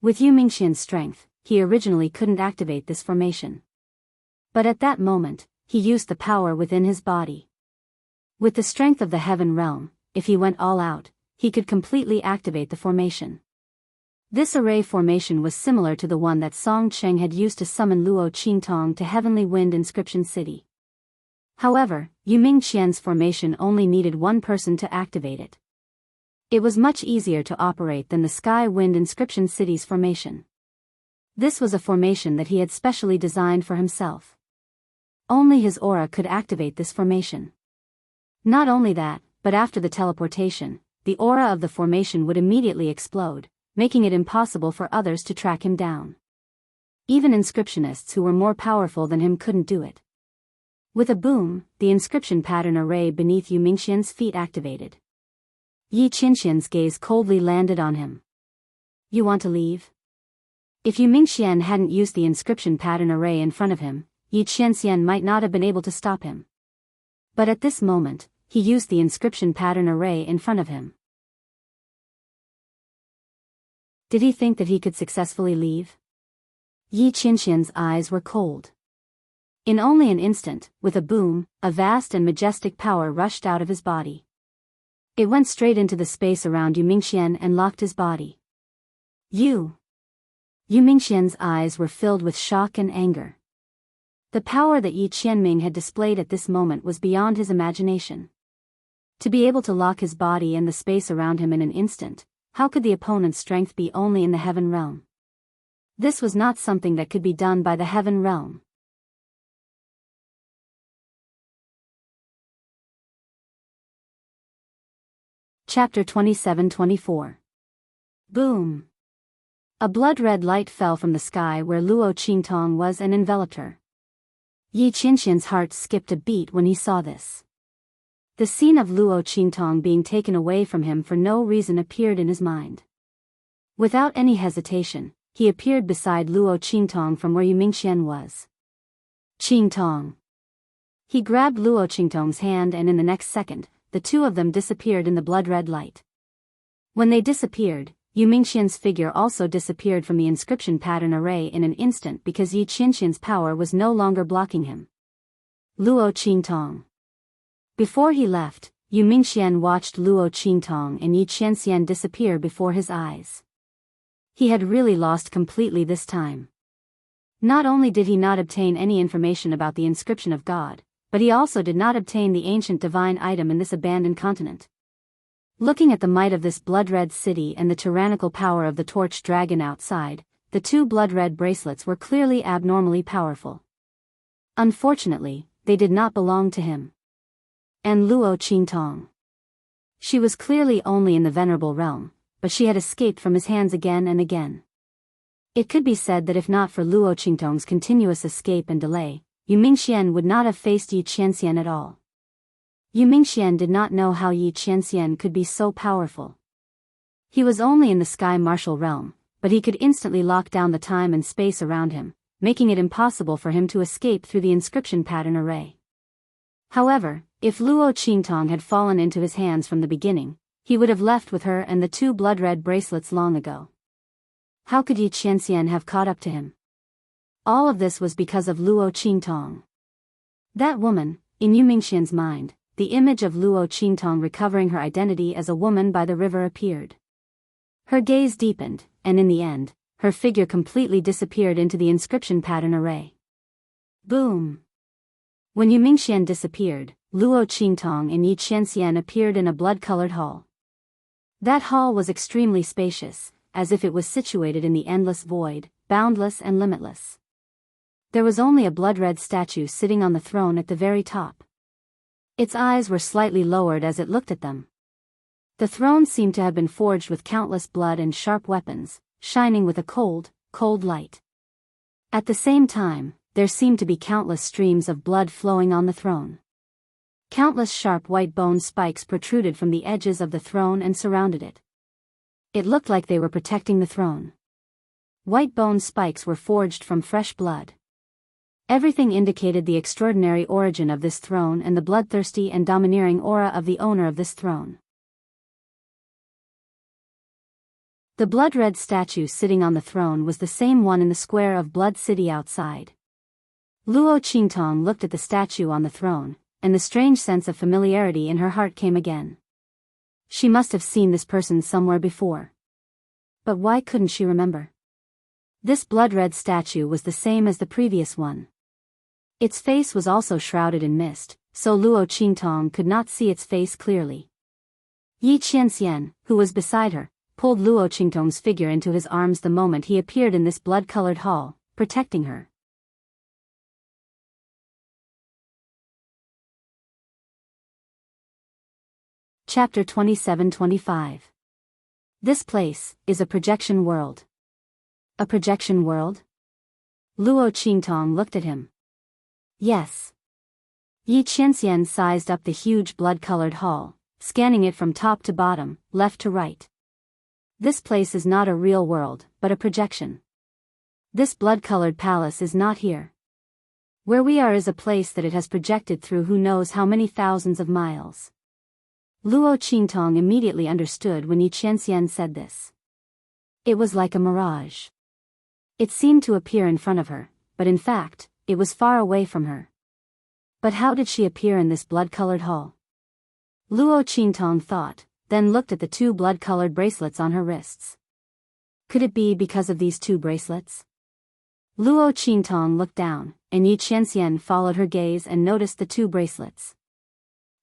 Speaker 1: With Yu Mingxian's strength, he originally couldn't activate this formation. But at that moment, he used the power within his body. With the strength of the heaven realm, if he went all out, he could completely activate the formation. This array formation was similar to the one that Song Cheng had used to summon Luo Qingtong to Heavenly Wind Inscription City. However, Yu Mingxian's formation only needed 1 person to activate it. It was much easier to operate than the Sky Wind Inscription City's formation. This was a formation that he had specially designed for himself. Only his aura could activate this formation. Not only that, but after the teleportation, the aura of the formation would immediately explode, making it impossible for others to track him down. Even inscriptionists who were more powerful than him couldn't do it. With a boom, the inscription pattern array beneath Yu Mingxian's feet activated. Yi Qianxian's gaze coldly landed on him. You want to leave? If Yu Mingxian hadn't used the inscription pattern array in front of him, Yi Qianxian might not have been able to stop him. But at this moment, he used the inscription pattern array in front of him. Did he think that he could successfully leave? Yi Qianxian's eyes were cold. In only an instant, with a boom, a vast and majestic power rushed out of his body. It went straight into the space around Yu Mingxian and locked his body. Yu Mingxian's eyes were filled with shock and anger. The power that Yi Qianming had displayed at this moment was beyond his imagination. To be able to lock his body and the space around him in an instant, how could the opponent's strength be only in the heaven realm? This was not something that could be done by the heaven realm. Chapter 27-24. Boom! A blood-red light fell from the sky where Luo Qingtong was and enveloped her. Yi Qianxian's heart skipped a beat when he saw this. The scene of Luo Qingtong being taken away from him for no reason appeared in his mind. Without any hesitation, he appeared beside Luo Qingtong from where Yu Mingxian was. Qingtong. He grabbed Luo Qingtong's hand, and in the next second, the two of them disappeared in the blood-red light. When they disappeared, Yu Mingxian's figure also disappeared from the inscription pattern array in an instant because Yi Qianxian's power was no longer blocking him. Luo Qingtong. Before he left, Yu Mingxian watched Luo Qingtong and Yi Qianxian disappear before his eyes. He had really lost completely this time. Not only did he not obtain any information about the inscription of God, but he also did not obtain the ancient divine item in this abandoned continent. Looking at the might of this blood-red city and the tyrannical power of the torch dragon outside, the two blood-red bracelets were clearly abnormally powerful. Unfortunately, they did not belong to him. And Luo Qingtong. She was clearly only in the venerable realm, but she had escaped from his hands again and again. It could be said that if not for Luo Qingtong's continuous escape and delay, Yu Mingxian would not have faced Yi Qianxian at all. Yu Mingxian did not know how Yi Qianxian could be so powerful. He was only in the sky martial realm, but he could instantly lock down the time and space around him, making it impossible for him to escape through the inscription pattern array. However, if Luo Qingtong had fallen into his hands from the beginning, he would have left with her and the two blood-red bracelets long ago. How could Yi Qianxian have caught up to him? All of this was because of Luo Qingtong. That woman, in Yu Mingxian's mind, the image of Luo Qingtong recovering her identity as a woman by the river appeared. Her gaze deepened, and in the end, her figure completely disappeared into the inscription pattern array. Boom! When Yu Mingxian disappeared, Luo Qingtong and Yi Qianxian appeared in a blood-colored hall. That hall was extremely spacious, as if it was situated in the endless void, boundless and limitless. There was only a blood-red statue sitting on the throne at the very top. Its eyes were slightly lowered as it looked at them. The throne seemed to have been forged with countless blood and sharp weapons, shining with a cold, cold light. At the same time, there seemed to be countless streams of blood flowing on the throne. Countless sharp white bone spikes protruded from the edges of the throne and surrounded it. It looked like they were protecting the throne. White bone spikes were forged from fresh blood. Everything indicated the extraordinary origin of this throne and the bloodthirsty and domineering aura of the owner of this throne. The blood-red statue sitting on the throne was the same one in the square of Blood City outside. Luo Qingtong looked at the statue on the throne, and the strange sense of familiarity in her heart came again. She must have seen this person somewhere before. But why couldn't she remember? This blood-red statue was the same as the previous one. Its face was also shrouded in mist, so Luo Qingtong could not see its face clearly. Yi Qianxian, who was beside her, pulled Luo Qingtong's figure into his arms the moment he appeared in this blood-colored hall, protecting her. Chapter 27-25. This place is a projection world. A projection world? Luo Qingtong looked at him. Yes. Yi Qianxian sized up the huge blood-colored hall, scanning it from top to bottom, left to right. This place is not a real world, but a projection. This blood-colored palace is not here. Where we are is a place that it has projected through who knows how many thousands of miles. Luo Qingtong immediately understood when Yi Qianxian said this. It was like a mirage. It seemed to appear in front of her, but in fact, it was far away from her. But how did she appear in this blood-colored hall? Luo Qingtong thought, then looked at the two blood-colored bracelets on her wrists. Could it be because of these two bracelets? Luo Qingtong looked down, and Yi Qianxian followed her gaze and noticed the two bracelets.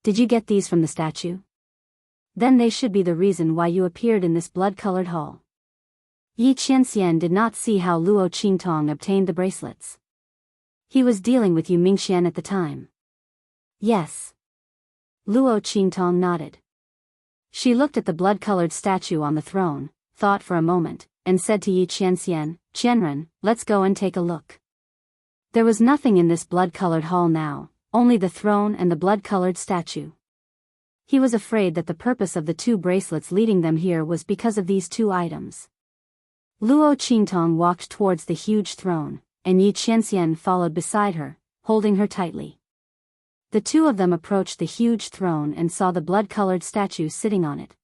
Speaker 1: Did you get these from the statue? Then they should be the reason why you appeared in this blood-colored hall. Yi Qianxian did not see how Luo Qingtong obtained the bracelets. He was dealing with Yu Mingxian at the time. Yes. Luo Qingtong nodded. She looked at the blood-colored statue on the throne, thought for a moment, and said to Yi Qianxian, Qianren, let's go and take a look. There was nothing in this blood-colored hall now, only the throne and the blood-colored statue. He was afraid that the purpose of the two bracelets leading them here was because of these two items. Luo Qingtong walked towards the huge throne, and Yi Qianxian followed beside her, holding her tightly. The two of them approached the huge throne and saw the blood-colored statue sitting on it.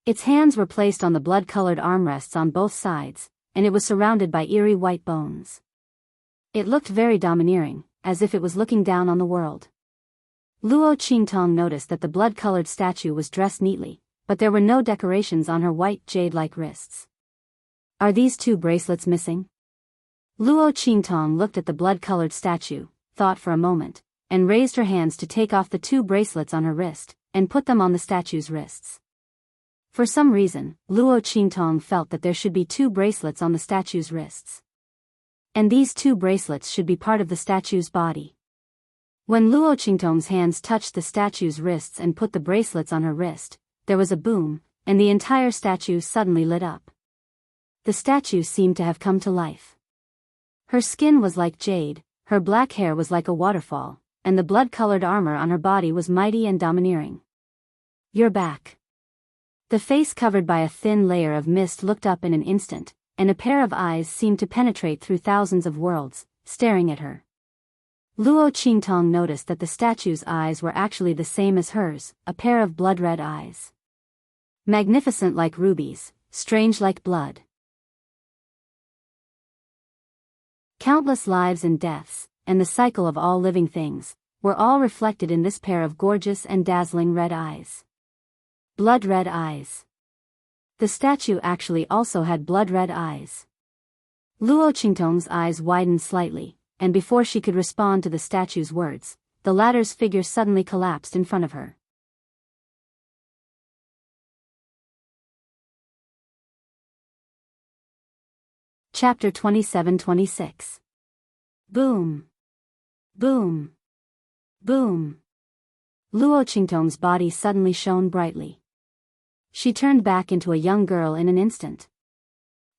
Speaker 1: Its hands were placed on the blood-colored armrests on both sides, and it was surrounded by eerie white bones. It looked very domineering, as if it was looking down on the world. Luo Qingtong noticed that the blood-colored statue was dressed neatly, but there were no decorations on her white jade-like wrists. Are these two bracelets missing? Luo Qingtong looked at the blood-colored statue, thought for a moment, and raised her hands to take off the two bracelets on her wrist, and put them on the statue's wrists. For some reason, Luo Qingtong felt that there should be two bracelets on the statue's wrists. And these two bracelets should be part of the statue's body. When Luo Qingtong's hands touched the statue's wrists and put the bracelets on her wrist, there was a boom, and the entire statue suddenly lit up. The statue seemed to have come to life. Her skin was like jade, her black hair was like a waterfall, and the blood-colored armor on her body was mighty and domineering. You're back. The face covered by a thin layer of mist looked up in an instant, and a pair of eyes seemed to penetrate through thousands of worlds, staring at her. Luo Qingtong noticed that the statue's eyes were actually the same as hers, a pair of blood-red eyes. Magnificent like rubies, strange like blood. Countless lives and deaths, and the cycle of all living things, were all reflected in this pair of gorgeous and dazzling red eyes. Blood-red eyes. The statue actually also had blood-red eyes. Luo Qingtong's eyes widened slightly, and before she could respond to the statue's words, the latter's figure suddenly collapsed in front of her. Chapter 27-26. Boom. Boom. Boom. Luo Qingtong's body suddenly shone brightly. She turned back into a young girl in an instant.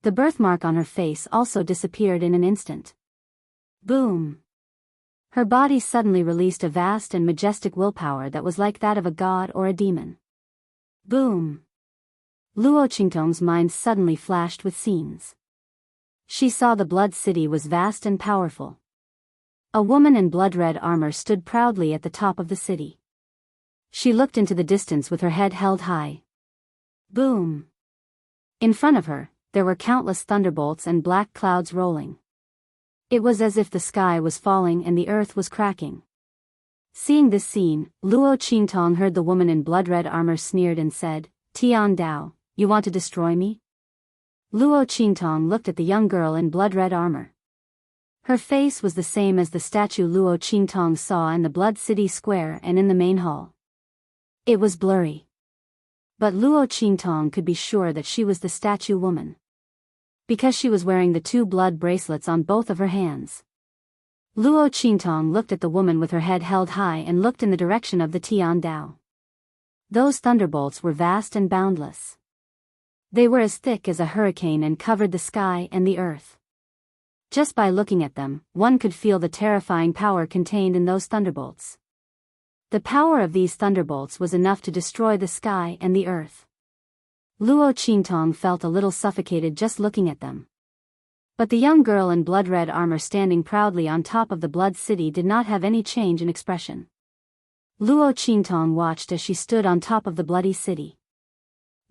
Speaker 1: The birthmark on her face also disappeared in an instant. Boom. Her body suddenly released a vast and majestic willpower that was like that of a god or a demon. Boom. Luo Qingtong's mind suddenly flashed with scenes. She saw the blood city was vast and powerful. A woman in blood-red armor stood proudly at the top of the city. She looked into the distance with her head held high. Boom. In front of her, there were countless thunderbolts and black clouds rolling. It was as if the sky was falling and the earth was cracking. Seeing this scene, Luo Qingtong heard the woman in blood-red armor sneered and said, "Tian Dao, you want to destroy me?" Luo Qingtong looked at the young girl in blood-red armor. Her face was the same as the statue Luo Qingtong saw in the Blood City Square and in the main hall. It was blurry. But Luo Qingtong could be sure that she was the statue woman. Because she was wearing the two blood bracelets on both of her hands. Luo Qingtong looked at the woman with her head held high and looked in the direction of the Tian Dao. Those thunderbolts were vast and boundless. They were as thick as a hurricane and covered the sky and the earth. Just by looking at them, one could feel the terrifying power contained in those thunderbolts. The power of these thunderbolts was enough to destroy the sky and the earth. Luo Qingtong felt a little suffocated just looking at them. But the young girl in blood-red armor standing proudly on top of the Blood City did not have any change in expression. Luo Qingtong watched as she stood on top of the bloody city.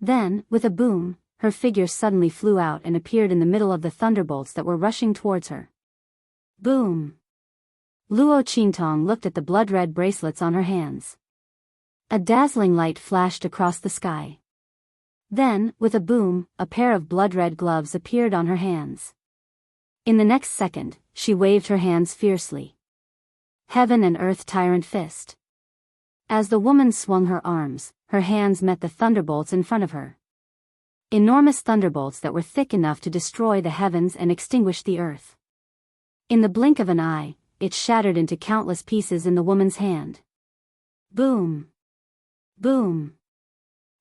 Speaker 1: Then, with a boom, her figure suddenly flew out and appeared in the middle of the thunderbolts that were rushing towards her. Boom. Luo Qingtong looked at the blood-red bracelets on her hands. A dazzling light flashed across the sky. Then, with a boom, a pair of blood-red gloves appeared on her hands. In the next second, she waved her hands fiercely. Heaven and earth tyrant fist. As the woman swung her arms, her hands met the thunderbolts in front of her. Enormous thunderbolts that were thick enough to destroy the heavens and extinguish the earth. In the blink of an eye, it shattered into countless pieces in the woman's hand. Boom. Boom.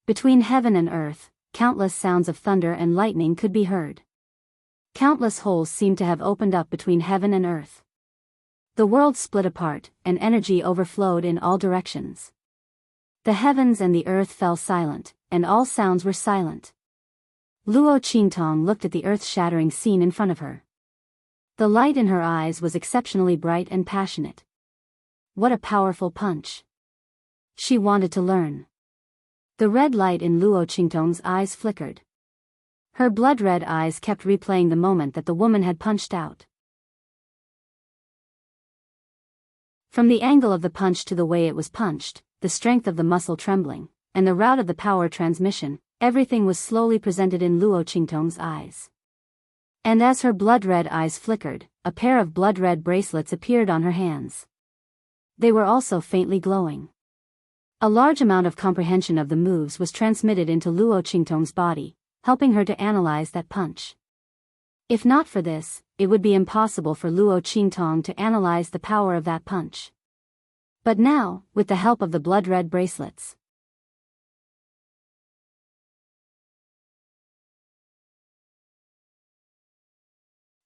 Speaker 1: Between heaven and earth, countless sounds of thunder and lightning could be heard. Countless holes seemed to have opened up between heaven and earth. The world split apart, and energy overflowed in all directions. The heavens and the earth fell silent, and all sounds were silent. Luo Qingtong looked at the earth-shattering scene in front of her. The light in her eyes was exceptionally bright and passionate. What a powerful punch! She wanted to learn. The red light in Luo Qingtong's eyes flickered. Her blood-red eyes kept replaying the moment that the woman had punched out. From the angle of the punch to the way it was punched, the strength of the muscle trembling, and the route of the power transmission, everything was slowly presented in Luo Qingtong's eyes. And as her blood-red eyes flickered, a pair of blood-red bracelets appeared on her hands. They were also faintly glowing. A large amount of comprehension of the moves was transmitted into Luo Qingtong's body, helping her to analyze that punch. If not for this, it would be impossible for Luo Qingtong to analyze the power of that punch. But now, with the help of the blood-red bracelets.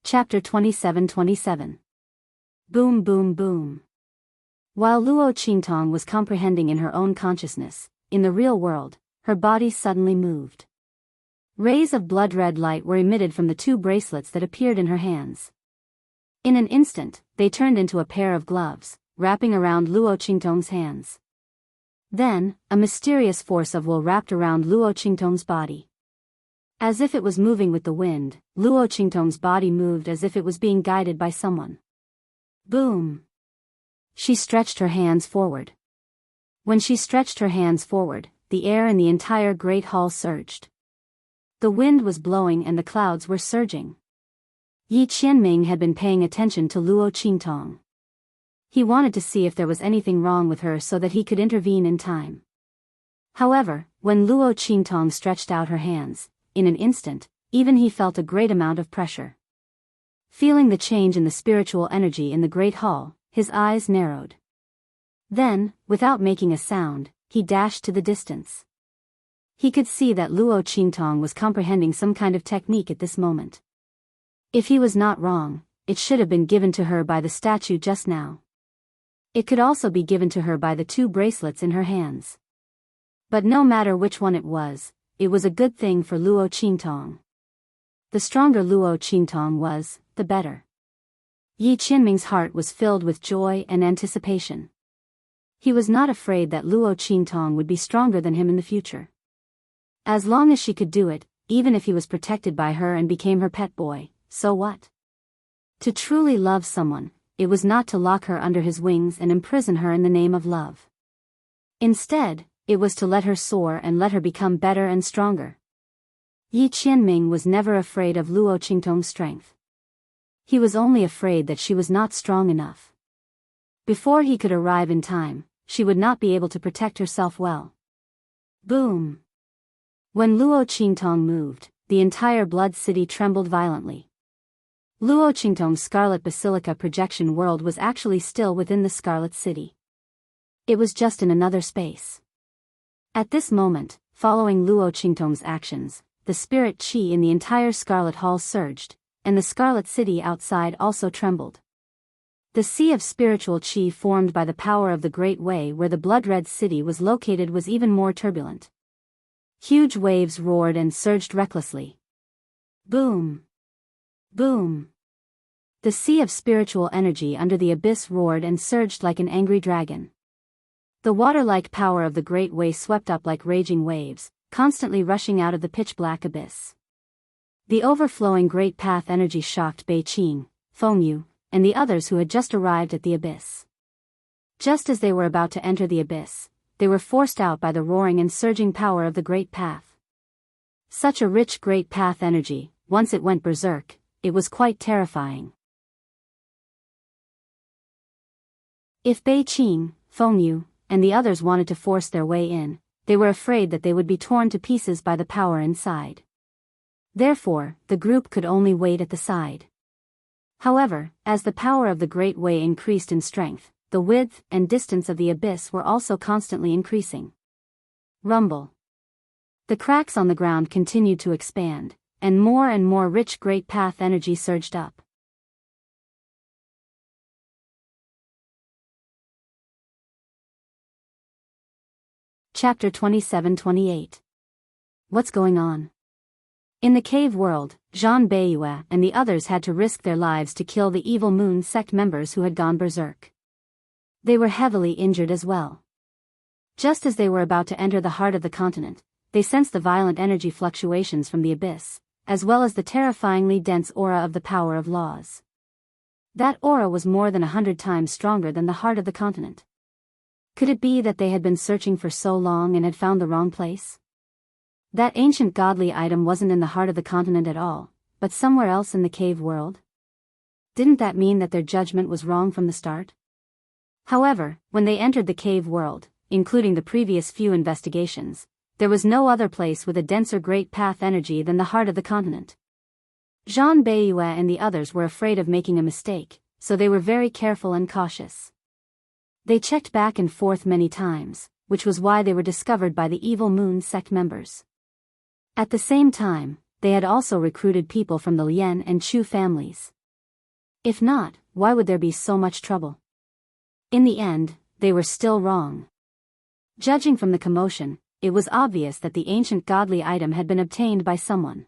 Speaker 1: Chapter 27:27. Boom boom boom. While Luo Qingtong was comprehending in her own consciousness, in the real world, her body suddenly moved. Rays of blood-red light were emitted from the two bracelets that appeared in her hands. In an instant, they turned into a pair of gloves, wrapping around Luo Qingtong's hands. Then, a mysterious force of wool wrapped around Luo Qingtong's body. As if it was moving with the wind, Luo Qingtong's body moved as if it was being guided by someone. Boom! She stretched her hands forward. When she stretched her hands forward, the air in the entire great hall surged. The wind was blowing and the clouds were surging. Yi Qianming had been paying attention to Luo Qingtong. He wanted to see if there was anything wrong with her so that he could intervene in time. However, when Luo Qingtong stretched out her hands, in an instant, even he felt a great amount of pressure. Feeling the change in the spiritual energy in the great hall, his eyes narrowed. Then, without making a sound, he dashed to the distance. He could see that Luo Qingtong was comprehending some kind of technique at this moment. If he was not wrong, it should have been given to her by the statue just now. It could also be given to her by the two bracelets in her hands. But no matter which one it was a good thing for Luo Qingtong. The stronger Luo Qingtong was, the better. Yi Qianming's heart was filled with joy and anticipation. He was not afraid that Luo Qingtong would be stronger than him in the future. As long as she could do it, even if he was protected by her and became her pet boy, so what? To truly love someone, it was not to lock her under his wings and imprison her in the name of love. Instead, it was to let her soar and let her become better and stronger. Yi Qianming was never afraid of Luo Qingtong's strength. He was only afraid that she was not strong enough. Before he could arrive in time, she would not be able to protect herself well. Boom! When Luo Qingtong moved, the entire blood city trembled violently. Luo Qingtong's Scarlet Basilica projection world was actually still within the Scarlet City. It was just in another space. At this moment, following Luo Qingtong's actions, the spirit qi in the entire Scarlet Hall surged, and the Scarlet City outside also trembled. The sea of spiritual qi formed by the power of the Great Way where the blood-red city was located was even more turbulent. Huge waves roared and surged recklessly. Boom! Boom! The sea of spiritual energy under the abyss roared and surged like an angry dragon. The water-like power of the Great Way swept up like raging waves, constantly rushing out of the pitch-black abyss. The overflowing Great Path energy shocked Bei Qing, Feng Yu, and the others who had just arrived at the abyss. Just as they were about to enter the abyss, they were forced out by the roaring and surging power of the Great Path. Such a rich Great Path energy, once it went berserk, it was quite terrifying. If Bei Qing, Feng Yu, and the others wanted to force their way in, they were afraid that they would be torn to pieces by the power inside. Therefore, the group could only wait at the side. However, as the power of the Great Way increased in strength, the width and distance of the abyss were also constantly increasing. Rumble. The cracks on the ground continued to expand, and more rich Great Path energy surged up. Chapter 27-28. What's going on? In the cave world, Jean Biyao and the others had to risk their lives to kill the evil moon sect members who had gone berserk. They were heavily injured as well. Just as they were about to enter the heart of the continent, they sensed the violent energy fluctuations from the abyss, as well as the terrifyingly dense aura of the power of laws. That aura was more than 100 times stronger than the heart of the continent. Could it be that they had been searching for so long and had found the wrong place? That ancient godly item wasn't in the heart of the continent at all, but somewhere else in the cave world? Didn't that mean that their judgment was wrong from the start? However, when they entered the cave world, including the previous few investigations, there was no other place with a denser great path energy than the heart of the continent. Jean Biyao and the others were afraid of making a mistake, so they were very careful and cautious. They checked back and forth many times, which was why they were discovered by the evil moon sect members. At the same time, they had also recruited people from the Lian and Chu families. If not, why would there be so much trouble? In the end, they were still wrong. Judging from the commotion, it was obvious that the ancient godly item had been obtained by someone.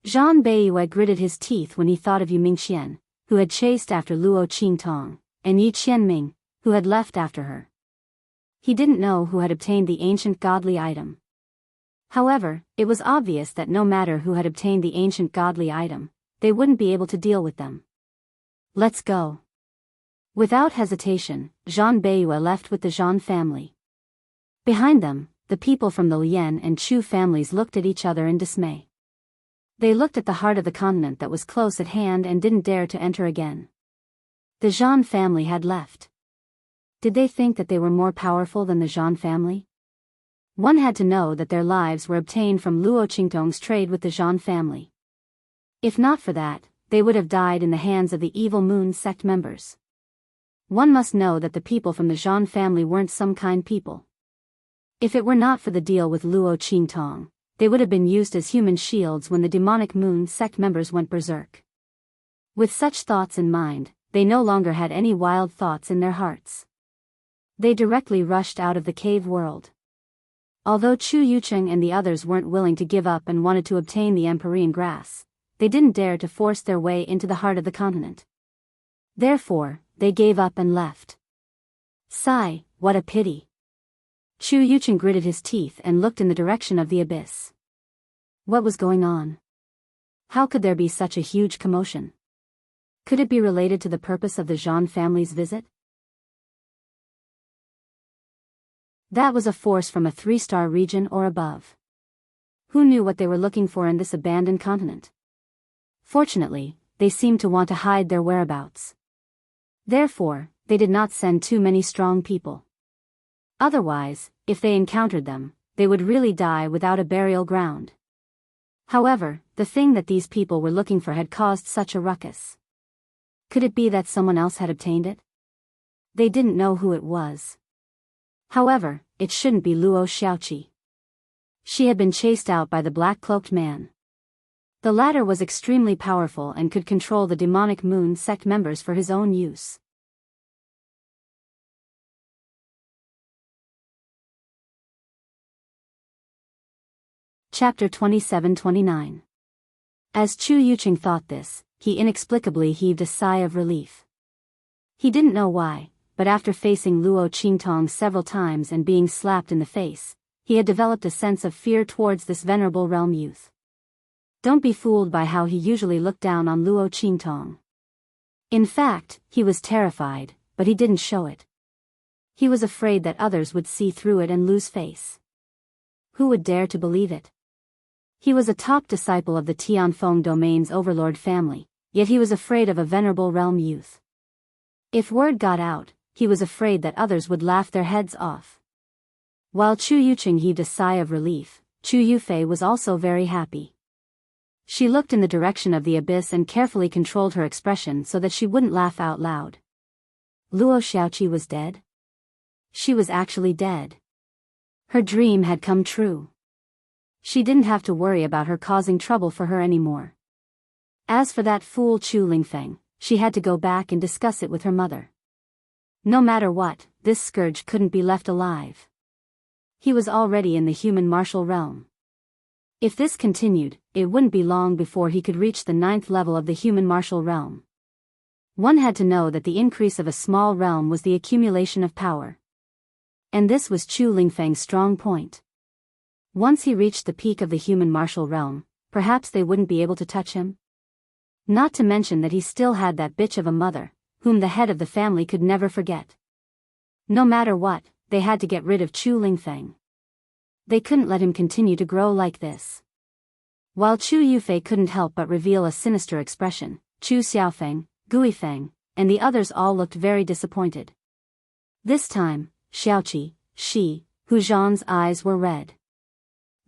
Speaker 1: Jean Biyao gritted his teeth when he thought of Yu Mingxian, who had chased after Luo Qingtong, and Yi Qianming, who had left after her. He didn't know who had obtained the ancient godly item. However, it was obvious that no matter who had obtained the ancient godly item, they wouldn't be able to deal with them. Let's go. Without hesitation, Jean Biyao left with the Jean family. Behind them, the people from the Lian and Chu families looked at each other in dismay. They looked at the heart of the continent that was close at hand and didn't dare to enter again. The Jean family had left. Did they think that they were more powerful than the Jean family? One had to know that their lives were obtained from Luo Qingtong's trade with the Jean family. If not for that, they would have died in the hands of the evil moon sect members. One must know that the people from the Jean family weren't some kind people. If it were not for the deal with Luo Qingtong, they would have been used as human shields when the demonic moon sect members went berserk. With such thoughts in mind, they no longer had any wild thoughts in their hearts. They directly rushed out of the cave world. Although Chu Yucheng and the others weren't willing to give up and wanted to obtain the Empyrean grass, they didn't dare to force their way into the heart of the continent. Therefore, they gave up and left. Sigh, what a pity. Chu Yucheng gritted his teeth and looked in the direction of the abyss. What was going on? How could there be such a huge commotion? Could it be related to the purpose of the Jean family's visit? That was a force from a 3-star region or above. Who knew what they were looking for in this abandoned continent? Fortunately, they seemed to want to hide their whereabouts. Therefore, they did not send too many strong people. Otherwise, if they encountered them, they would really die without a burial ground. However, the thing that these people were looking for had caused such a ruckus. Could it be that someone else had obtained it? They didn't know who it was. However, it shouldn't be Luo Xiaoqi. She had been chased out by the black-cloaked man. The latter was extremely powerful and could control the demonic moon sect members for his own use. Chapter 27-29. As Chu Yucheng thought this, he inexplicably heaved a sigh of relief. He didn't know why, but after facing Luo Qingtong several times and being slapped in the face, he had developed a sense of fear towards this venerable realm youth. Don't be fooled by how he usually looked down on Luo Qingtong. In fact, he was terrified, but he didn't show it. He was afraid that others would see through it and lose face. Who would dare to believe it? He was a top disciple of the Tianfeng domain's overlord family, yet he was afraid of a venerable realm youth. If word got out, he was afraid that others would laugh their heads off. While Chu Yucheng heaved a sigh of relief, Chu Yufei was also very happy. She looked in the direction of the abyss and carefully controlled her expression so that she wouldn't laugh out loud. Luo Xiaoqi was dead? She was actually dead. Her dream had come true. She didn't have to worry about her causing trouble for her anymore. As for that fool Chu Lingfeng, she had to go back and discuss it with her mother. No matter what, this scourge couldn't be left alive. he was already in the human martial realm. If this continued, it wouldn't be long before he could reach the 9th level of the human martial realm. One had to know that the increase of a small realm was the accumulation of power. And this was Chu Lingfeng's strong point. Once he reached the peak of the human martial realm, perhaps they wouldn't be able to touch him. Not to mention that he still had that bitch of a mother, whom the head of the family could never forget. No matter what, they had to get rid of Chu Lingfeng. They couldn't let him continue to grow like this. While Chu Yufei couldn't help but reveal a sinister expression, Chu Xiaofeng, Guifeng, and the others all looked very disappointed. This time, Xiaoqi, Shi, Huzhan's eyes were red.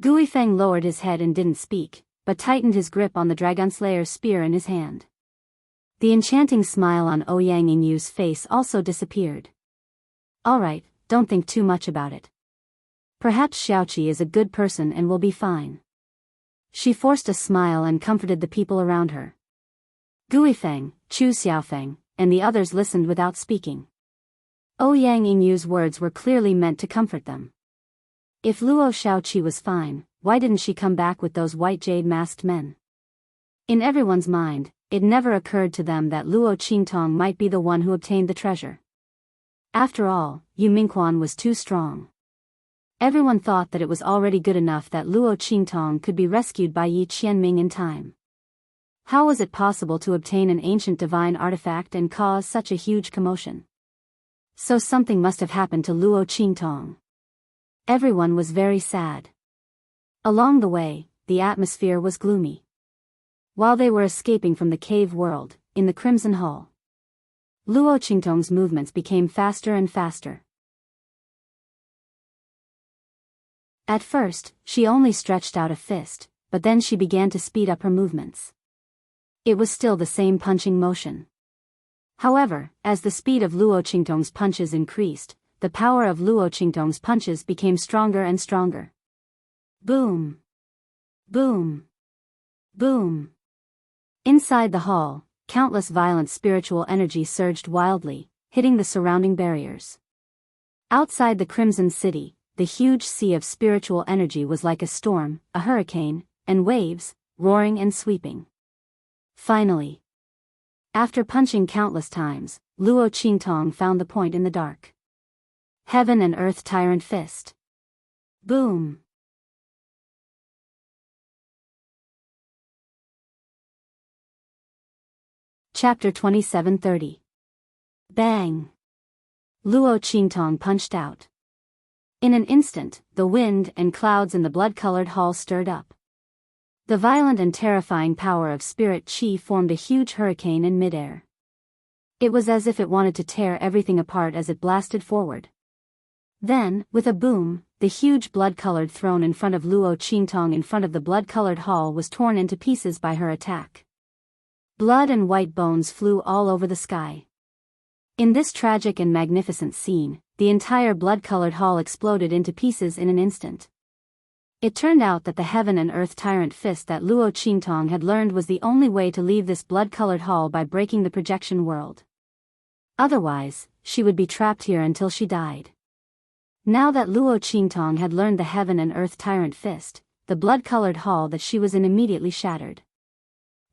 Speaker 1: Guifeng lowered his head and didn't speak, but tightened his grip on the Dragonslayer's spear in his hand. The enchanting smile on Ouyang Yingyu's face also disappeared. Alright, don't think too much about it. Perhaps Xiaoqi is a good person and will be fine. She forced a smile and comforted the people around her. Guifeng, Chu Xiaofeng, and the others listened without speaking. Ouyang Yingyu's words were clearly meant to comfort them. If Luo Xiaoqi was fine, why didn't she come back with those white jade masked men? In everyone's mind, it never occurred to them that Luo Qingtong might be the one who obtained the treasure. After all, Yu Mingquan was too strong. Everyone thought that it was already good enough that Luo Qingtong could be rescued by Yi Qianming in time. How was it possible to obtain an ancient divine artifact and cause such a huge commotion? So something must have happened to Luo Qingtong. Everyone was very sad. Along the way, the atmosphere was gloomy. While they were escaping from the cave world, in the Crimson Hall, Luo Qingtong's movements became faster and faster. At first, she only stretched out a fist, but then she began to speed up her movements. It was still the same punching motion. However, as the speed of Luo Qingtong's punches increased, the power of Luo Qingtong's punches became stronger and stronger. Boom! Boom! Boom! Inside the hall, countless violent spiritual energy surged wildly, hitting the surrounding barriers. Outside the Crimson City, the huge sea of spiritual energy was like a storm, a hurricane, and waves, roaring and sweeping. Finally, after punching countless times, Luo Qingtong found the point in the dark. Heaven and Earth Tyrant Fist. Boom! Chapter 2730. Bang! Luo Qingtong punched out. In an instant, the wind and clouds in the blood-colored hall stirred up. The violent and terrifying power of spirit qi formed a huge hurricane in midair. It was as if it wanted to tear everything apart as it blasted forward. Then, with a boom, the huge blood-colored throne in front of Luo Qingtong in front of the blood-colored hall was torn into pieces by her attack. Blood and white bones flew all over the sky. In this tragic and magnificent scene, the entire blood-colored hall exploded into pieces in an instant. It turned out that the Heaven and Earth Tyrant Fist that Luo Qingtong had learned was the only way to leave this blood-colored hall by breaking the projection world. Otherwise, she would be trapped here until she died. Now that Luo Qingtong had learned the Heaven and Earth Tyrant Fist, the blood-colored hall that she was in immediately shattered.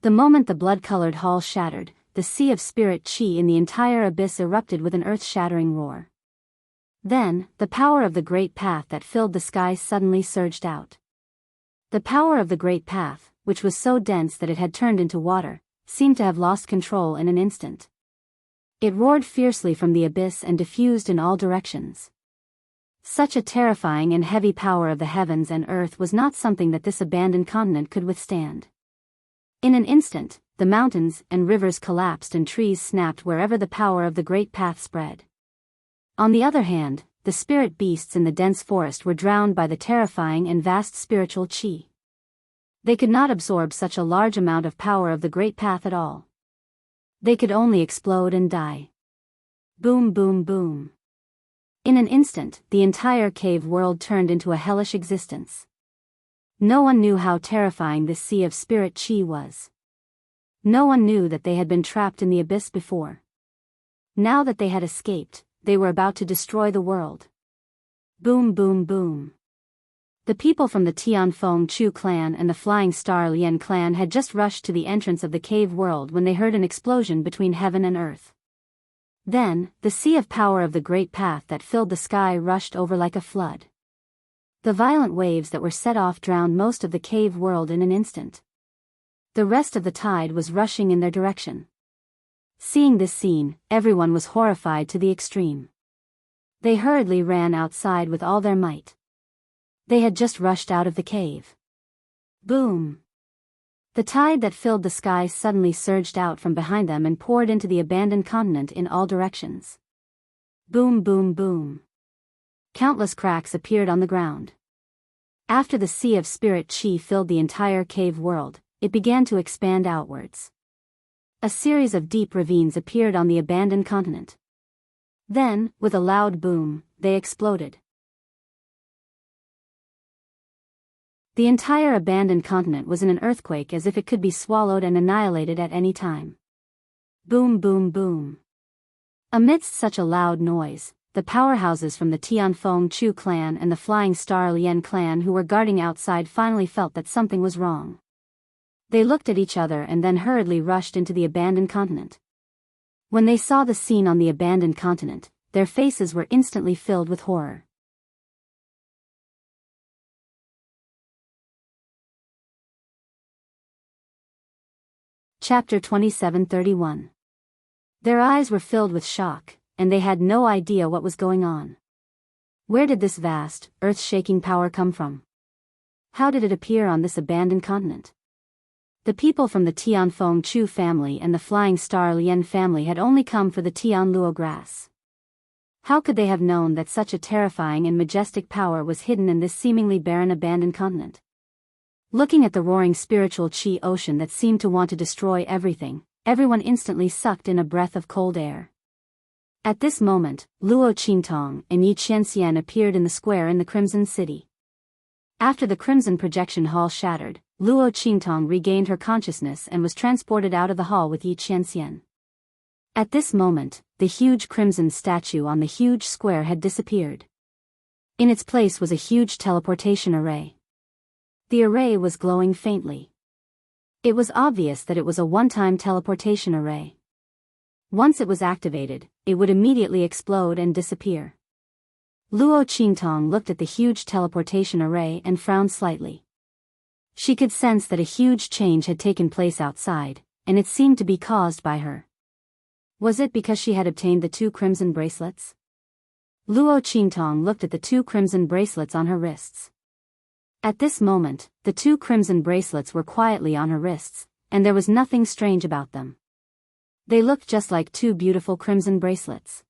Speaker 1: The moment the blood-colored hall shattered, the sea of spirit qi in the entire abyss erupted with an earth-shattering roar. Then, the power of the Great Path that filled the sky suddenly surged out. The power of the Great Path, which was so dense that it had turned into water, seemed to have lost control in an instant. It roared fiercely from the abyss and diffused in all directions. Such a terrifying and heavy power of the heavens and earth was not something that this abandoned continent could withstand. In an instant, the mountains and rivers collapsed and trees snapped wherever the power of the Great Path spread. On the other hand, the spirit beasts in the dense forest were drowned by the terrifying and vast spiritual qi. They could not absorb such a large amount of power of the Great Path at all. They could only explode and die. Boom, boom, boom. In an instant, the entire cave world turned into a hellish existence. No one knew how terrifying this sea of spirit qi was. No one knew that they had been trapped in the abyss before. Now that they had escaped, they were about to destroy the world. Boom boom boom. The people from the Tianfeng Chu clan and the Flying Star Lian clan had just rushed to the entrance of the cave world when they heard an explosion between heaven and earth. Then, the sea of power of the great path that filled the sky rushed over like a flood. The violent waves that were set off drowned most of the cave world in an instant. The rest of the tide was rushing in their direction. Seeing this scene, everyone was horrified to the extreme. They hurriedly ran outside with all their might. They had just rushed out of the cave. Boom! The tide that filled the sky suddenly surged out from behind them and poured into the abandoned continent in all directions. Boom boom boom. Countless cracks appeared on the ground. After the sea of spirit chi filled the entire cave world, it began to expand outwards. A series of deep ravines appeared on the abandoned continent. Then, with a loud boom, they exploded. The entire abandoned continent was in an earthquake as if it could be swallowed and annihilated at any time. Boom boom boom. Amidst such a loud noise, the powerhouses from the Tianfeng Chu clan and the Flying Star Lian clan who were guarding outside finally felt that something was wrong. They looked at each other and then hurriedly rushed into the abandoned continent. When they saw the scene on the abandoned continent, their faces were instantly filled with horror. Chapter 27:31. Their eyes were filled with shock, and they had no idea what was going on. Where did this vast, earth-shaking power come from? How did it appear on this abandoned continent? The people from the Tianfeng Chu family and the Flying Star Lian family had only come for the Tianluo grass. How could they have known that such a terrifying and majestic power was hidden in this seemingly barren abandoned continent? Looking at the roaring spiritual chi ocean that seemed to want to destroy everything, everyone instantly sucked in a breath of cold air. At this moment, Luo Qingtong and Yi Qianxian appeared in the square in the Crimson City. After the Crimson Projection Hall shattered, Luo Qingtong regained her consciousness and was transported out of the hall with Yi Qianxian. At this moment, the huge crimson statue on the huge square had disappeared. In its place was a huge teleportation array. The array was glowing faintly. It was obvious that it was a one-time teleportation array. Once it was activated, it would immediately explode and disappear. Luo Qingtong looked at the huge teleportation array and frowned slightly. She could sense that a huge change had taken place outside, and it seemed to be caused by her. Was it because she had obtained the 2 crimson bracelets? Luo Qingtong looked at the 2 crimson bracelets on her wrists. At this moment, the 2 crimson bracelets were quietly on her wrists, and there was nothing strange about them. They looked just like 2 beautiful crimson bracelets.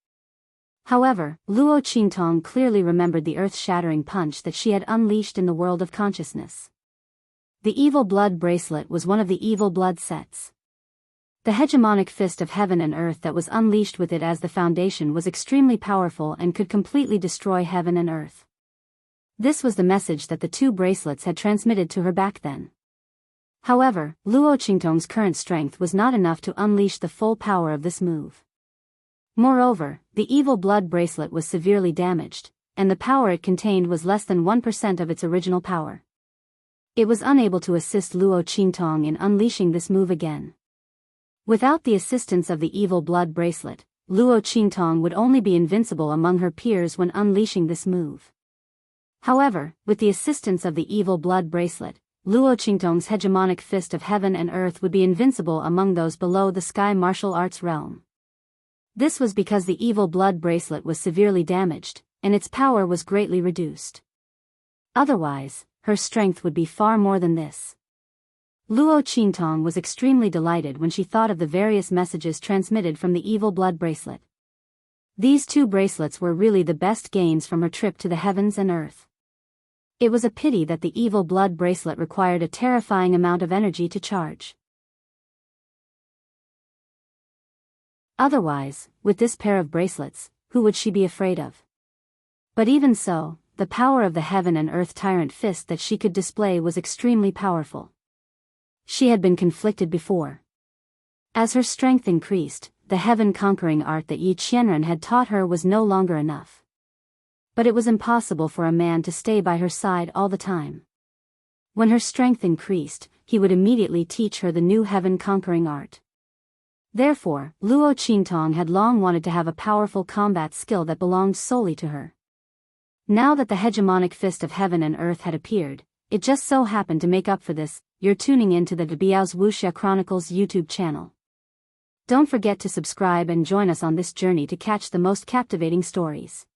Speaker 1: However, Luo Qingtong clearly remembered the earth-shattering punch that she had unleashed in the world of consciousness. The evil blood bracelet was one of the evil blood sets. The hegemonic fist of heaven and earth that was unleashed with it as the foundation was extremely powerful and could completely destroy heaven and earth. This was the message that the 2 bracelets had transmitted to her back then. However, Luo Qingtong's current strength was not enough to unleash the full power of this move. Moreover, the evil blood bracelet was severely damaged, and the power it contained was less than 1% of its original power. It was unable to assist Luo Qingtong in unleashing this move again. Without the assistance of the evil blood bracelet, Luo Qingtong would only be invincible among her peers when unleashing this move. However, with the assistance of the evil blood bracelet, Luo Qingtong's hegemonic fist of heaven and earth would be invincible among those below the sky martial arts realm. This was because the evil blood bracelet was severely damaged, and its power was greatly reduced. Otherwise, her strength would be far more than this. Luo Qingtong was extremely delighted when she thought of the various messages transmitted from the evil blood bracelet. These 2 bracelets were really the best gains from her trip to the heavens and earth. It was a pity that the evil blood bracelet required a terrifying amount of energy to charge. Otherwise, with this pair of bracelets, who would she be afraid of? But even so, the power of the heaven and earth tyrant fist that she could display was extremely powerful. She had been conflicted before. As her strength increased, the heaven-conquering art that Yi Qianren had taught her was no longer enough. but it was impossible for a man to stay by her side all the time. When her strength increased, he would immediately teach her the new heaven-conquering art. Therefore, Luo Qingtong had long wanted to have a powerful combat skill that belonged solely to her. Now that the hegemonic fist of heaven and earth had appeared, it just so happened to make up for this. You're tuning in to the Biyao's Wuxia Chronicles YouTube channel. Don't forget to subscribe and join us on this journey to catch the most captivating stories.